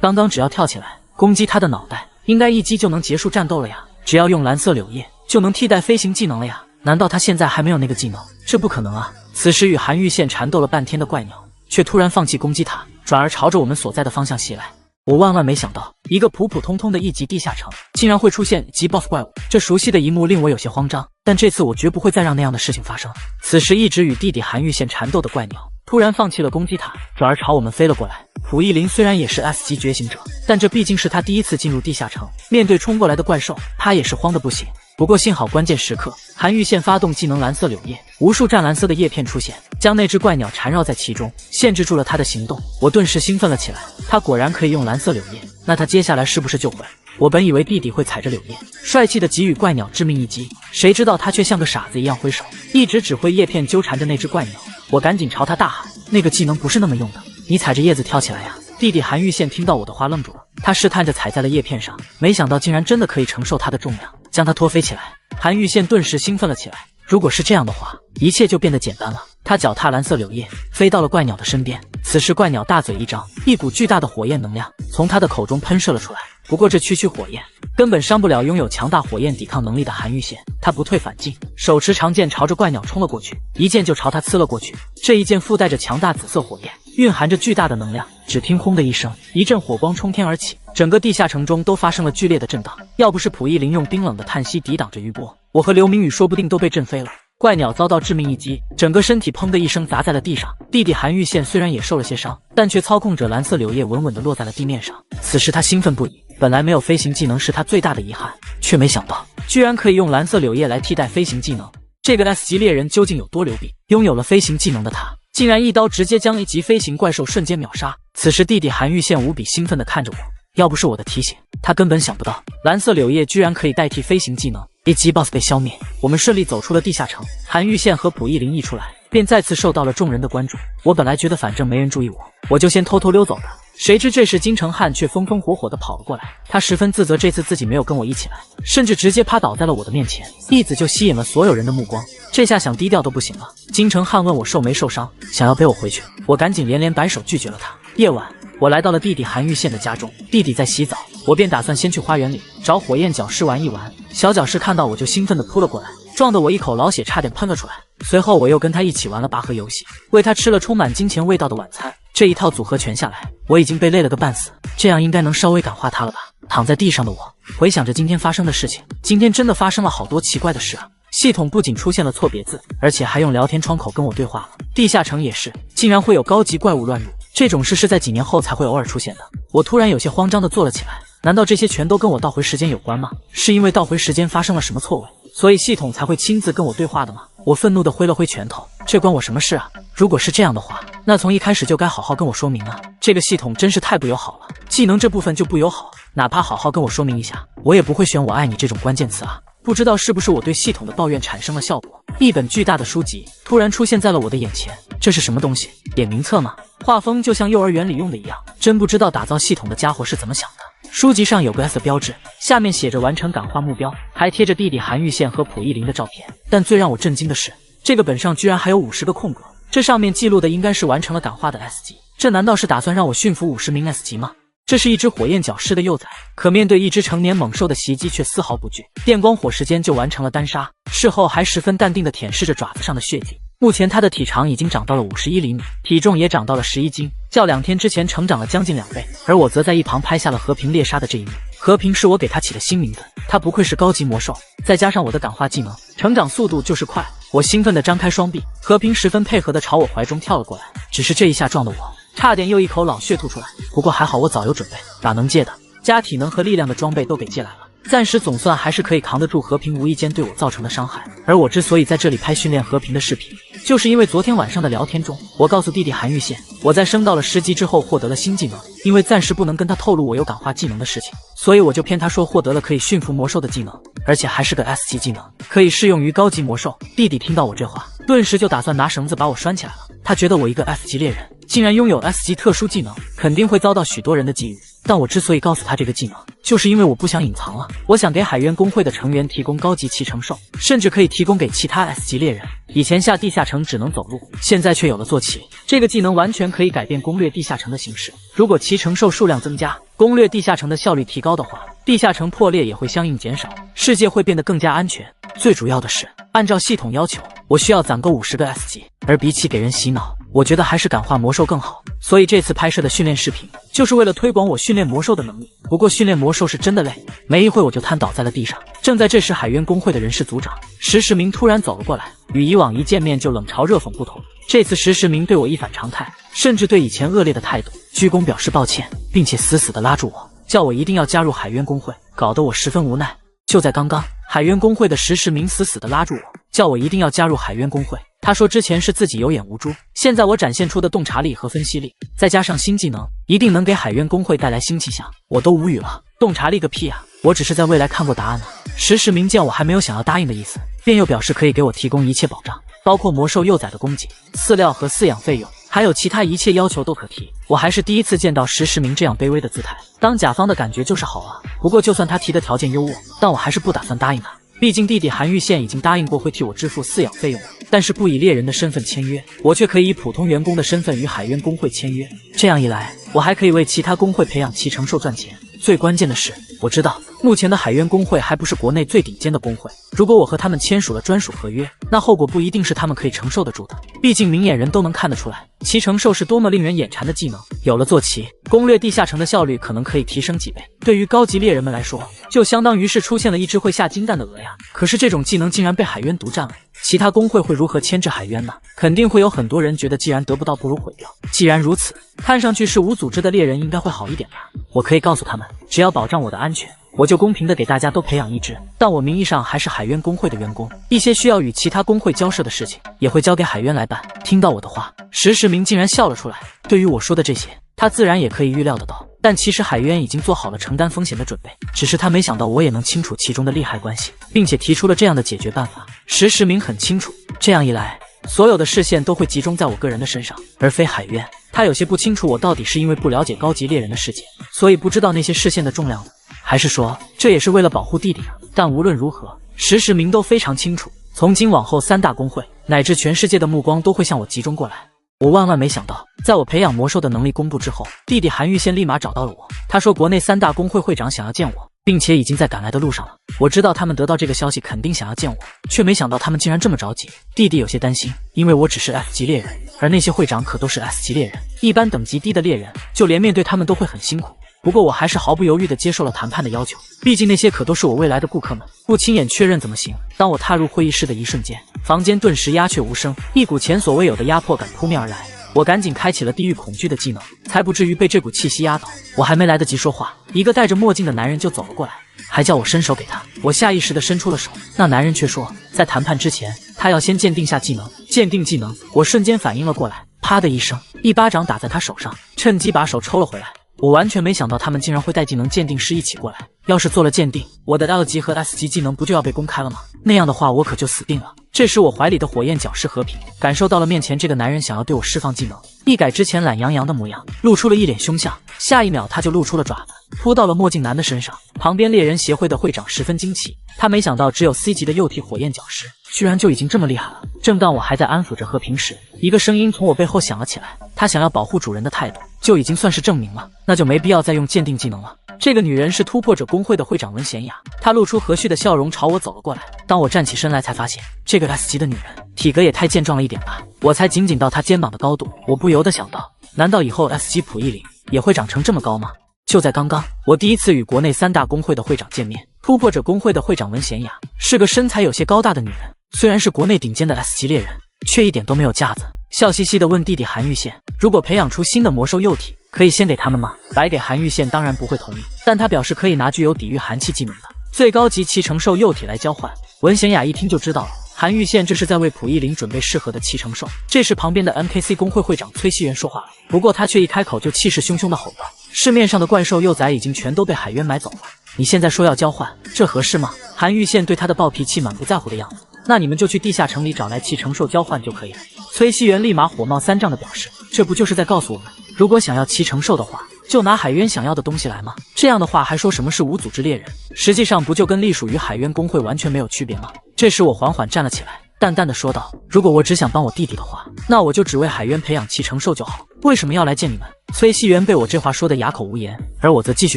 刚刚只要跳起来攻击他的脑袋，应该一击就能结束战斗了呀！只要用蓝色柳叶就能替代飞行技能了呀！难道他现在还没有那个技能？这不可能啊！此时与韩玉宪缠斗了半天的怪鸟，却突然放弃攻击他，转而朝着我们所在的方向袭来。我万万没想到，一个普普通通的1级地下城，竟然会出现级 BOSS 怪物。这熟悉的一幕令我有些慌张，但这次我绝不会再让那样的事情发生。此时，一直与弟弟韩玉宪缠斗的怪鸟突然放弃了攻击塔，转而朝我们飞了过来。溥仪林虽然也是 S 级觉醒者，但这毕竟是他第一次进入地下城，面对冲过来的怪兽，他也是慌得不行。不过幸好关键时刻，韩玉宪发动技能蓝色柳叶，无数湛蓝色的叶片出现，将那只怪鸟缠绕在其中，限制住了他的行动。我顿时兴奋了起来，他果然可以用蓝色柳叶，那他接下来是不是就会？我本以为弟弟会踩着柳叶，帅气的给予怪鸟致命一击，谁知道他却像个傻子一样挥手，一直指挥叶片纠缠着那只怪鸟。我赶紧朝他大喊：“那个技能不是那么用的，你踩着叶子跳起来呀！”弟弟韩玉宪听到我的话愣住了，他试探着踩在了叶片上，没想到竟然真的可以承受它的重量，将它拖飞起来。韩玉宪顿时兴奋了起来，如果是这样的话，一切就变得简单了。他脚踏蓝色柳叶，飞到了怪鸟的身边。此时怪鸟大嘴一张，一股巨大的火焰能量从他的口中喷射了出来。不过这区区火焰根本伤不了拥有强大火焰抵抗能力的韩玉宪，他不退反进，手持长剑朝着怪鸟冲了过去，一剑就朝他刺了过去。这一剑附带着强大紫色火焰，蕴含着巨大的能量。只听轰的一声，一阵火光冲天而起，整个地下城中都发生了剧烈的震荡。要不是溥仪林用冰冷的叹息抵挡着余波，我和刘明宇说不定都被震飞了。怪鸟遭到致命一击，整个身体砰的一声砸在了地上。弟弟韩玉宪虽然也受了些伤，但却操控着蓝色柳叶稳稳地落在了地面上。此时他兴奋不已，本来没有飞行技能是他最大的遗憾，却没想到居然可以用蓝色柳叶来替代飞行技能。这个 S 级猎人究竟有多牛逼？拥有了飞行技能的他，竟然一刀直接将1级飞行怪兽瞬间秒杀。此时弟弟韩玉宪无比兴奋地看着我，要不是我的提醒，他根本想不到蓝色柳叶居然可以代替飞行技能。1级 BOSS 被消灭，我们顺利走出了地下城。韩玉宪和溥仪林一出来，便再次受到了众人的关注。我本来觉得反正没人注意我，我就先偷偷溜走的。谁知这时金城汉却风风火火地跑了过来，他十分自责这次自己没有跟我一起来，甚至直接趴倒在了我的面前，一子就吸引了所有人的目光。这下想低调都不行了。金城汉问我受没受伤，想要背我回去，我赶紧连连摆手拒绝了他。夜晚，我来到了弟弟韩玉宪的家中，弟弟在洗澡，我便打算先去花园里找火焰角狮玩一玩。小角狮看到我就兴奋地扑了过来，撞得我一口老血差点喷了出来。随后我又跟他一起玩了拔河游戏，喂他吃了充满金钱味道的晚餐。这一套组合拳下来，我已经被累了个半死，这样应该能稍微感化他了吧。躺在地上的我回想着今天发生的事情，今天真的发生了好多奇怪的事啊。系统不仅出现了错别字，而且还用聊天窗口跟我对话了。地下城也是，竟然会有高级怪物乱入，这种事是在几年后才会偶尔出现的。我突然有些慌张地坐了起来，难道这些全都跟我倒回时间有关吗？是因为倒回时间发生了什么错位，所以系统才会亲自跟我对话的吗？我愤怒地挥了挥拳头，这关我什么事啊？如果是这样的话，那从一开始就该好好跟我说明啊！这个系统真是太不友好了，技能这部分就不友好，哪怕好好跟我说明一下，我也不会选我爱你这种关键词啊！不知道是不是我对系统的抱怨产生了效果，一本巨大的书籍突然出现在了我的眼前，这是什么东西？点名册吗？画风就像幼儿园里用的一样，真不知道打造系统的家伙是怎么想的。书籍上有个 S 的标志，下面写着完成感化目标，还贴着弟弟韩玉宪和溥仪林的照片。但最让我震惊的是，这个本上居然还有50个空格，这上面记录的应该是完成了感化的 S 级，这难道是打算让我驯服50名 S 级吗？这是一只火焰角狮的幼崽，可面对一只成年猛兽的袭击却丝毫不惧，电光火石间就完成了单杀，事后还十分淡定地舔舐着爪子上的血迹。目前它的体长已经长到了51厘米，体重也长到了11斤，较2天之前成长了将近2倍。而我则在一旁拍下了和平猎杀的这一幕。和平是我给它起的新名字，它不愧是高级魔兽，再加上我的感化技能，成长速度就是快。我兴奋地张开双臂，和平十分配合地朝我怀中跳了过来，只是这一下撞得我差点又一口老血吐出来。不过还好我早有准备，把能借的加体能和力量的装备都给借来了，暂时总算还是可以扛得住和平无意间对我造成的伤害。而我之所以在这里拍训练和平的视频，就是因为昨天晚上的聊天中，我告诉弟弟韩玉宪，我在升到了10级之后获得了新技能，因为暂时不能跟他透露我有感化技能的事情，所以我就骗他说获得了可以驯服魔兽的技能，而且还是个 S 级技能，可以适用于高级魔兽。弟弟听到我这话，顿时就打算拿绳子把我拴起来了。他觉得我一个 S 级猎人竟然拥有 S 级特殊技能，肯定会遭到许多人的觊觎。但我之所以告诉他这个技能，就是因为我不想隐藏了。我想给海渊公会的成员提供高级骑乘兽，甚至可以提供给其他 S 级猎人。以前下地下城只能走路，现在却有了坐骑，这个技能完全可以改变攻略地下城的形式。如果骑乘兽数量增加，攻略地下城的效率提高的话，地下城破裂也会相应减少，世界会变得更加安全。最主要的是，按照系统要求，我需要攒够50个 S 级，而比起给人洗脑，我觉得还是感化魔兽更好，所以这次拍摄的训练视频就是为了推广我训练魔兽的能力。不过训练魔兽是真的累，没一会我就瘫倒在了地上。正在这时，海渊公会的人事组长石世明突然走了过来，与以往一见面就冷嘲热讽不同，这次石世明对我一反常态，甚至对以前恶劣的态度鞠躬表示抱歉，并且死死地拉住我，叫我一定要加入海渊公会，搞得我十分无奈。就在刚刚，海渊公会的石世明死死地拉住我，叫我一定要加入海渊公会。他说之前是自己有眼无珠，现在我展现出的洞察力和分析力，再加上新技能，一定能给海渊公会带来新气象。我都无语了，洞察力个屁啊！我只是在未来看过答案呢。石世明见我还没有想要答应的意思，便又表示可以给我提供一切保障，包括魔兽幼崽的供给、饲料和饲养费用，还有其他一切要求都可提。我还是第一次见到石世明这样卑微的姿态，当甲方的感觉就是好啊。不过就算他提的条件优渥，但我还是不打算答应他。毕竟弟弟韩玉宪已经答应过会替我支付饲养费用了，但是不以猎人的身份签约，我却可以以普通员工的身份与海渊公会签约。这样一来，我还可以为其他工会培养其成兽赚钱。最关键的是，我知道目前的海渊公会还不是国内最顶尖的工会，如果我和他们签署了专属合约，那后果不一定是他们可以承受得住的。毕竟明眼人都能看得出来，其成兽是多么令人眼馋的技能，有了坐骑，攻略地下城的效率可能可以提升几倍。对于高级猎人们来说，就相当于是出现了一只会下金蛋的鹅呀。可是这种技能竟然被海渊独占了，其他工会会如何牵制海渊呢？肯定会有很多人觉得既然得不到不如毁掉。既然如此，看上去是无组织的猎人应该会好一点吧。我可以告诉他们，只要保障我的安全，我就公平的给大家都培养一只。但我名义上还是海渊公会的员工，一些需要与其他工会交涉的事情也会交给海渊来办。听到我的话，石世明竟然笑了出来。对于我说的这些，他自然也可以预料得到，但其实海渊已经做好了承担风险的准备，只是他没想到我也能清楚其中的利害关系，并且提出了这样的解决办法。石世明很清楚，这样一来，所有的视线都会集中在我个人的身上，而非海渊。他有些不清楚我到底是因为不了解高级猎人的世界，所以不知道那些视线的重量呢，还是说这也是为了保护弟弟呢？但无论如何，石世明都非常清楚，从今往后3大工会乃至全世界的目光都会向我集中过来。我万万没想到，在我培养魔兽的能力公布之后，弟弟韩玉宪立马找到了我。他说国内3大工会会长想要见我，并且已经在赶来的路上了。我知道他们得到这个消息肯定想要见我，却没想到他们竟然这么着急。弟弟有些担心，因为我只是 F 级猎人，而那些会长可都是 S 级猎人，一般等级低的猎人就连面对他们都会很辛苦。不过我还是毫不犹豫地接受了谈判的要求，毕竟那些可都是我未来的顾客们，不亲眼确认怎么行？当我踏入会议室的一瞬间，房间顿时鸦雀无声，一股前所未有的压迫感扑面而来。我赶紧开启了地狱恐惧的技能，才不至于被这股气息压倒。我还没来得及说话，一个戴着墨镜的男人就走了过来，还叫我伸手给他。我下意识地伸出了手，那男人却说，在谈判之前，他要先鉴定下技能。鉴定技能，我瞬间反应了过来，啪的一声，一巴掌打在他手上，趁机把手抽了回来。我完全没想到他们竟然会带技能鉴定师一起过来，要是做了鉴定，我的 L 级和 S 级技能不就要被公开了吗？那样的话我可就死定了。这时我怀里的火焰角是和平，感受到了面前这个男人想要对我释放技能，一改之前懒洋洋的模样，露出了一脸凶相。下一秒他就露出了爪子，扑到了墨镜男的身上。旁边猎人协会的会长十分惊奇，他没想到只有 C 级的幼体火焰角石居然就已经这么厉害了。正当我还在安抚着和平时，一个声音从我背后响了起来，他想要保护主人的态度就已经算是证明了，那就没必要再用鉴定技能了。这个女人是突破者工会的会长文贤雅，她露出和煦的笑容朝我走了过来。当我站起身来，才发现这个 S 级的女人体格也太健壮了一点吧，我才仅仅到她肩膀的高度，我不由得想到，难道以后 S 级溥仪陵也会长成这么高吗？就在刚刚，我第一次与国内3大工会的会长见面，突破者工会的会长文贤雅是个身材有些高大的女人，虽然是国内顶尖的 S 级猎人，却一点都没有架子，笑嘻嘻地问弟弟韩玉宪，如果培养出新的魔兽幼体，可以先给他们吗？白给韩玉宪当然不会同意，但他表示可以拿具有抵御寒气技能的最高级骑乘兽幼体来交换。文贤雅一听就知道了，韩玉宪这是在为溥仪陵准备适合的骑乘兽。这时旁边的 MKC 工会会长崔熙元说话了，不过他却一开口就气势汹汹地吼道，市面上的怪兽幼崽已经全都被海渊买走了，你现在说要交换，这合适吗？韩玉宪对他的暴脾气满不在乎的样子，那你们就去地下城里找来骑乘兽交换就可以了。崔熙元立马火冒三丈地表示，这不就是在告诉我们，如果想要骑乘兽的话，就拿海渊想要的东西来吗？这样的话还说什么是无组织猎人，实际上不就跟隶属于海渊工会完全没有区别吗？这时我缓缓站了起来，淡淡的说道，如果我只想帮我弟弟的话，那我就只为海渊培养骑乘兽就好，为什么要来见你们？崔熙元被我这话说得哑口无言，而我则继续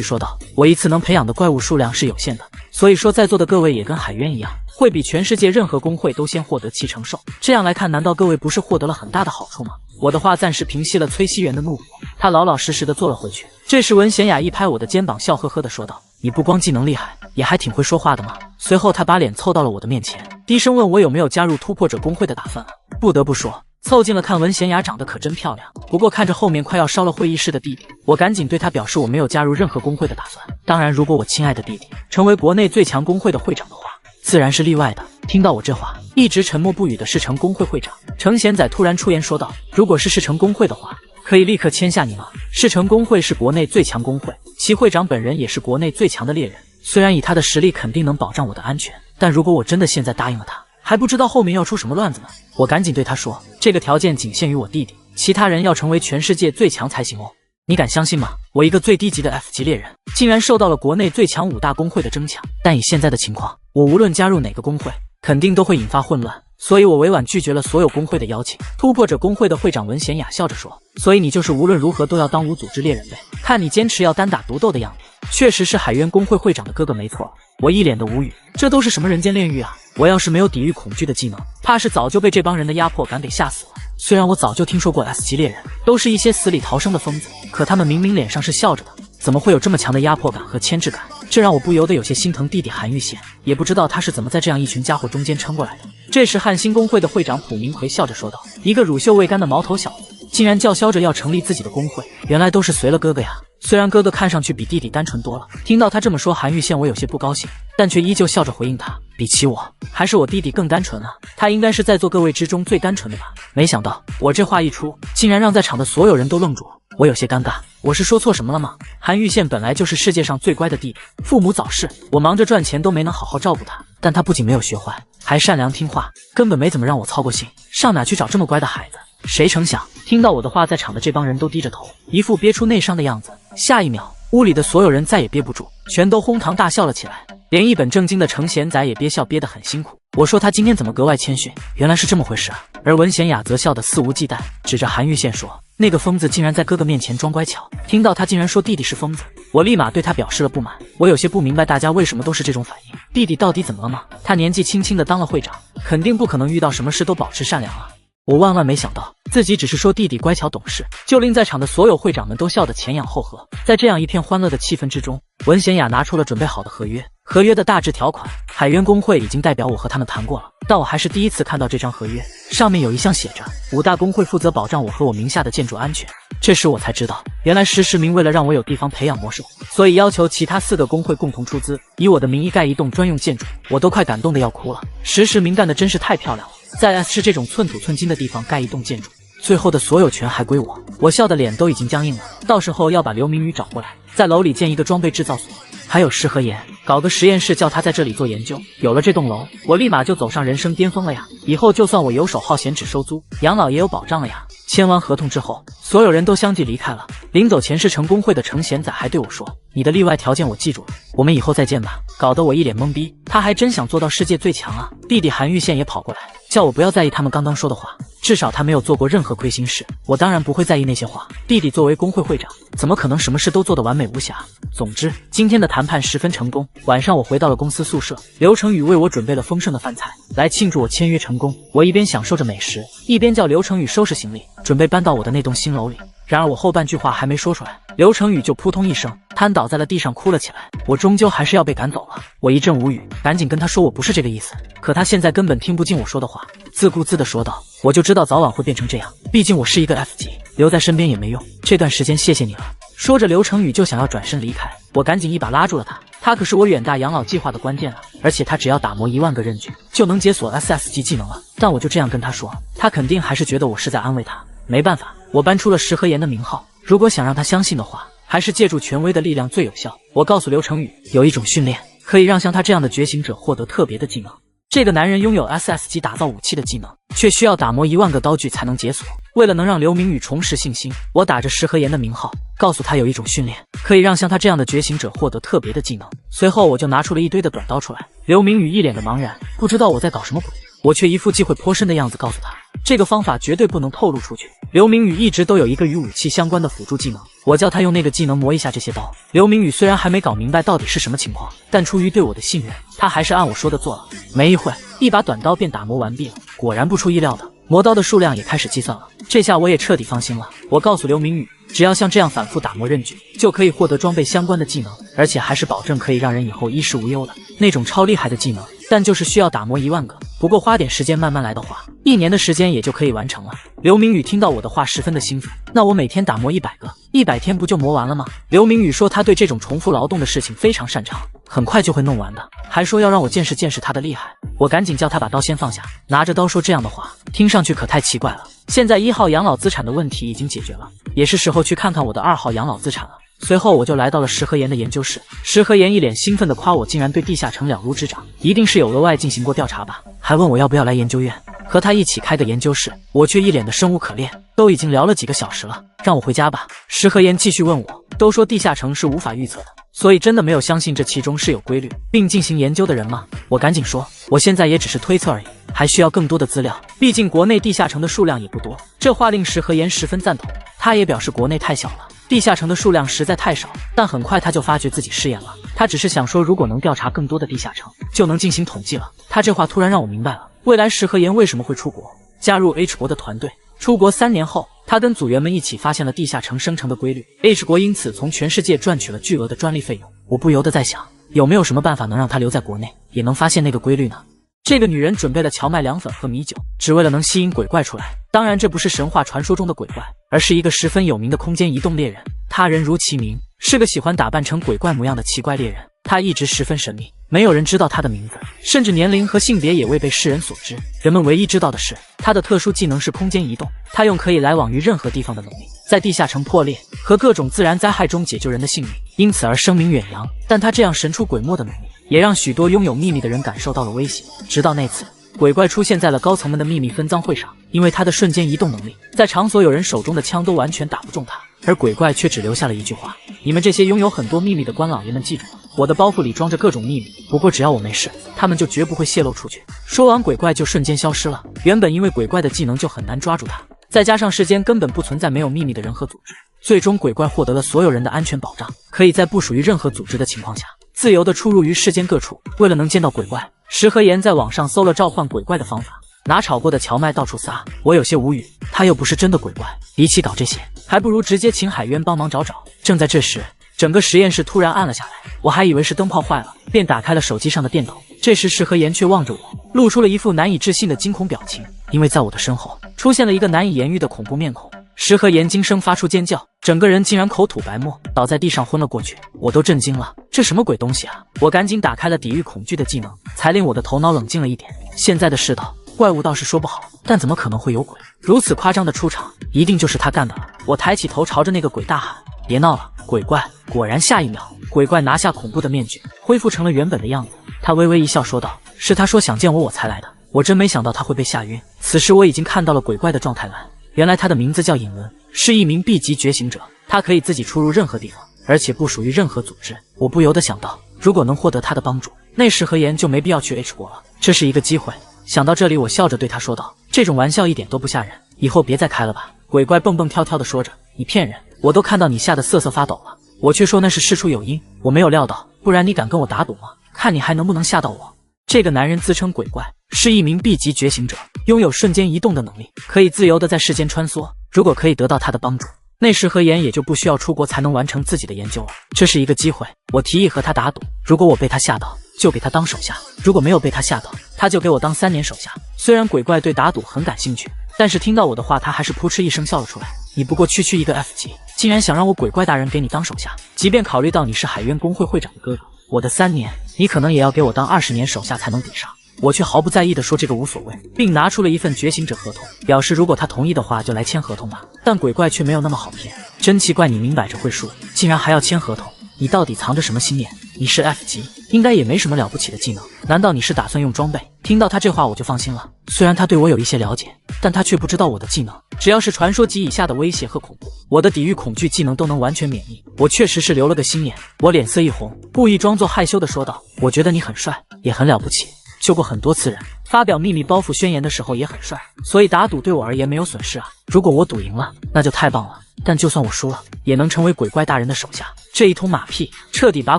说道，我一次能培养的怪物数量是有限的，所以说在座的各位也跟海渊一样，会比全世界任何工会都先获得7成寿。这样来看，难道各位不是获得了很大的好处吗？我的话暂时平息了崔熙元的怒火，他老老实实的坐了回去。这时文贤雅一拍我的肩膀，笑呵呵的说道：“你不光技能厉害，也还挺会说话的嘛。”随后他把脸凑到了我的面前，低声问我有没有加入突破者工会的打算啊。不得不说，凑近了看，文贤雅长得可真漂亮。不过看着后面快要烧了会议室的弟弟，我赶紧对他表示我没有加入任何工会的打算。当然，如果我亲爱的弟弟成为国内最强工会的会长的话，自然是例外的。听到我这话，一直沉默不语的世城工会会长程贤仔突然出言说道：“如果是世城工会的话，可以立刻签下你吗？世城工会是国内最强工会，其会长本人也是国内最强的猎人。虽然以他的实力肯定能保障我的安全，但如果我真的现在答应了他，还不知道后面要出什么乱子呢。”我赶紧对他说：“这个条件仅限于我弟弟，其他人要成为全世界最强才行哦。”你敢相信吗？我一个最低级的 F 级猎人，竟然受到了国内最强5大工会的争抢。但以现在的情况，我无论加入哪个工会，肯定都会引发混乱，所以我委婉拒绝了所有工会的邀请。突破者工会的会长文贤雅笑着说：“所以你就是无论如何都要当无组织猎人呗？看你坚持要单打独斗的样子，确实是海渊工会会长的哥哥没错。”我一脸的无语，这都是什么人间炼狱啊！我要是没有抵御恐惧的技能，怕是早就被这帮人的压迫感给吓死了。虽然我早就听说过 S 级猎人都是一些死里逃生的疯子，可他们明明脸上是笑着的，怎么会有这么强的压迫感和牵制感？这让我不由得有些心疼弟弟韩玉宪，也不知道他是怎么在这样一群家伙中间撑过来的。这时汉兴工会的会长卜明奎笑着说道：“一个乳臭未干的毛头小子，竟然叫嚣着要成立自己的工会，原来都是随了哥哥呀。”虽然哥哥看上去比弟弟单纯多了，听到他这么说，韩玉宪我有些不高兴，但却依旧笑着回应他：“比起我，还是我弟弟更单纯啊，他应该是在座各位之中最单纯的吧。”没想到我这话一出，竟然让在场的所有人都愣住了。我有些尴尬，我是说错什么了吗？韩玉宪本来就是世界上最乖的弟弟，父母早逝，我忙着赚钱都没能好好照顾他，但他不仅没有学坏，还善良听话，根本没怎么让我操过心，上哪去找这么乖的孩子？谁成想听到我的话，在场的这帮人都低着头，一副憋出内伤的样子。下一秒，屋里的所有人再也憋不住，全都哄堂大笑了起来，连一本正经的程贤仔也憋笑憋得很辛苦。我说他今天怎么格外谦逊，原来是这么回事啊。而文贤雅则笑得肆无忌惮，指着韩玉宪说：“那个疯子竟然在哥哥面前装乖巧。”听到他竟然说弟弟是疯子，我立马对他表示了不满。我有些不明白大家为什么都是这种反应，弟弟到底怎么了吗？他年纪轻轻的当了会长，肯定不可能遇到什么事都保持善良啊。我万万没想到，自己只是说弟弟乖巧懂事，就令在场的所有会长们都笑得前仰后合。在这样一片欢乐的气氛之中，文贤雅拿出了准备好的合约。合约的大致条款，海渊工会已经代表我和他们谈过了，但我还是第一次看到这张合约，上面有一项写着5大工会负责保障我和我名下的建筑安全。这时我才知道，原来石明为了让我有地方培养魔兽，所以要求其他4个工会共同出资，以我的名义盖一栋专用建筑。我都快感动得要哭了，石明干的真是太漂亮了，在 S 市这种寸土寸金的地方盖一栋建筑，最后的所有权还归我。我笑的脸都已经僵硬了，到时候要把刘明宇找过来，在楼里建一个装备制造所，还有石和岩搞个实验室，叫他在这里做研究。有了这栋楼，我立马就走上人生巅峰了呀！以后就算我游手好闲只收租，养老也有保障了呀！签完合同之后，所有人都相继离开了。临走前，世城工会的程贤仔还对我说：“你的例外条件我记住了，我们以后再见吧。”搞得我一脸懵逼，他还真想做到世界最强啊！弟弟韩玉宪也跑过来，叫我不要在意他们刚刚说的话，至少他没有做过任何亏心事。我当然不会在意那些话，弟弟作为工会会长，怎么可能什么事都做得完美无瑕？总之，今天的谈判十分成功。晚上我回到了公司宿舍，刘成宇为我准备了丰盛的饭菜，来庆祝我签约成功。我一边享受着美食，一边叫刘成宇收拾行李，准备搬到我的那栋新楼里。然而我后半句话还没说出来，刘成宇就扑通一声瘫倒在了地上，哭了起来。我终究还是要被赶走了，我一阵无语，赶紧跟他说我不是这个意思。可他现在根本听不进我说的话，自顾自地说道：“我就知道早晚会变成这样，毕竟我是一个 F 级，留在身边也没用。这段时间谢谢你了。”说着，刘成宇就想要转身离开，我赶紧一把拉住了他。他可是我远大养老计划的关键啊！而且他只要打磨1万个刃具，就能解锁 SS 级技能了。但我就这样跟他说，他肯定还是觉得我是在安慰他。没办法，我搬出了石和岩的名号，如果想让他相信的话，还是借助权威的力量最有效。我告诉刘成宇，有一种训练可以让像他这样的觉醒者获得特别的技能。这个男人拥有 SS 级打造武器的技能，却需要打磨1万个刀具才能解锁。为了能让刘明宇重拾信心，我打着石和岩的名号，告诉他有一种训练可以让像他这样的觉醒者获得特别的技能。随后我就拿出了一堆的短刀出来，刘明宇一脸的茫然，不知道我在搞什么鬼。我却一副忌讳颇深的样子告诉他，这个方法绝对不能透露出去。刘明宇一直都有一个与武器相关的辅助技能，我叫他用那个技能磨一下这些刀。刘明宇虽然还没搞明白到底是什么情况，但出于对我的信任，他还是按我说的做了。没一会，一把短刀便打磨完毕了。果然不出意料的，磨刀的数量也开始计算了。这下我也彻底放心了。我告诉刘明宇，只要像这样反复打磨刃具，就可以获得装备相关的技能，而且还是保证可以让人以后衣食无忧的那种超厉害的技能。但就是需要打磨1万个，不过花点时间慢慢来的话，1年的时间也就可以完成了。刘明宇听到我的话十分的兴奋，那我每天打磨100个，100天不就磨完了吗？刘明宇说他对这种重复劳动的事情非常擅长，很快就会弄完的，还说要让我见识见识他的厉害。我赶紧叫他把刀先放下，拿着刀说这样的话，听上去可太奇怪了。现在1号养老资产的问题已经解决了，也是时候去看看我的2号养老资产了。随后我就来到了石河岩的研究室，石河岩一脸兴奋地夸我竟然对地下城了如指掌，一定是有额外进行过调查吧，还问我要不要来研究院和他一起开个研究室。我却一脸的生无可恋，都已经聊了几个小时了，让我回家吧。石河岩继续问我，都说地下城是无法预测的，所以真的没有相信这其中是有规律并进行研究的人吗？我赶紧说，我现在也只是推测而已，还需要更多的资料，毕竟国内地下城的数量也不多。这话令石河岩十分赞同，他也表示国内太小了，地下城的数量实在太少。但很快他就发觉自己失言了，他只是想说如果能调查更多的地下城，就能进行统计了。他这话突然让我明白了，未来石河岩为什么会出国，加入 H 国的团队。出国3年后，他跟组员们一起发现了地下城生成的规律， H 国因此从全世界赚取了巨额的专利费用。我不由得在想，有没有什么办法能让他留在国内，也能发现那个规律呢？这个女人准备了荞麦凉粉和米酒，只为了能吸引鬼怪出来。当然这不是神话传说中的鬼怪，而是一个十分有名的空间移动猎人。他人如其名，是个喜欢打扮成鬼怪模样的奇怪猎人。他一直十分神秘，没有人知道他的名字，甚至年龄和性别也未被世人所知。人们唯一知道的是，他的特殊技能是空间移动，他用可以来往于任何地方的能力，在地下城破裂和各种自然灾害中解救人的性命，因此而声名远扬。但他这样神出鬼没的能力，也让许多拥有秘密的人感受到了威胁。直到那次，鬼怪出现在了高层们的秘密分赃会上，因为他的瞬间移动能力，在场所有人手中的枪都完全打不中他，而鬼怪却只留下了一句话：你们这些拥有很多秘密的官老爷们记住了，我的包袱里装着各种秘密，不过只要我没事，他们就绝不会泄露出去。说完，鬼怪就瞬间消失了。原本因为鬼怪的技能就很难抓住他，再加上世间根本不存在没有秘密的人和组织，最终鬼怪获得了所有人的安全保障，可以在不属于任何组织的情况下自由地出入于世间各处。为了能见到鬼怪，石河岩在网上搜了召唤鬼怪的方法，拿炒过的荞麦到处撒。我有些无语，他又不是真的鬼怪，比起搞这些，还不如直接请海渊帮忙找找。正在这时，整个实验室突然暗了下来，我还以为是灯泡坏了，便打开了手机上的电筒。这时石河岩却望着我，露出了一副难以置信的惊恐表情，因为在我的身后出现了一个难以言喻的恐怖面孔。石河岩惊声发出尖叫，整个人竟然口吐白沫，倒在地上昏了过去。我都震惊了，这什么鬼东西啊！我赶紧打开了抵御恐惧的技能，才令我的头脑冷静了一点。现在的世道，怪物倒是说不好，但怎么可能会有鬼？如此夸张的出场，一定就是他干的了。我抬起头朝着那个鬼大喊：别闹了，鬼怪！果然下一秒，鬼怪拿下恐怖的面具，恢复成了原本的样子。他微微一笑说道：是他说想见我，我才来的。我真没想到他会被吓晕。此时我已经看到了鬼怪的状态栏，原来他的名字叫尹文，是一名 B 级觉醒者，他可以自己出入任何地方，而且不属于任何组织。我不由得想到，如果能获得他的帮助，那石河岩就没必要去 H 国了，这是一个机会。想到这里，我笑着对他说道：这种玩笑一点都不吓人，以后别再开了吧。鬼怪蹦蹦跳跳地说着：你骗人，我都看到你吓得瑟瑟发抖了。我却说那是事出有因，我没有料到，不然你敢跟我打赌吗？看你还能不能吓到我。这个男人自称鬼怪，是一名 B 级觉醒者，拥有瞬间移动的能力，可以自由地在世间穿梭。如果可以得到他的帮助，那石河岩也就不需要出国才能完成自己的研究了。这是一个机会，我提议和他打赌，如果我被他吓到，就给他当手下；如果没有被他吓到，他就给我当3年手下。虽然鬼怪对打赌很感兴趣，但是听到我的话，他还是扑哧一声笑了出来。你不过区区一个 F 级，竟然想让我鬼怪大人给你当手下？即便考虑到你是海渊工会会长的哥哥，我的3年，你可能也要给我当20年手下才能抵上。我却毫不在意地说这个无所谓，并拿出了一份觉醒者合同，表示如果他同意的话就来签合同吧。但鬼怪却没有那么好骗，真奇怪，你明摆着会输，竟然还要签合同，你到底藏着什么心眼？你是 F 级，应该也没什么了不起的技能，难道你是打算用装备？听到他这话我就放心了，虽然他对我有一些了解，但他却不知道我的技能，只要是传说级以下的威胁和恐怖，我的抵御恐惧技能都能完全免疫。我确实是留了个心眼，我脸色一红，故意装作害羞地说道：我觉得你很帅，也很了不起，救过很多次人，发表秘密包袱宣言的时候也很帅，所以打赌对我而言没有损失啊。如果我赌赢了，那就太棒了。但就算我输了，也能成为鬼怪大人的手下。这一通马屁彻底把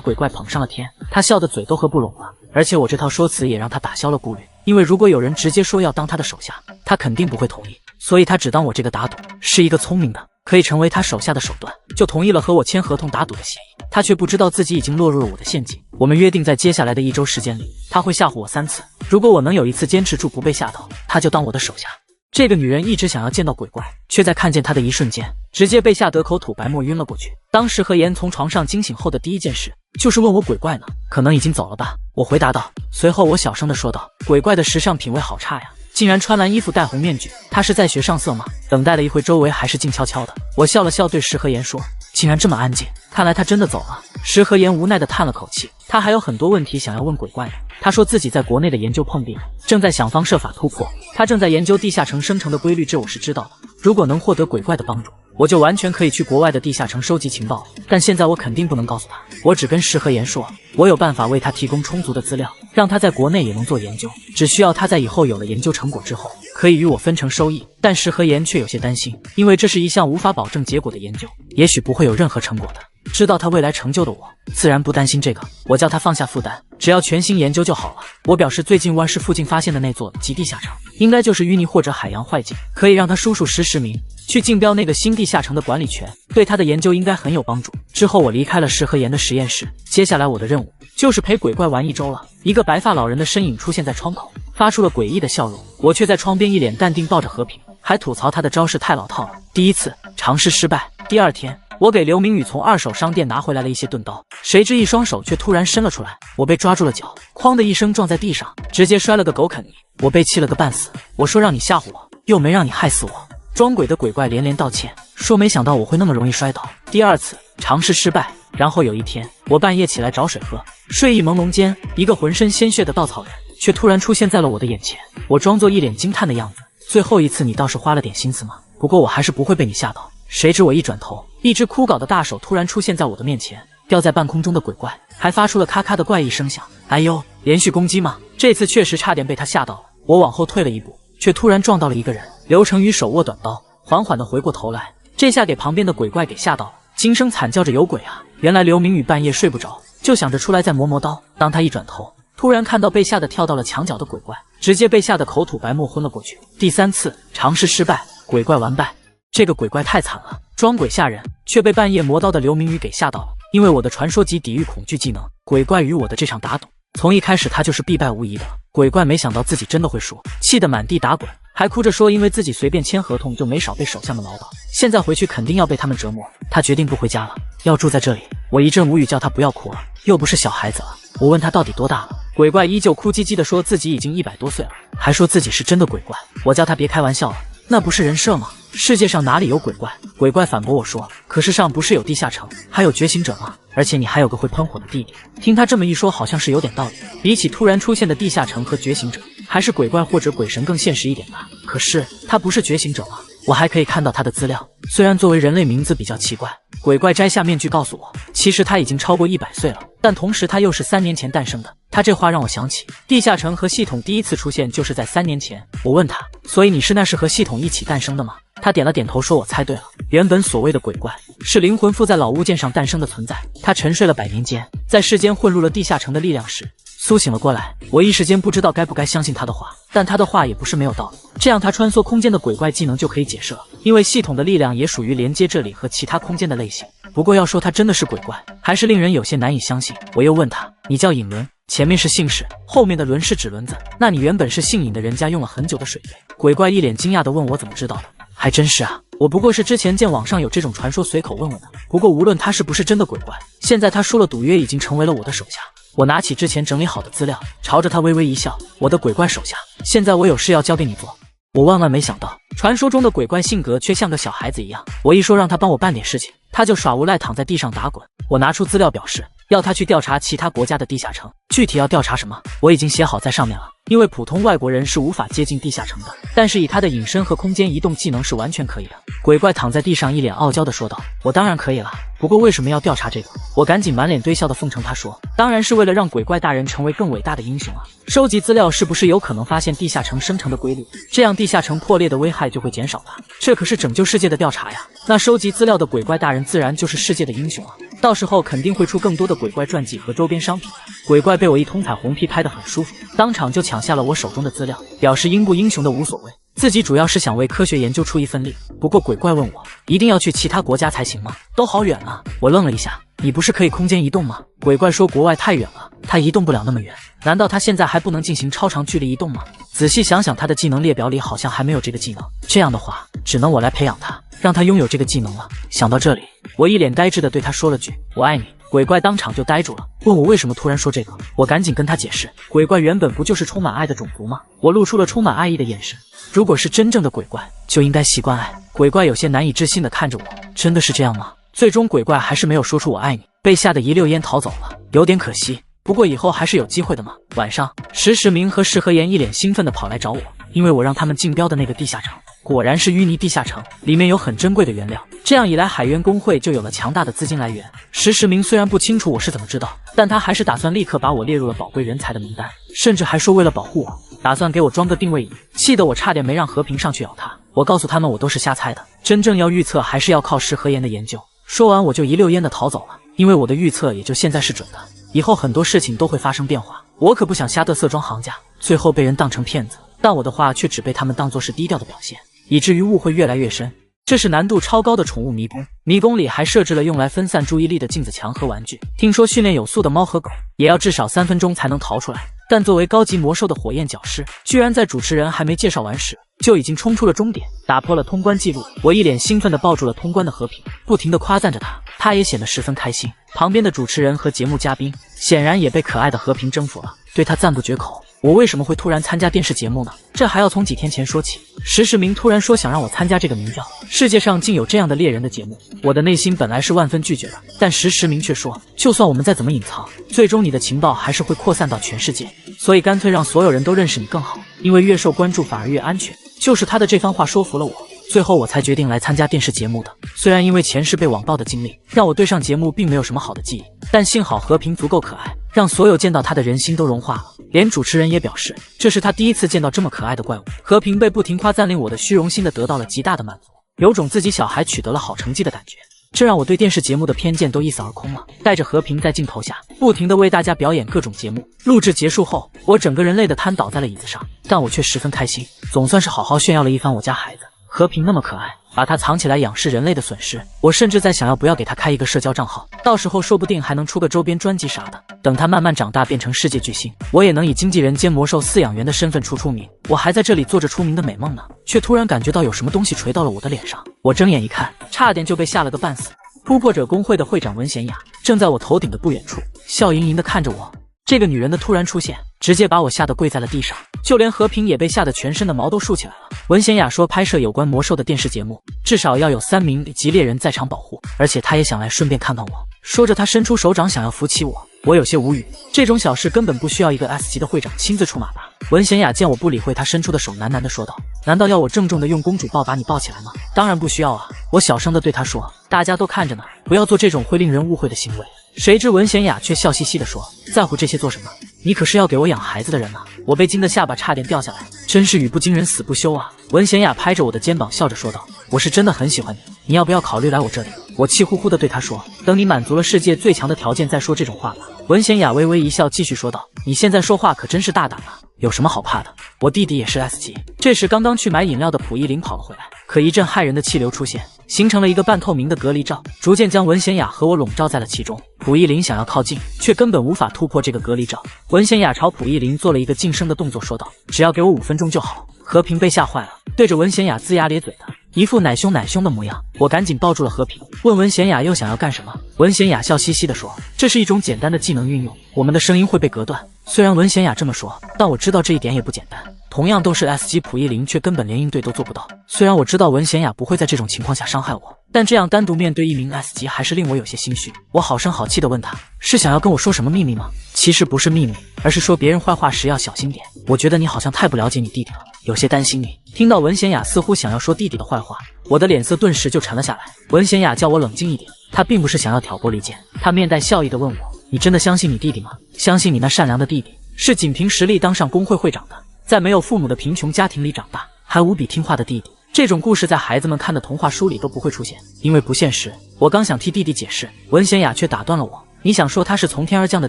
鬼怪捧上了天，他笑得嘴都合不拢了。而且我这套说辞也让他打消了顾虑，因为如果有人直接说要当他的手下，他肯定不会同意。所以他只当我这个打赌是一个聪明的，可以成为他手下的手段，就同意了和我签合同打赌的协议。他却不知道自己已经落入了我的陷阱。我们约定在接下来的1周时间里，他会吓唬我3次。如果我能有一次坚持住不被吓到，他就当我的手下。这个女人一直想要见到鬼怪，却在看见他的一瞬间，直接被吓得口吐白沫晕了过去。当时何言从床上惊醒后的第一件事，就是问我鬼怪呢？可能已经走了吧？我回答道。随后我小声地说道：鬼怪的时尚品味好差呀，竟然穿蓝衣服戴红面具，他是在学上色吗？等待了一会，周围还是静悄悄的。我笑了笑，对石何言说：竟然这么安静，看来他真的走了。石何言无奈地叹了口气，他还有很多问题想要问鬼怪呢。他说自己在国内的研究碰壁了，正在想方设法突破。他正在研究地下城生成的规律，这我是知道的。如果能获得鬼怪的帮助，我就完全可以去国外的地下城收集情报了。但现在我肯定不能告诉他，我只跟石何言说，我有办法为他提供充足的资料，让他在国内也能做研究，只需要他在以后有了研究成果之后，可以与我分成收益。但石何言却有些担心，因为这是一项无法保证结果的研究，也许不会有任何成果的。知道他未来成就的我，自然不担心这个。我叫他放下负担，只要全心研究就好了。我表示最近湾市附近发现的那座极地下城，应该就是淤泥或者海洋坏境，可以让他叔叔实名去竞标那个新地下城的管理权，对他的研究应该很有帮助。之后我离开了石何言的实验室，接下来我的任务就是陪鬼怪玩1周了。一个白发老人的身影出现在窗口，发出了诡异的笑容，我却在窗边一脸淡定抱着和平，还吐槽他的招式太老套了。第一次尝试失败，第二天我给刘明宇从2手商店拿回来了一些钝刀，谁知一双手却突然伸了出来，我被抓住了脚，哐的一声撞在地上，直接摔了个狗啃泥。我被气了个半死，我说让你吓唬我，又没让你害死我。装鬼的鬼怪连连道歉，说没想到我会那么容易摔倒。第二次尝试失败，然后有一天我半夜起来找水喝，睡意朦胧间，一个浑身鲜血的稻草人却突然出现在了我的眼前。我装作一脸惊叹的样子，最后一次你倒是花了点心思嘛，不过我还是不会被你吓到。谁知我一转头，一只枯槁的大手突然出现在我的面前，吊在半空中的鬼怪还发出了咔咔的怪异声响。哎呦，连续攻击吗？这次确实差点被他吓到了。我往后退了一步，却突然撞到了一个人。刘成宇手握短刀，缓缓地回过头来，这下给旁边的鬼怪给吓到了，惊声惨叫着有鬼啊！原来刘明宇半夜睡不着，就想着出来再磨磨刀。当他一转头，突然看到被吓得跳到了墙角的鬼怪，直接被吓得口吐白沫昏了过去。第3次尝试失败，鬼怪完败。这个鬼怪太惨了，装鬼吓人，却被半夜磨刀的刘明宇给吓到了。因为我的传说级抵御恐惧技能，鬼怪与我的这场打赌，从一开始他就是必败无疑的。鬼怪没想到自己真的会输，气得满地打滚，还哭着说因为自己随便签合同就没少被手下们唠叨，现在回去肯定要被他们折磨。他决定不回家了，要住在这里。我一阵无语，叫他不要哭了，又不是小孩子了。我问他到底多大了，鬼怪依旧哭唧唧地说自己已经100多岁了，还说自己是真的鬼怪。我叫他别开玩笑了，那不是人设吗？世界上哪里有鬼怪？鬼怪反驳我说，可世上不是有地下城，还有觉醒者吗？而且你还有个会喷火的弟弟。听他这么一说，好像是有点道理。比起突然出现的地下城和觉醒者，还是鬼怪或者鬼神更现实一点吧。可是他不是觉醒者吗？我还可以看到他的资料，虽然作为人类名字比较奇怪。鬼怪摘下面具告诉我，其实他已经超过100岁了，但同时他又是3年前诞生的。他这话让我想起地下城和系统第一次出现就是在3年前。我问他，所以你是那是和系统一起诞生的吗？他点了点头，说我猜对了。原本所谓的鬼怪是灵魂附在老物件上诞生的存在，他沉睡了100年间，在世间混入了地下城的力量时苏醒了过来。我一时间不知道该不该相信他的话，但他的话也不是没有道理。这样他穿梭空间的鬼怪技能就可以解释了，因为系统的力量也属于连接这里和其他空间的类型。不过要说他真的是鬼怪，还是令人有些难以相信。我又问他，你叫尹伦，前面是姓氏，后面的轮是指轮子，那你原本是姓尹的人家用了很久的水杯。鬼怪一脸惊讶地问我怎么知道的。还真是啊，我不过是之前见网上有这种传说随口问问的。不过无论他是不是真的鬼怪，现在他输了赌约，已经成为了我的手下。我拿起之前整理好的资料，朝着他微微一笑，我的鬼怪手下，现在我有事要交给你做。我万万没想到，传说中的鬼怪性格却像个小孩子一样。我一说让他帮我办点事情，他就耍无赖躺在地上打滚。我拿出资料表示要他去调查其他国家的地下城，具体要调查什么，我已经写好在上面了。因为普通外国人是无法接近地下城的，但是以他的隐身和空间移动技能是完全可以的。鬼怪躺在地上，一脸傲娇的说道：“我当然可以了，不过为什么要调查这个？”我赶紧满脸堆笑的奉承他说：“当然是为了让鬼怪大人成为更伟大的英雄啊！收集资料是不是有可能发现地下城生成的规律？这样地下城破裂的危害就会减少吧？这可是拯救世界的调查呀！那收集资料的鬼怪大人自然就是世界的英雄啊！到时候肯定会出更多的鬼怪传记和周边商品。”鬼怪被我一通彩虹屁拍得很舒服，当场就抢下了我手中的资料，表示英不英雄的无所谓，自己主要是想为科学研究出一份力。不过鬼怪问我，一定要去其他国家才行吗？都好远啊！我愣了一下，你不是可以空间移动吗？鬼怪说国外太远了，他移动不了那么远。难道他现在还不能进行超长距离移动吗？仔细想想，他的技能列表里好像还没有这个技能。这样的话，只能我来培养他，让他拥有这个技能了。想到这里，我一脸呆滞的对他说了句：“我爱你。”鬼怪当场就呆住了，问我为什么突然说这个。我赶紧跟他解释，鬼怪原本不就是充满爱的种族吗？我露出了充满爱意的眼神。如果是真正的鬼怪，就应该习惯爱。鬼怪有些难以置信的看着我，真的是这样吗？最终鬼怪还是没有说出我爱你，被吓得一溜烟逃走了，有点可惜。不过以后还是有机会的嘛。晚上，石石明和石和言一脸兴奋的跑来找我，因为我让他们竞标的那个地下城果然是淤泥地下城，里面有很珍贵的原料。这样一来，海员工会就有了强大的资金来源。石石明虽然不清楚我是怎么知道，但他还是打算立刻把我列入了宝贵人才的名单，甚至还说为了保护我，打算给我装个定位仪，气得我差点没让和平上去咬他。我告诉他们我都是瞎猜的，真正要预测还是要靠石和言的研究。说完我就一溜烟的逃走了，因为我的预测也就现在是准的，以后很多事情都会发生变化，我可不想瞎嘚瑟装行家，最后被人当成骗子。但我的话却只被他们当作是低调的表现，以至于误会越来越深。这是难度超高的宠物迷宫，迷宫里还设置了用来分散注意力的镜子墙和玩具。听说训练有素的猫和狗也要至少3分钟才能逃出来，但作为高级魔兽的火焰角狮，居然在主持人还没介绍完时就已经冲出了终点，打破了通关记录。我一脸兴奋地抱住了通关的和平，不停地夸赞着他，他也显得十分开心。旁边的主持人和节目嘉宾显然也被可爱的和平征服了，对他赞不绝口。我为什么会突然参加电视节目呢？这还要从几天前说起。石世明突然说想让我参加这个名叫《世界上竟有这样的猎人》的节目，我的内心本来是万分拒绝的，但石世明却说，就算我们再怎么隐藏，最终你的情报还是会扩散到全世界，所以干脆让所有人都认识你更好，因为越受关注反而越安全。就是他的这番话说服了我，最后我才决定来参加电视节目的。虽然因为前世被网暴的经历，让我对上节目并没有什么好的记忆，但幸好和平足够可爱，让所有见到他的人心都融化了。连主持人也表示，这是他第一次见到这么可爱的怪物。和平被不停夸赞，令我的虚荣心的得到了极大的满足，有种自己小孩取得了好成绩的感觉。这让我对电视节目的偏见都一扫而空了。带着和平在镜头下不停地为大家表演各种节目。录制结束后，我整个人累得瘫倒在了椅子上，但我却十分开心，总算是好好炫耀了一番我家孩子。和平那么可爱，把它藏起来仰视人类的损失。我甚至在想要不要给他开一个社交账号，到时候说不定还能出个周边专辑啥的。等他慢慢长大变成世界巨星，我也能以经纪人兼魔兽饲养员的身份出名。我还在这里做着出名的美梦呢，却突然感觉到有什么东西锤到了我的脸上。我睁眼一看，差点就被吓了个半死。突破者工会的会长文贤雅正在我头顶的不远处，笑盈盈地看着我。这个女人的突然出现，直接把我吓得跪在了地上，就连和平也被吓得全身的毛都竖起来了。文贤雅说，拍摄有关魔兽的电视节目，至少要有3名级猎人在场保护，而且她也想来顺便看看我。说着，她伸出手掌想要扶起我。我有些无语，这种小事根本不需要一个 S 级的会长亲自出马吧。文贤雅见我不理会她伸出的手，喃喃地说道，难道要我郑重地用公主抱把你抱起来吗？当然不需要啊。我小声地对她说，大家都看着呢，不要做这种会令人误会的行为。谁知文贤雅却笑嘻嘻地说，在乎这些做什么？你可是要给我养孩子的人啊。我被惊得下巴差点掉下来，真是语不惊人死不休啊。文贤雅拍着我的肩膀笑着说道，我是真的很喜欢你，你要不要考虑来我这里？我气呼呼地对她说，等你满足了世界最强的条件再说这种话吧。文贤雅微微一笑，继续说道，你现在说话可真是大胆啊，有什么好怕的？我弟弟也是 S 级。这时刚刚去买饮料的蒲一林跑了回来，可一阵骇人的气流出现，形成了一个半透明的隔离罩，逐渐将文贤雅和我笼罩在了其中。蒲一林想要靠近，却根本无法突破这个隔离罩。文贤雅朝蒲一林做了一个噤声的动作，说道，只要给我5分钟就好。和平被吓坏了，对着文贤雅龇牙咧嘴的，一副奶凶奶凶的模样。我赶紧抱住了和平，问文贤雅又想要干什么。文贤雅笑嘻嘻地说，这是一种简单的技能运用，我们的声音会被隔断。虽然文贤雅这么说，但我知道这一点也不简单。同样都是 S 级，蒲一林却根本连应对都做不到。虽然我知道文贤雅不会在这种情况下伤害我，但这样单独面对一名 S 级还是令我有些心虚。我好声好气地问他，是想要跟我说什么秘密吗？其实不是秘密，而是说别人坏话时要小心点。我觉得你好像太不了解你弟弟了，有些担心你。听到文贤雅似乎想要说弟弟的坏话，我的脸色顿时就沉了下来。文贤雅叫我冷静一点，她并不是想要挑拨离间，她面带笑意地问我，你真的相信你弟弟吗？相信你那善良的弟弟是仅凭实力当上工会会长的，在没有父母的贫穷家庭里长大，还无比听话的弟弟。这种故事在孩子们看的童话书里都不会出现，因为不现实。我刚想替弟弟解释，文贤雅却打断了我，你想说他是从天而降的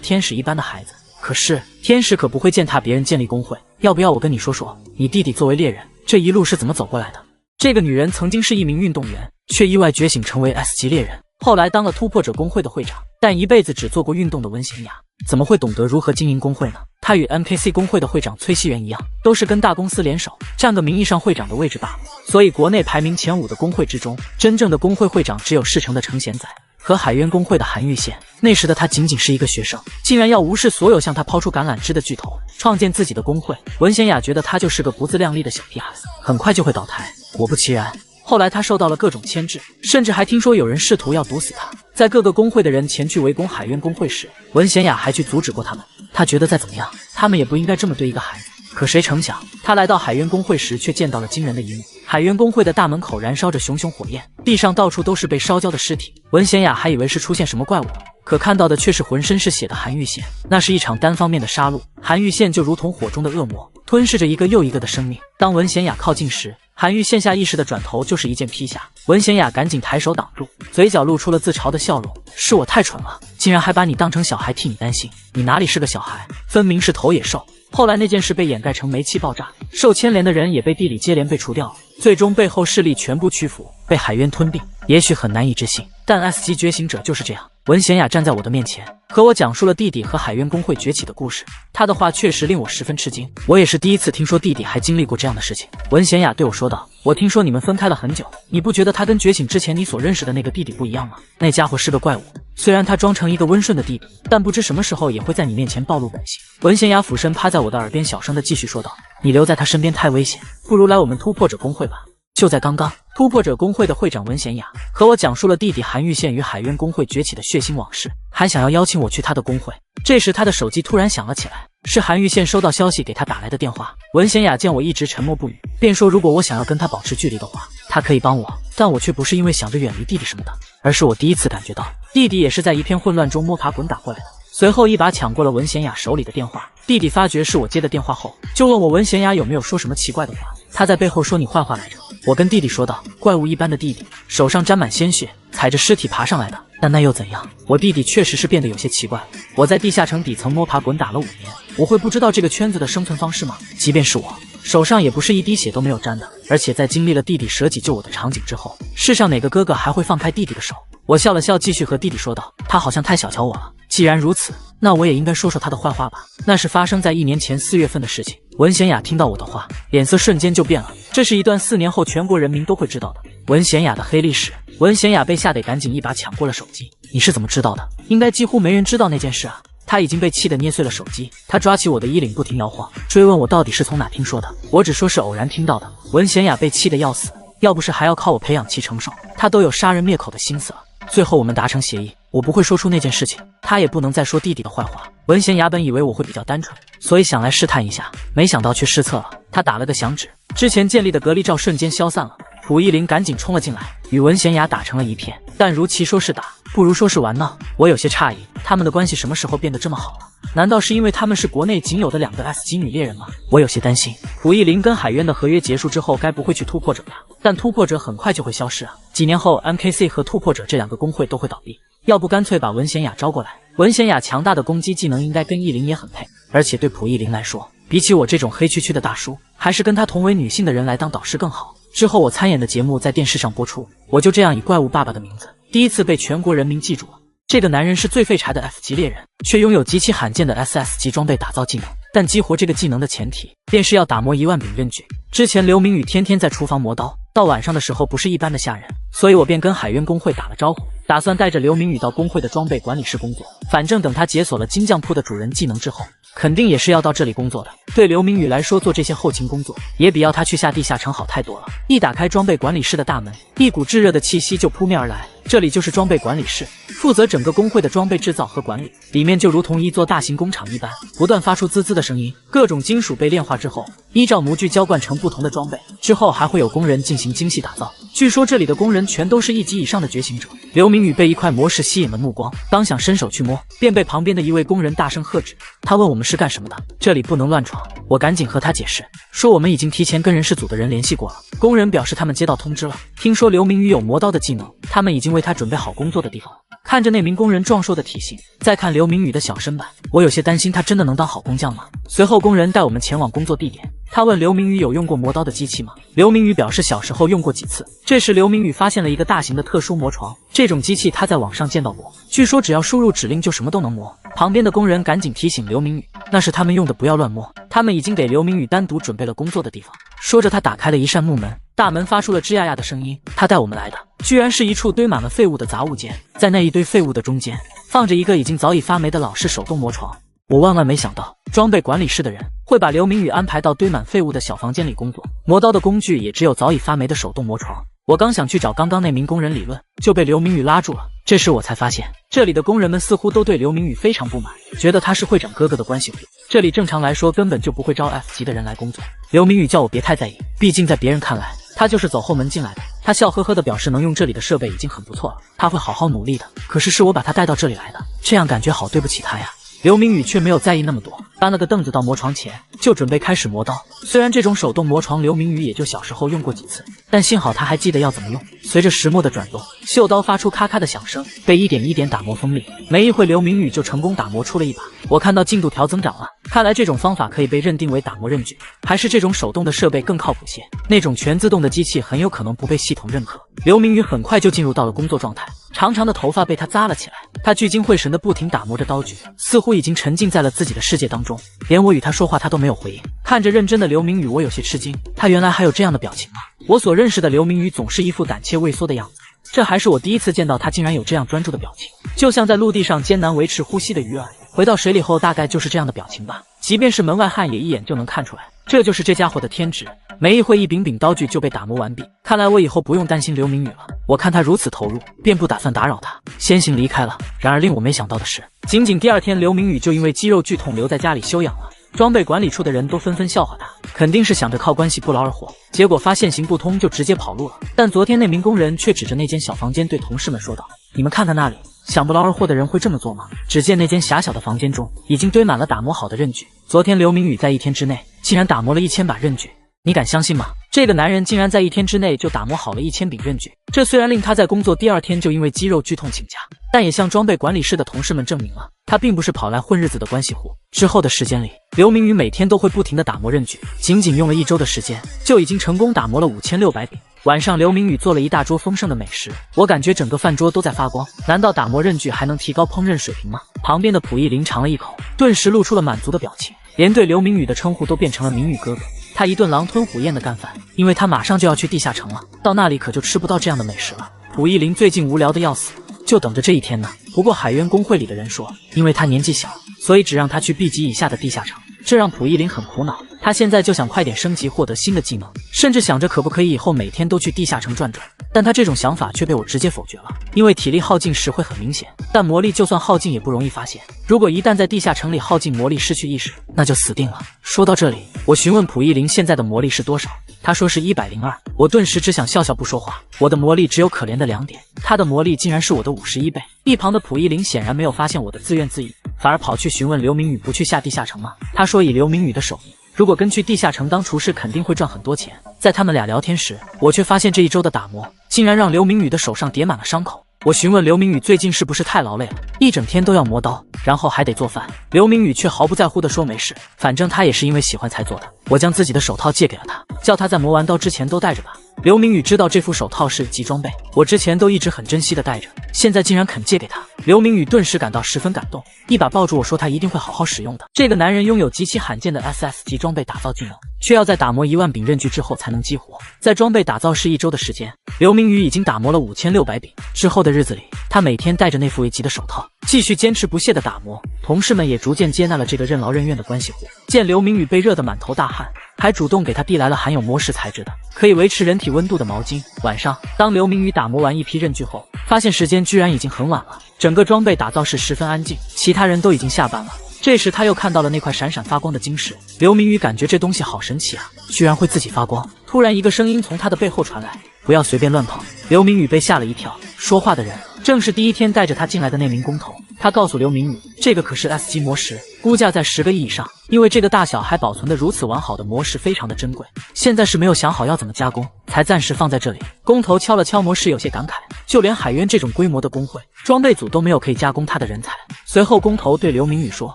天使一般的孩子，可是天使可不会践踏别人建立工会。要不要我跟你说说，你弟弟作为猎人这一路是怎么走过来的？这个女人曾经是一名运动员，却意外觉醒成为 S 级猎人，后来当了突破者工会的会长，但一辈子只做过运动的文贤雅怎么会懂得如何经营工会呢？他与 MKC 工会的会长崔熙元一样，都是跟大公司联手，占个名义上会长的位置罢了。所以国内排名前5的工会之中，真正的工会会长只有世城的程贤仔和海渊工会的韩玉宪。那时的他仅仅是一个学生，竟然要无视所有向他抛出橄榄枝的巨头，创建自己的工会。文贤雅觉得他就是个不自量力的小屁孩，很快就会倒台。果不其然，后来他受到了各种牵制，甚至还听说有人试图要毒死他。在各个工会的人前去围攻海渊工会时，文贤雅还去阻止过他们。他觉得再怎么样，他们也不应该这么对一个孩子。可谁成想，他来到海渊工会时，却见到了惊人的一幕。海渊工会的大门口燃烧着熊熊火焰，地上到处都是被烧焦的尸体。文贤雅还以为是出现什么怪物了，可看到的却是浑身是血的韩玉宪。那是一场单方面的杀戮，韩玉宪就如同火中的恶魔，吞噬着一个又一个的生命。当文贤雅靠近时，韩玉宪下意识的转头就是一剑劈下，文贤雅赶紧抬手挡住，嘴角露出了自嘲的笑容，是我太蠢了，竟然还把你当成小孩替你担心，你哪里是个小孩，分明是头野兽。后来那件事被掩盖成煤气爆炸，受牵连的人也被地里接连被除掉了，最终背后势力全部屈服，被海渊吞并。也许很难以置信，但 S 级觉醒者就是这样。文贤雅站在我的面前，和我讲述了弟弟和海渊工会崛起的故事。他的话确实令我十分吃惊，我也是第一次听说弟弟还经历过这样的事情。文贤雅对我说道，我听说你们分开了很久，你不觉得他跟觉醒之前你所认识的那个弟弟不一样吗？那家伙是个怪物，虽然他装成一个温顺的弟弟，但不知什么时候也会在你面前暴露本性。文贤雅俯身趴在我的耳边，小声地继续说道，你留在他身边太危险，不如来我们突破者工会吧。就在刚刚，突破者工会的会长文贤雅和我讲述了弟弟韩玉宪与海渊工会崛起的血腥往事，还想要邀请我去他的工会。这时他的手机突然响了起来，是韩玉宪收到消息给他打来的电话。文贤雅见我一直沉默不语，便说如果我想要跟他保持距离的话，他可以帮我，但我却不是因为想着远离弟弟什么的，而是我第一次感觉到弟弟也是在一片混乱中摸爬滚打过来的。随后一把抢过了文贤雅手里的电话，弟弟发觉是我接的电话后，就问我文贤雅有没有说什么奇怪的话。他在背后说你坏话来着。我跟弟弟说道，怪物一般的弟弟，手上沾满鲜血，踩着尸体爬上来的，但那又怎样？我弟弟确实是变得有些奇怪了。我在地下城底层摸爬滚打了5年，我会不知道这个圈子的生存方式吗？即便是我，手上也不是一滴血都没有沾的。而且在经历了弟弟舍己救我的场景之后，世上哪个哥哥还会放开弟弟的手？我笑了笑，继续和弟弟说道，他好像太小瞧我了。既然如此，那我也应该说说他的坏话吧。那是发生在1年前4月份的事情。文贤雅听到我的话，脸色瞬间就变了。这是一段4年后全国人民都会知道的文贤雅的黑历史。文贤雅被吓得赶紧一把抢过了手机。你是怎么知道的？应该几乎没人知道那件事啊。他已经被气得捏碎了手机，他抓起我的衣领不停摇晃，追问我到底是从哪听说的。我只说是偶然听到的。文贤雅被气得要死，要不是还要靠我培养其成熟，他都有杀人灭口的心思了。最后我们达成协议，我不会说出那件事情，他也不能再说弟弟的坏话。文贤雅本以为我会比较单纯，所以想来试探一下，没想到却失策了。他打了个响指，之前建立的隔离罩瞬间消散了。蒲一林赶紧冲了进来，与文贤雅打成了一片。但如其说是打，不如说是玩闹。我有些诧异，他们的关系什么时候变得这么好了？难道是因为他们是国内仅有的2个 S 级女猎人吗？我有些担心，蒲一林跟海渊的合约结束之后，该不会去突破者吧？但突破者很快就会消失啊！几年后 ，MKC 和突破者这2个工会都会倒闭。要不干脆把文贤雅招过来？文贤雅强大的攻击技能应该跟意林也很配，而且对蒲一林来说，比起我这种黑黢黢的大叔，还是跟他同为女性的人来当导师更好。之后我参演的节目在电视上播出，我就这样以怪物爸爸的名字，第一次被全国人民记住了。这个男人是最废柴的 F 级猎人，却拥有极其罕见的 SS 级装备打造技能。但激活这个技能的前提，便是要打磨1万柄刃锯。之前刘明宇天天在厨房磨刀，到晚上的时候不是一般的吓人，所以我便跟海渊工会打了招呼，打算带着刘明宇到工会的装备管理室工作。反正等他解锁了金匠铺的主人技能之后，肯定也是要到这里工作的。对刘明宇来说，做这些后勤工作也比要他去下地下城好太多了。一打开装备管理室的大门，一股炙热的气息就扑面而来。这里就是装备管理室，负责整个工会的装备制造和管理。里面就如同一座大型工厂一般，不断发出滋滋的声音。各种金属被炼化之后，依照模具浇灌成不同的装备，之后还会有工人进行精细打造。据说这里的工人全都是1级以上的觉醒者。刘明宇被一块魔石吸引了目光，刚想伸手去摸，便被旁边的一位工人大声喝止。他问我们是干什么的，这里不能乱闯。我赶紧和他解释，说我们已经提前跟人事组的人联系过了。工人表示他们接到通知了，听说刘明宇有魔刀的技能，他们已经为他准备好工作的地方了。看着那名工人壮硕的体型，再看刘明宇的小身板，我有些担心他真的能当好工匠吗？随后工人带我们前往工作地点，他问刘明宇有用过磨刀的机器吗？刘明宇表示小时候用过几次。这时刘明宇发现了一个大型的特殊磨床，这种机器他在网上见到过，据说只要输入指令就什么都能磨。旁边的工人赶紧提醒刘明宇，那是他们用的，不要乱摸，他们已经给刘明宇单独准备了工作的地方。说着他打开了一扇木门，大门发出了吱呀呀的声音。他带我们来的居然是一处堆满了废物的杂物间，在那一堆废物的中间放着一个已经早已发霉的老式手动磨床。我万万没想到装备管理室的人会把刘明宇安排到堆满废物的小房间里工作，磨刀的工具也只有早已发霉的手动磨床。我刚想去找刚刚那名工人理论，就被刘明宇拉住了。这时我才发现，这里的工人们似乎都对刘明宇非常不满，觉得他是会长哥哥的关系户。这里正常来说根本就不会招 F 级的人来工作。刘明宇叫我别太在意，毕竟在别人看来他就是走后门进来的。他笑呵呵地表示能用这里的设备已经很不错了，他会好好努力的。可是是我把他带到这里来的，这样感觉好对不起他呀。刘明宇却没有在意那么多，搬了个凳子到磨床前，就准备开始磨刀。虽然这种手动磨床刘明宇也就小时候用过几次，但幸好他还记得要怎么用。随着石磨的转动，锈刀发出咔咔的响声，被一点一点打磨锋利。没一会刘明宇就成功打磨出了一把。我看到进度条增长了，看来这种方法可以被认定为打磨刃具，还是这种手动的设备更靠谱些，那种全自动的机器很有可能不被系统认可。刘明宇很快就进入到了工作状态，长长的头发被他扎了起来，他聚精会神地不停打磨着刀具，似乎已经沉浸在了自己的世界当中，连我与他说话他都没有回应。看着认真的刘明宇，我有些吃惊，他原来还有这样的表情吗？我所认识的刘明宇总是一副胆怯畏缩的样子，这还是我第一次见到他竟然有这样专注的表情，就像在陆地上艰难维持呼吸的鱼儿，回到水里后大概就是这样的表情吧。即便是门外汉也一眼就能看出来，这就是这家伙的天职。没一会一柄柄刀具就被打磨完毕，看来我以后不用担心刘明宇了。我看他如此投入，便不打算打扰他，先行离开了。然而令我没想到的是，仅仅第二天刘明宇就因为肌肉剧痛留在家里休养了。装备管理处的人都纷纷笑话他，肯定是想着靠关系不劳而获，结果发现行不通就直接跑路了。但昨天那名工人却指着那间小房间对同事们说道：“你们看看那里，想不劳而获的人会这么做吗？”只见那间狭小的房间中已经堆满了打磨好的刃具。昨天刘明宇在1天之内竟然打磨了1000把刃具，你敢相信吗？这个男人竟然在1天之内就打磨好了1000柄刃具。这虽然令他在工作第2天就因为肌肉剧痛请假，但也向装备管理室的同事们证明了他并不是跑来混日子的关系户。之后的时间里，刘明宇每天都会不停地打磨刃具，仅仅用了1周的时间就已经成功打磨了5600柄。晚上刘明宇做了一大桌丰盛的美食，我感觉整个饭桌都在发光。难道打磨刃具还能提高烹饪水平吗？旁边的溥仪林尝了一口，顿时露出了满足的表情，连对刘明宇的称呼都变成了明宇哥哥。他一顿狼吞虎咽的干饭，因为他马上就要去地下城了，到那里可就吃不到这样的美食了。溥仪林最近无聊的要死，就等着这一天呢。不过海渊工会里的人说，因为他年纪小，所以只让他去 B 级以下的地下城，这让溥仪林很苦恼。他现在就想快点升级，获得新的技能，甚至想着可不可以以后每天都去地下城转转。但他这种想法却被我直接否决了，因为体力耗尽时会很明显，但魔力就算耗尽也不容易发现。如果一旦在地下城里耗尽魔力失去意识，那就死定了。说到这里，我询问溥仪林现在的魔力是多少，他说是102。我顿时只想笑笑不说话。我的魔力只有可怜的2点，他的魔力竟然是我的51倍。一旁的溥仪林显然没有发现我的自怨自艾，反而跑去询问刘明宇不去下地下城吗？他说以刘明宇的手艺，如果跟去地下城当厨师肯定会赚很多钱。在他们俩聊天时，我却发现这1周的打磨竟然让刘明宇的手上叠满了伤口。我询问刘明宇最近是不是太劳累了，一整天都要磨刀，然后还得做饭。刘明宇却毫不在乎地说没事，反正他也是因为喜欢才做的。我将自己的手套借给了他，叫他在磨完刀之前都戴着吧。刘明宇知道这副手套是级装备，我之前都一直很珍惜的戴着，现在竟然肯借给他。刘明宇顿时感到十分感动，一把抱住我说他一定会好好使用的。这个男人拥有极其罕见的 SS 级装备打造技能，却要在打磨1万柄刃具之后才能激活。在装备打造室1周的时间，刘明宇已经打磨了5600柄。之后的日子里，他每天戴着那副危急的手套，继续坚持不懈的打磨。同事们也逐渐接纳了这个任劳任怨的关系户。见刘明宇被热得满头大汗，还主动给他递来了含有魔石材质的、可以维持人体温度的毛巾。晚上，当刘明宇打磨完一批刃具后，发现时间居然已经很晚了，整个装备打造室十分安静，其他人都已经下班了。这时他又看到了那块闪闪发光的晶石，刘明宇感觉这东西好神奇啊，居然会自己发光。突然一个声音从他的背后传来，不要随便乱碰。刘明宇被吓了一跳，说话的人正是第一天带着他进来的那名工头。他告诉刘明宇，这个可是 S 级魔石，估价在10个亿以上，因为这个大小还保存得如此完好的魔石非常的珍贵，现在是没有想好要怎么加工，才暂时放在这里。工头敲了敲魔石，有些感慨，就连海渊这种规模的工会装备组都没有可以加工它的人才。随后工头对刘明宇说，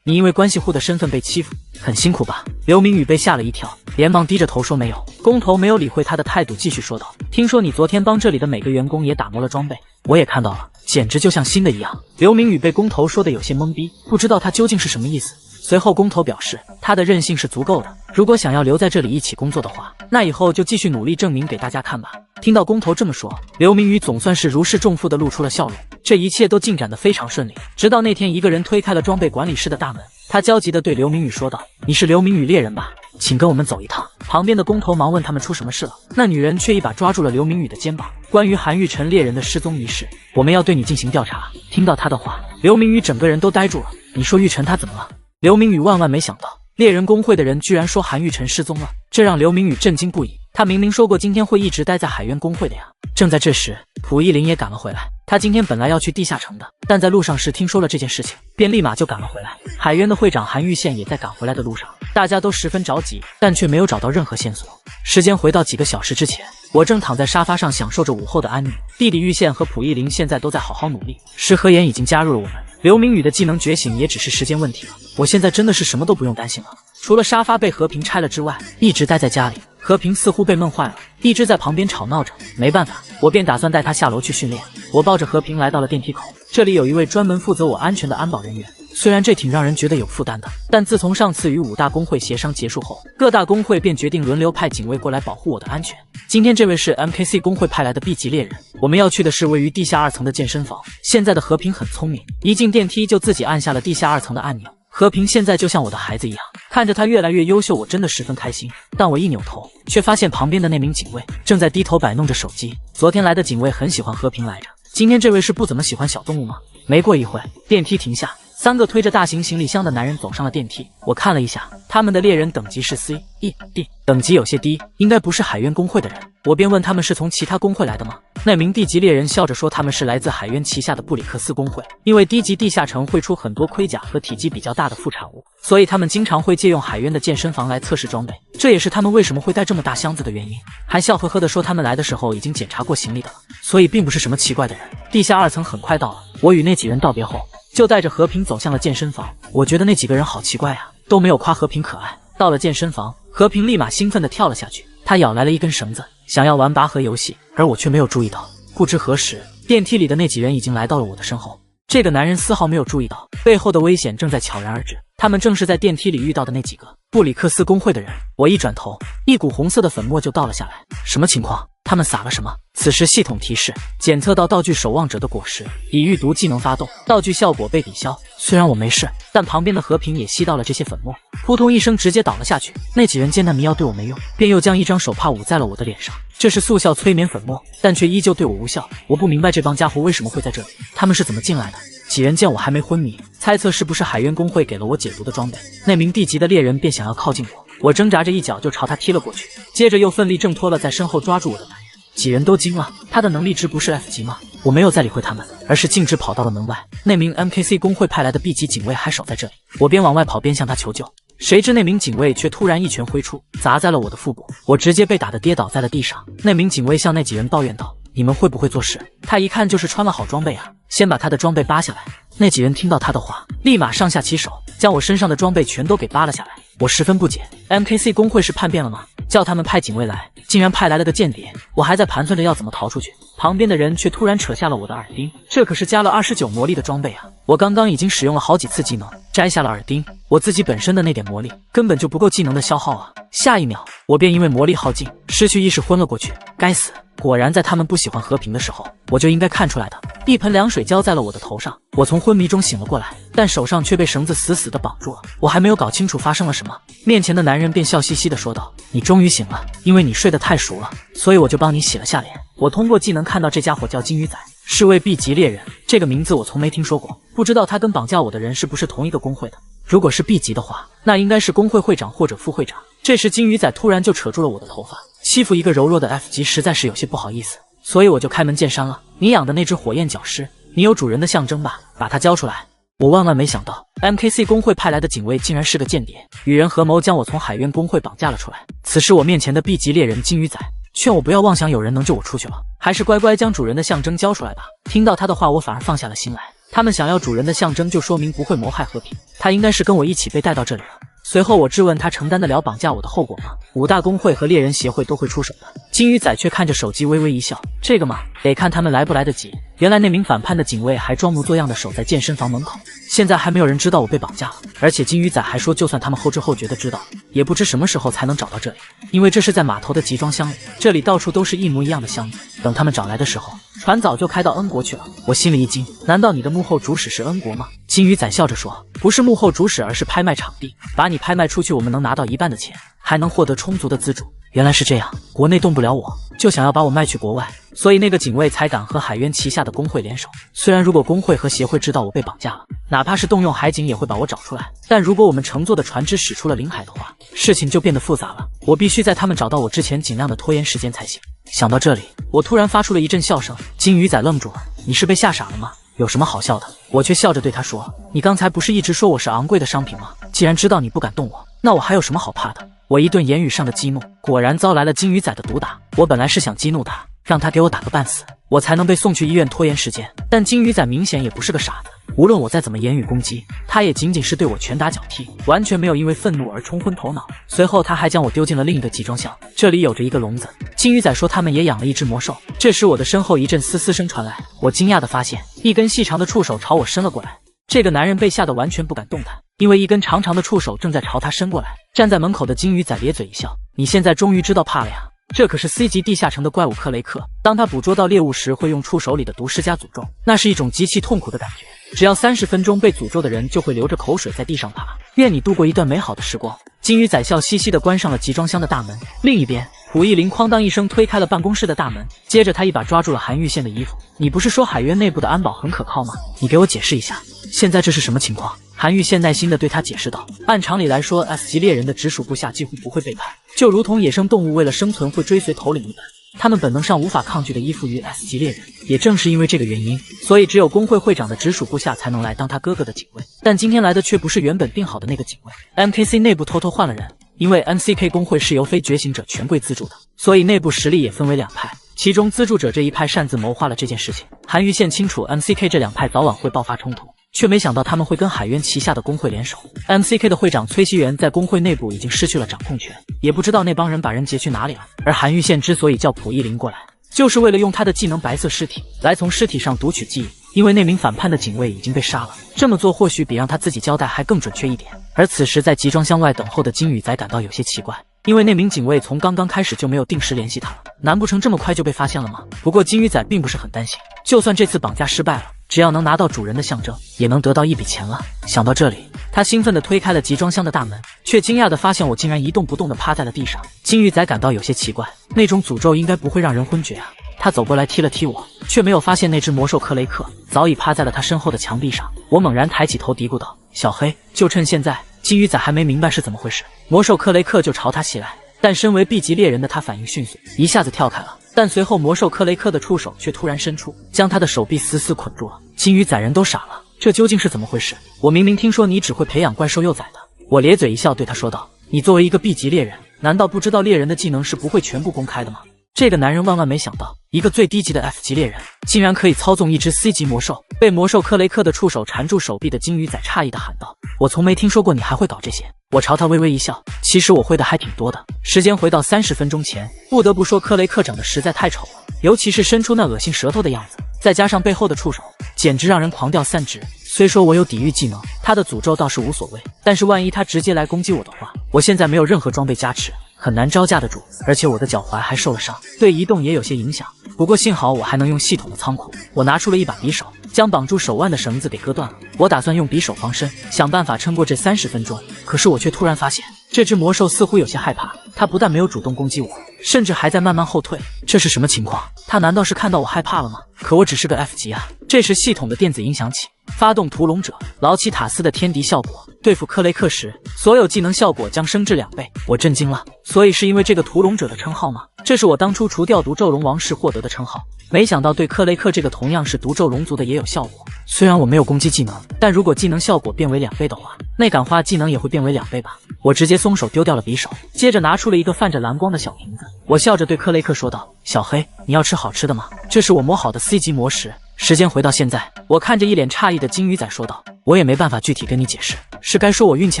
你因为关系户的身份被欺负，很辛苦吧？刘明宇被吓了一跳，连忙低着头说没有。工头没有理会他的态度，继续说道，听说你昨天帮这里的每个员工也打磨了装备，我也看到了，简直就像新的一样。刘明宇被工头说的有些懵逼，不知道他究竟是什么意思。随后工头表示，他的韧性是足够的，如果想要留在这里一起工作的话，那以后就继续努力证明给大家看吧。听到工头这么说，刘明宇总算是如释重负地露出了笑容。这一切都进展得非常顺利，直到那天一个人推开了装备管理室的大门，他焦急地对刘明宇说道，你是刘明宇猎人吧？请跟我们走一趟。旁边的工头忙问他们出什么事了，那女人却一把抓住了刘明宇的肩膀，关于韩玉成猎人的失踪一事，我们要对你进行调查。听到他的话，刘明宇整个人都呆住了。你说玉成他怎么了？刘明宇万万没想到，猎人工会的人居然说韩玉成失踪了，这让刘明宇震惊不已。他明明说过今天会一直待在海渊工会的呀。正在这时，蒲一林也赶了回来。他今天本来要去地下城的，但在路上时听说了这件事情，便立马就赶了回来。海渊的会长韩玉宪也在赶回来的路上，大家都十分着急，但却没有找到任何线索。时间回到几个小时之前，我正躺在沙发上享受着午后的安宁。弟弟玉宪和蒲一林现在都在好好努力，石河岩已经加入了我们，刘明宇的技能觉醒也只是时间问题了。我现在真的是什么都不用担心了，除了沙发被和平拆了之外，一直待在家里。和平似乎被闷坏了，一直在旁边吵闹着。没办法，我便打算带他下楼去训练。我抱着和平来到了电梯口，这里有一位专门负责我安全的安保人员。虽然这挺让人觉得有负担的，但自从上次与5大工会协商结束后，各大工会便决定轮流派警卫过来保护我的安全。今天这位是 MKC 工会派来的 B 级猎人，我们要去的是位于地下2层的健身房。现在的和平很聪明，一进电梯就自己按下了地下2层的按钮。和平现在就像我的孩子一样，看着他越来越优秀，我真的十分开心。但我一扭头，却发现旁边的那名警卫正在低头摆弄着手机。昨天来的警卫很喜欢和平来着，今天这位是不怎么喜欢小动物吗？没过一会，电梯停下，3个推着大型行李箱的男人走上了电梯。我看了一下，他们的猎人等级是 C、E、D， 等级有些低，应该不是海渊工会的人。我便问他们是从其他工会来的吗？那名地级猎人笑着说，他们是来自海渊旗下的布里克斯工会，因为低级地下城会出很多盔甲和体积比较大的副产物，所以他们经常会借用海渊的健身房来测试装备，这也是他们为什么会带这么大箱子的原因。还笑呵呵地说他们来的时候已经检查过行李的了，所以并不是什么奇怪的人。地下2层很快到了，我与那几人道别后，就带着和平走向了健身房。我觉得那几个人好奇怪啊，都没有夸和平可爱。到了健身房，和平立马兴奋地跳了下去，他咬来了一根绳子，想要玩拔河游戏，而我却没有注意到。不知何时，电梯里的那几人已经来到了我的身后。这个男人丝毫没有注意到背后的危险正在悄然而至，他们正是在电梯里遇到的那几个布里克斯工会的人。我一转头，一股红色的粉末就倒了下来。什么情况？他们撒了什么？此时系统提示，检测到道具守望者的果实，已遇毒技能发动，道具效果被抵消。虽然我没事，但旁边的和平也吸到了这些粉末，扑通一声直接倒了下去。那几人见那迷药对我没用，便又将一张手帕捂在了我的脸上。这是速效催眠粉末，但却依旧对我无效。我不明白这帮家伙为什么会在这里，他们是怎么进来的？几人见我还没昏迷，猜测是不是海渊工会给了我解毒的装备。那名地级的猎人便想要靠近我，我挣扎着一脚就朝他踢了过去，接着又奋力挣脱了在身后抓住我的男人。几人都惊了，他的能力值不是 F 级吗？我没有再理会他们，而是径直跑到了门外。那名 MKC 工会派来的 B 级警卫还守在这里，我边往外跑边向他求救。谁知那名警卫却突然一拳挥出，砸在了我的腹部，我直接被打得跌倒在了地上。那名警卫向那几人抱怨道，你们会不会做事？他一看就是穿了好装备啊，先把他的装备扒下来。那几人听到他的话，立马上下其手，将我身上的装备全都给扒了下来。我十分不解， MKC 工会是叛变了吗？叫他们派警卫来，竟然派来了个间谍。我还在盘算着要怎么逃出去，旁边的人却突然扯下了我的耳钉，这可是加了29魔力的装备啊！我刚刚已经使用了好几次技能，摘下了耳钉，我自己本身的那点魔力根本就不够技能的消耗啊！下一秒，我便因为魔力耗尽，失去意识昏了过去。该死！果然在他们不喜欢和平的时候，我就应该看出来的。一盆凉水浇在了我的头上，我从昏迷中醒了过来，但手上却被绳子死死地绑住了。我还没有搞清楚发生了什么，面前的男人便笑嘻嘻地说道：“你终于醒了，因为你睡得太熟了，所以我就帮你洗了下脸。”我通过技能看到这家伙叫金鱼仔，是位 B 级猎人，这个名字我从没听说过，不知道他跟绑架我的人是不是同一个工会的。如果是 B 级的话，那应该是工会会长或者副会长。这时金鱼仔突然就扯住了我的头发，欺负一个柔弱的 F 级实在是有些不好意思，所以我就开门见山了。你养的那只火焰角狮，你有主人的象征吧？把它交出来！我万万没想到 MKC 工会派来的警卫竟然是个间谍，与人合谋将我从海渊工会绑架了出来。此时我面前的 B 级猎人金鱼仔劝我不要妄想有人能救我出去了，还是乖乖将主人的象征交出来吧。听到他的话，我反而放下了心来。他们想要主人的象征，就说明不会谋害和平。他应该是跟我一起被带到这里了。随后我质问他承担得了绑架我的后果吗？5大工会和猎人协会都会出手的。金鱼仔却看着手机微微一笑，这个嘛，得看他们来不来得及。原来那名反叛的警卫还装模作样的守在健身房门口，现在还没有人知道我被绑架了。而且金鱼仔还说，就算他们后知后觉的知道，也不知什么时候才能找到这里，因为这是在码头的集装箱里，这里到处都是一模一样的箱子。等他们找来的时候，船早就开到恩国去了。我心里一惊，难道你的幕后主使是恩国吗？金鱼仔笑着说，不是幕后主使，而是拍卖场地，把你拍卖出去，我们能拿到1半的钱，还能获得充足的资助。原来是这样，国内动不了我，就想要把我卖去国外，所以那个警卫才敢和海渊旗下的工会联手。虽然如果工会和协会知道我被绑架了，哪怕是动用海警也会把我找出来，但如果我们乘坐的船只驶出了领海的话，事情就变得复杂了。我必须在他们找到我之前尽量的拖延时间才行。想到这里，我突然发出了一阵笑声。金鱼仔愣住了，你是被吓傻了吗？有什么好笑的？我却笑着对他说，你刚才不是一直说我是昂贵的商品吗？既然知道你不敢动我，那我还有什么好怕的？我一顿言语上的激怒，果然遭来了金鱼仔的毒打。我本来是想激怒他，让他给我打个半死，我才能被送去医院拖延时间，但金鱼仔明显也不是个傻子，无论我再怎么言语攻击，他也仅仅是对我拳打脚踢，完全没有因为愤怒而冲昏头脑。随后他还将我丢进了另一个集装箱，这里有着一个笼子。金鱼仔说他们也养了一只魔兽。这时我的身后一阵嘶嘶声传来，我惊讶地发现一根细长的触手朝我伸了过来。这个男人被吓得完全不敢动弹，因为一根长长的触手正在朝他伸过来。站在门口的金鱼仔咧嘴一笑，你现在终于知道怕了呀？这可是 C 级地下城的怪物克雷克，当他捕捉到猎物时会用触手里的毒施加诅咒，那是一种极其痛苦的感觉。只要30分钟，被诅咒的人就会流着口水在地上爬。愿你度过一段美好的时光。金鱼仔笑嘻嘻地关上了集装箱的大门。另一边，蒲一林哐当一声推开了办公室的大门，接着他一把抓住了韩玉宪的衣服。你不是说海渊内部的安保很可靠吗？你给我解释一下，现在这是什么情况？韩玉宪耐心地对他解释道，按常理来说 S 级猎人的直属部下几乎不会背叛，就如同野生动物为了生存会追随头领一般，他们本能上无法抗拒的依附于 S 级猎人。也正是因为这个原因，所以只有工会会长的直属部下才能来当他哥哥的警卫。但今天来的却不是原本定好的那个警卫。 MKC 内部偷偷换了人，因为 MCK 工会是由非觉醒者权贵资助的，所以内部实力也分为2派，其中资助者这一派擅自谋划了这件事情。韩玉宪清楚 MCK 这2派早晚会爆发冲突，却没想到他们会跟海渊旗下的工会联手。MCK 的会长崔熙元在工会内部已经失去了掌控权，也不知道那帮人把人劫去哪里了。而韩玉宪之所以叫蒲一林过来，就是为了用他的技能白色尸体来从尸体上读取记忆，因为那名反叛的警卫已经被杀了。这么做或许比让他自己交代还更准确一点。而此时在集装箱外等候的金鱼仔感到有些奇怪，因为那名警卫从刚刚开始就没有定时联系他了，难不成这么快就被发现了吗？不过金鱼仔并不是很担心，就算这次绑架失败了，只要能拿到主人的象征，也能得到一笔钱了。想到这里，他兴奋地推开了集装箱的大门，却惊讶地发现我竟然一动不动地趴在了地上。金鱼仔感到有些奇怪，那种诅咒应该不会让人昏厥啊。他走过来踢了踢我，却没有发现那只魔兽克雷克早已趴在了他身后的墙壁上。我猛然抬起头嘀咕道，小黑，就趁现在。金鱼仔还没明白是怎么回事，魔兽克雷克就朝他袭来，但身为 B 级猎人的他反应迅速，一下子跳开了。但随后魔兽克雷克的触手却突然伸出，将他的手臂死死捆住了。金鱼仔人都傻了，这究竟是怎么回事？我明明听说你只会培养怪兽幼崽的。我咧嘴一笑对他说道，你作为一个 B 级猎人，难道不知道猎人的技能是不会全部公开的吗？这个男人万万没想到，一个最低级的 F 级猎人竟然可以操纵一只 C 级魔兽。被魔兽克雷克的触手缠住手臂的金鱼仔诧异地喊道，我从没听说过你还会搞这些。我朝他微微一笑，其实我会的还挺多的。时间回到30分钟前，不得不说克雷克长得实在太丑了，尤其是伸出那恶心舌头的样子，再加上背后的触手，简直让人狂掉3指。虽说我有抵御技能，他的诅咒倒是无所谓，但是万一他直接来攻击我的话，我现在没有任何装备加持，很难招架得住，而且我的脚踝还受了伤，对移动也有些影响。不过幸好我还能用系统的仓库，我拿出了一把匕首，将绑住手腕的绳子给割断了。我打算用匕首防身，想办法撑过这30分钟。可是我却突然发现，这只魔兽似乎有些害怕，它不但没有主动攻击我，甚至还在慢慢后退。这是什么情况？它难道是看到我害怕了吗？可我只是个 F 级啊！这时系统的电子音响起，发动屠龙者劳奇塔斯的天敌效果，对付克雷克时，所有技能效果将升至2倍。我震惊了，所以是因为这个屠龙者的称号吗？这是我当初除掉毒咒龙王时获得的称号。没想到对克雷克这个同样是毒咒龙族的也有效果。虽然我没有攻击技能，但如果技能效果变为2倍的话，那感化技能也会变为2倍吧。我直接松手丢掉了匕首，接着拿出了一个泛着蓝光的小瓶子。我笑着对克雷克说道：“小黑，你要吃好吃的吗？这是我磨好的 C 级魔石。”时间回到现在，我看着一脸诧异的金鱼仔说道：“我也没办法具体跟你解释，是该说我运气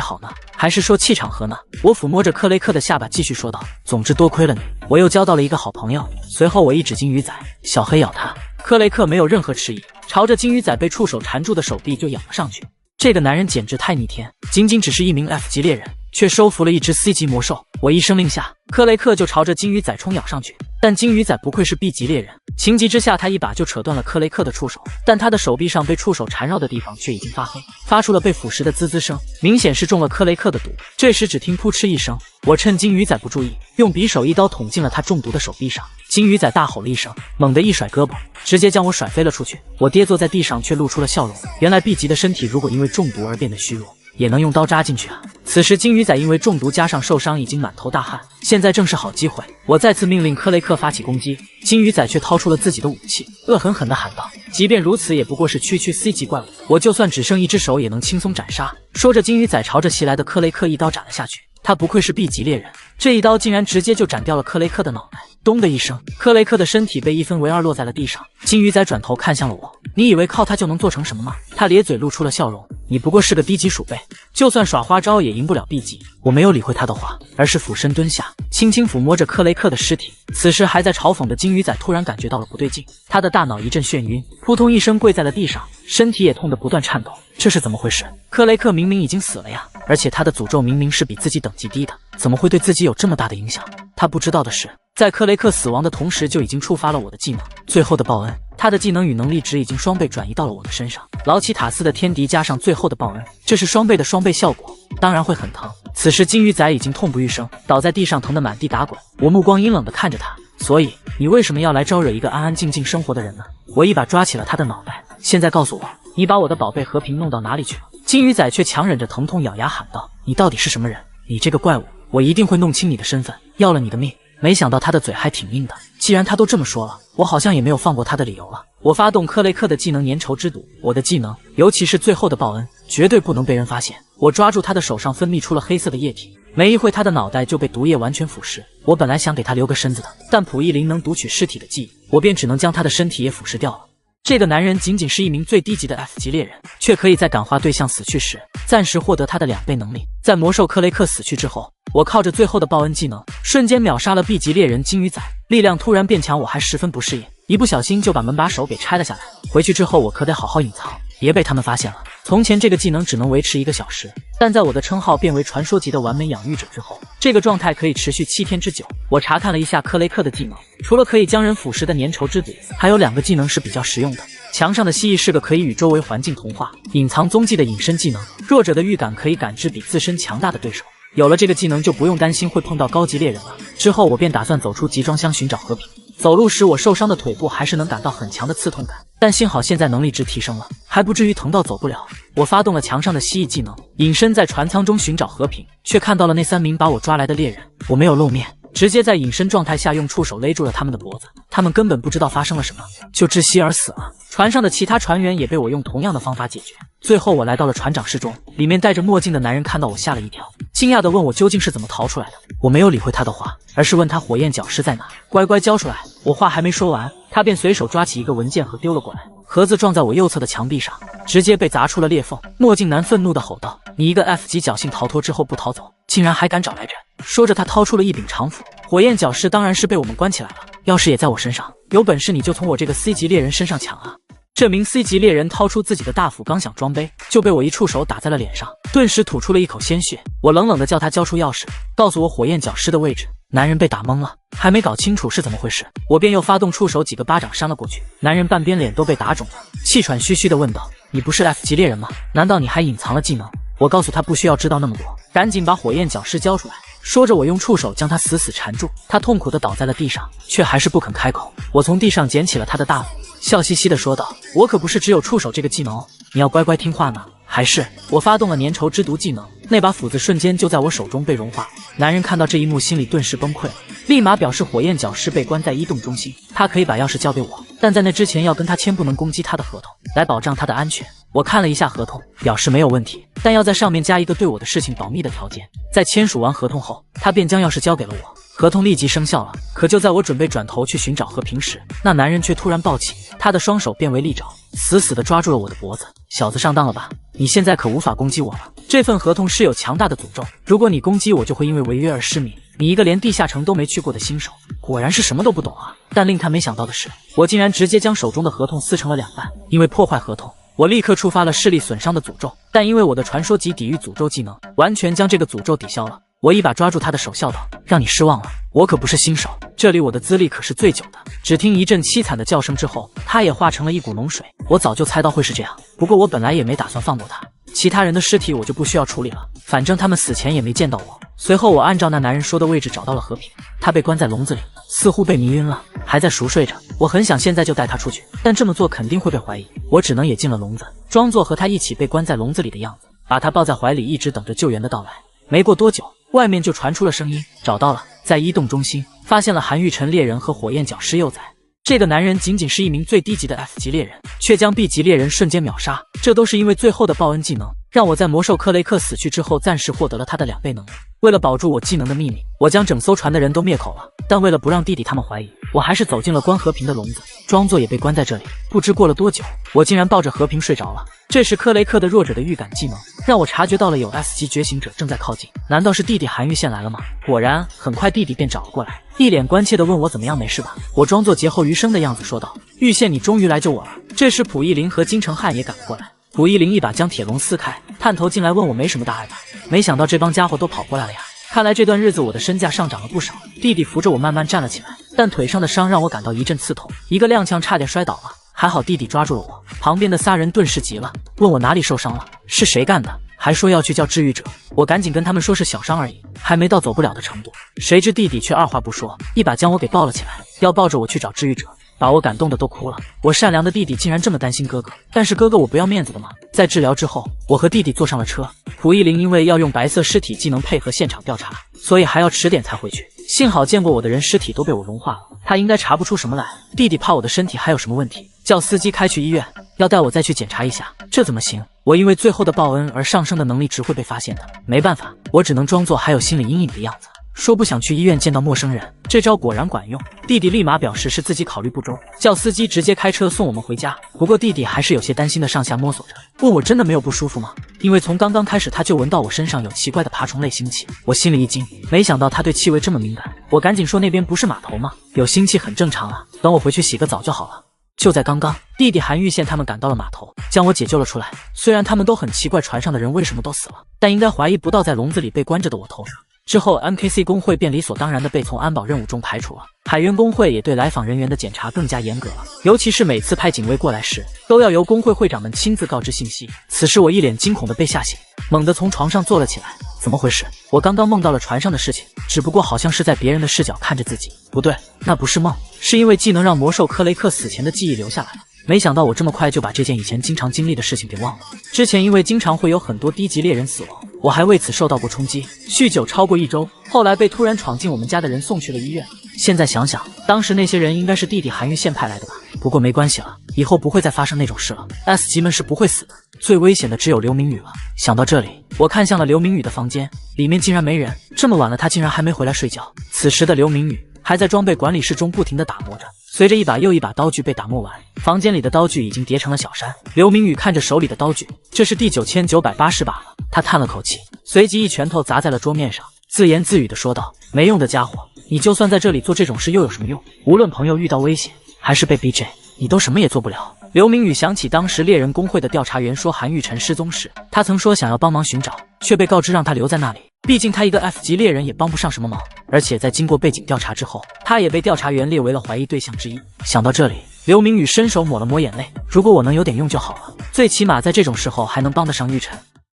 好呢，还是说气场合呢？”我抚摸着克雷克的下巴继续说道：“总之多亏了你，我又交到了一个好朋友。”随后我一指金鱼仔，小黑咬他。克雷克没有任何迟疑，朝着金鱼仔被触手缠住的手臂就咬了上去。这个男人简直太逆天，仅仅只是一名 F 级猎人，却收服了一只 C 级魔兽。我一声令下，克雷克就朝着金鱼仔冲咬上去。但金鱼仔不愧是 B 级猎人，情急之下他一把就扯断了克雷克的触手，但他的手臂上被触手缠绕的地方却已经发黑，发出了被腐蚀的滋滋声，明显是中了克雷克的毒。这时只听扑哧一声，我趁金鱼仔不注意，用匕首一刀捅进了他中毒的手臂上。金鱼仔大吼了一声，猛地一甩胳膊，直接将我甩飞了出去。我跌坐在地上，却露出了笑容。原来 B 级的身体如果因为中毒而变得虚弱，也能用刀扎进去啊！此时金鱼仔因为中毒加上受伤已经满头大汗，现在正是好机会。我再次命令克雷克发起攻击，金鱼仔却掏出了自己的武器，恶狠狠地喊道：“即便如此，也不过是区 C 级怪物，我就算只剩一只手也能轻松斩杀。”说着，金鱼仔朝着袭来的克雷克一刀斩了下去。他不愧是 B 级猎人，这一刀竟然直接就斩掉了克雷克的脑袋。咚的一声，克雷克的身体被1分为2落在了地上。金鱼仔转头看向了我：“你以为靠他就能做成什么吗？”他咧嘴露出了笑容：“你不过是个低级鼠辈，就算耍花招也赢不了 B 级。”我没有理会他的话，而是俯身蹲下，轻轻抚摸着克雷克的尸体。此时还在嘲讽的金鱼仔突然感觉到了不对劲，他的大脑一阵眩晕，扑通一声跪在了地上，身体也痛得不断颤抖。这是怎么回事？克雷克明明已经死了呀，而且他的诅咒明明是比自己等级低的，怎么会对自己有这么大的影响？他不知道的是，在克雷克死亡的同时就已经触发了我的技能最后的报恩，他的技能与能力值已经双倍转移到了我的身上。劳奇塔斯的天敌加上最后的报恩，这是双倍的双倍效果，当然会很疼。此时金鱼仔已经痛不欲生，倒在地上疼得满地打滚。我目光阴冷地看着他：“所以你为什么要来招惹一个安安静静生活的人呢？”我一把抓起了他的脑袋：“现在告诉我，你把我的宝贝和平弄到哪里去了？”金鱼仔却强忍着疼痛咬牙喊道：“你到底是什么人？你这个怪物，我一定会弄清你的身份，要了你的命！”没想到他的嘴还挺硬的，既然他都这么说了，我好像也没有放过他的理由了。我发动克雷克的技能粘稠之毒，我的技能，尤其是最后的报恩，绝对不能被人发现。我抓住他的手上分泌出了黑色的液体，没一会他的脑袋就被毒液完全腐蚀。我本来想给他留个身子的，但溥仪灵能读取尸体的记忆，我便只能将他的身体也腐蚀掉了。这个男人仅仅是一名最低级的 F 级猎人，却可以在感化对象死去时暂时获得他的2倍能力。在魔兽克雷克死去之后，我靠着最后的报恩技能，瞬间秒杀了 B 级猎人金鱼仔，力量突然变强，我还十分不适应，一不小心就把门把手给拆了下来。回去之后我可得好好隐藏，别被他们发现了。从前这个技能只能维持1个小时，但在我的称号变为传说级的完美养育者之后，这个状态可以持续7天之久。我查看了一下克雷克的技能，除了可以将人腐蚀的粘稠之毒，还有2个技能是比较实用的。墙上的蜥蜴是个可以与周围环境同化、隐藏踪迹的隐身技能，弱者的预感可以感知比自身强大的对手。有了这个技能，就不用担心会碰到高级猎人了。之后我便打算走出集装箱寻找和平。走路时我受伤的腿部还是能感到很强的刺痛感，但幸好现在能力值提升了，还不至于疼到走不了。我发动了墙上的蜥蜴技能，隐身在船舱中寻找和平，却看到了那3名把我抓来的猎人。我没有露面，直接在隐身状态下用触手勒住了他们的脖子，他们根本不知道发生了什么，就窒息而死了。船上的其他船员也被我用同样的方法解决。最后我来到了船长室中，里面戴着墨镜的男人看到我吓了一跳，惊讶地问我究竟是怎么逃出来的。我没有理会他的话，而是问他火焰角是在哪，乖乖交出来。我话还没说完，他便随手抓起一个文件盒丢了过来，盒子撞在我右侧的墙壁上，直接被砸出了裂缝。墨镜男愤怒地吼道：“你一个 F 级侥幸逃脱之后不逃走，竟然还敢找来人！”说着他掏出了一柄长斧。火焰角石当然是被我们关起来了，钥匙也在我身上，有本事你就从我这个 C 级猎人身上抢啊！这名 C 级猎人掏出自己的大斧，刚想装杯，就被我一触手打在了脸上，顿时吐出了一口鲜血。我冷冷地叫他交出钥匙，告诉我火焰角尸的位置。男人被打懵了，还没搞清楚是怎么回事，我便又发动触手几个巴掌扇了过去。男人半边脸都被打肿了，气喘吁吁地问道：“你不是 F 级猎人吗？难道你还隐藏了技能？”我告诉他不需要知道那么多，赶紧把火焰角尸交出来。说着，我用触手将他死死缠住，他痛苦地倒在了地上，却还是不肯开口。我从地上捡起了他的大斧，笑嘻嘻地说道：“我可不是只有触手这个技能哦，你要乖乖听话呢。”还是我发动了粘稠之毒技能，那把斧子瞬间就在我手中被融化。男人看到这一幕，心里顿时崩溃了，立马表示火焰角尸被关在移动中心，他可以把钥匙交给我，但在那之前要跟他签不能攻击他的合同，来保障他的安全。我看了一下合同，表示没有问题，但要在上面加一个对我的事情保密的条件。在签署完合同后，他便将钥匙交给了我，合同立即生效了。可就在我准备转头去寻找和平时，那男人却突然暴起，他的双手变为利爪，死死地抓住了我的脖子。小子上当了吧？你现在可无法攻击我了。这份合同是有强大的诅咒，如果你攻击我，就会因为违约而失明。你一个连地下城都没去过的新手，果然是什么都不懂啊！但令他没想到的是，我竟然直接将手中的合同撕成了两半。因为破坏合同，我立刻触发了视力损伤的诅咒，但因为我的传说级抵御诅咒技能，完全将这个诅咒抵消了。我一把抓住他的手，笑道：“让你失望了，我可不是新手，这里我的资历可是最久的。”只听一阵凄惨的叫声之后，他也化成了一股脓水。我早就猜到会是这样，不过我本来也没打算放过他。其他人的尸体我就不需要处理了，反正他们死前也没见到我。随后我按照那男人说的位置找到了和平，他被关在笼子里，似乎被迷晕了，还在熟睡着。我很想现在就带他出去，但这么做肯定会被怀疑，我只能也进了笼子，装作和他一起被关在笼子里的样子，把他抱在怀里，一直等着救援的到来。没过多久，外面就传出了声音，找到了，在移动中心发现了韩玉成猎人和火焰角尸幼崽。这个男人仅仅是一名最低级的 F 级猎人，却将 B 级猎人瞬间秒杀，这都是因为最后的报恩技能，让我在魔兽克雷克死去之后暂时获得了他的2倍能力。为了保住我技能的秘密，我将整艘船的人都灭口了，但为了不让弟弟他们怀疑，我还是走进了关和平的笼子，装作也被关在这里。不知过了多久，我竟然抱着和平睡着了。这时克雷克的弱者的预感技能让我察觉到了有 S 级觉醒者正在靠近，难道是弟弟韩玉线来了吗？果然，很快弟弟便找了过来，一脸关切地问我怎么样，没事吧？我装作劫后余生的样子说道：“玉线，你终于来救我了。”这时溥仪林和金城汉也赶了过来，溥仪林一把将铁笼撕开，探头进来问我没什么大碍吧？没想到这帮家伙都跑过来了呀！看来这段日子我的身价上涨了不少。弟弟扶着我慢慢站了起来，但腿上的伤让我感到一阵刺痛，一个踉跄差点摔倒了，还好弟弟抓住了我。旁边的3人顿时急了，问我哪里受伤了，是谁干的，还说要去叫治愈者。我赶紧跟他们说是小伤而已，还没到走不了的程度。谁知弟弟却二话不说，一把将我给抱了起来，要抱着我去找治愈者，把我感动的都哭了。我善良的弟弟竟然这么担心哥哥，但是哥哥我不要面子的吗？在治疗之后，我和弟弟坐上了车。溥仪林因为要用白色尸体技能配合现场调查，所以还要迟点才回去。幸好见过我的人尸体都被我融化了，他应该查不出什么来。弟弟怕我的身体还有什么问题，叫司机开去医院，要带我再去检查一下。这怎么行？我因为最后的报恩而上升的能力值会被发现的，没办法，我只能装作还有心理阴影的样子，说不想去医院见到陌生人。这招果然管用，弟弟立马表示是自己考虑不周，叫司机直接开车送我们回家。不过弟弟还是有些担心的上下摸索着，问我真的没有不舒服吗？因为从刚刚开始他就闻到我身上有奇怪的爬虫类腥气，我心里一惊，没想到他对气味这么敏感。我赶紧说那边不是码头吗？有腥气很正常啊，等我回去洗个澡就好了。就在刚刚，弟弟韩玉宪他们赶到了码头，将我解救了出来。虽然他们都很奇怪船上的人为什么都死了，但应该怀疑不到在笼子里被关着的我头上。之后 MKC 工会便理所当然的被从安保任务中排除了，海员工会也对来访人员的检查更加严格了，尤其是每次派警卫过来时，都要由工会会长们亲自告知信息。此时我一脸惊恐的被吓醒，猛地从床上坐了起来。怎么回事？我刚刚梦到了船上的事情，只不过好像是在别人的视角看着自己。不对，那不是梦，是因为技能让魔兽克雷克死前的记忆留下来了。没想到我这么快就把这件以前经常经历的事情给忘了。之前因为经常会有很多低级猎人死亡，我还为此受到过冲击，酗酒超过1周，后来被突然闯进我们家的人送去了医院。现在想想，当时那些人应该是弟弟韩玉宪派来的吧？不过没关系了，以后不会再发生那种事了。S 级们是不会死的，最危险的只有刘明宇了。想到这里，我看向了刘明宇的房间，里面竟然没人，这么晚了他竟然还没回来睡觉。此时的刘明宇还在装备管理室中不停地打磨着，随着一把又一把刀具被打磨完，房间里的刀具已经叠成了小山。刘明宇看着手里的刀具，这是第9980把了。他叹了口气，随即一拳头砸在了桌面上，自言自语地说道：“没用的家伙，你就算在这里做这种事又有什么用？无论朋友遇到危险，还是被 BJ， 你都什么也做不了。刘明宇想起当时猎人工会的调查员说韩玉晨失踪时，他曾说想要帮忙寻找，却被告知让他留在那里。毕竟他一个 F 级猎人也帮不上什么忙，而且在经过背景调查之后，他也被调查员列为了怀疑对象之一。想到这里，刘明宇伸手抹了抹眼泪，如果我能有点用就好了，最起码在这种时候还能帮得上玉晨。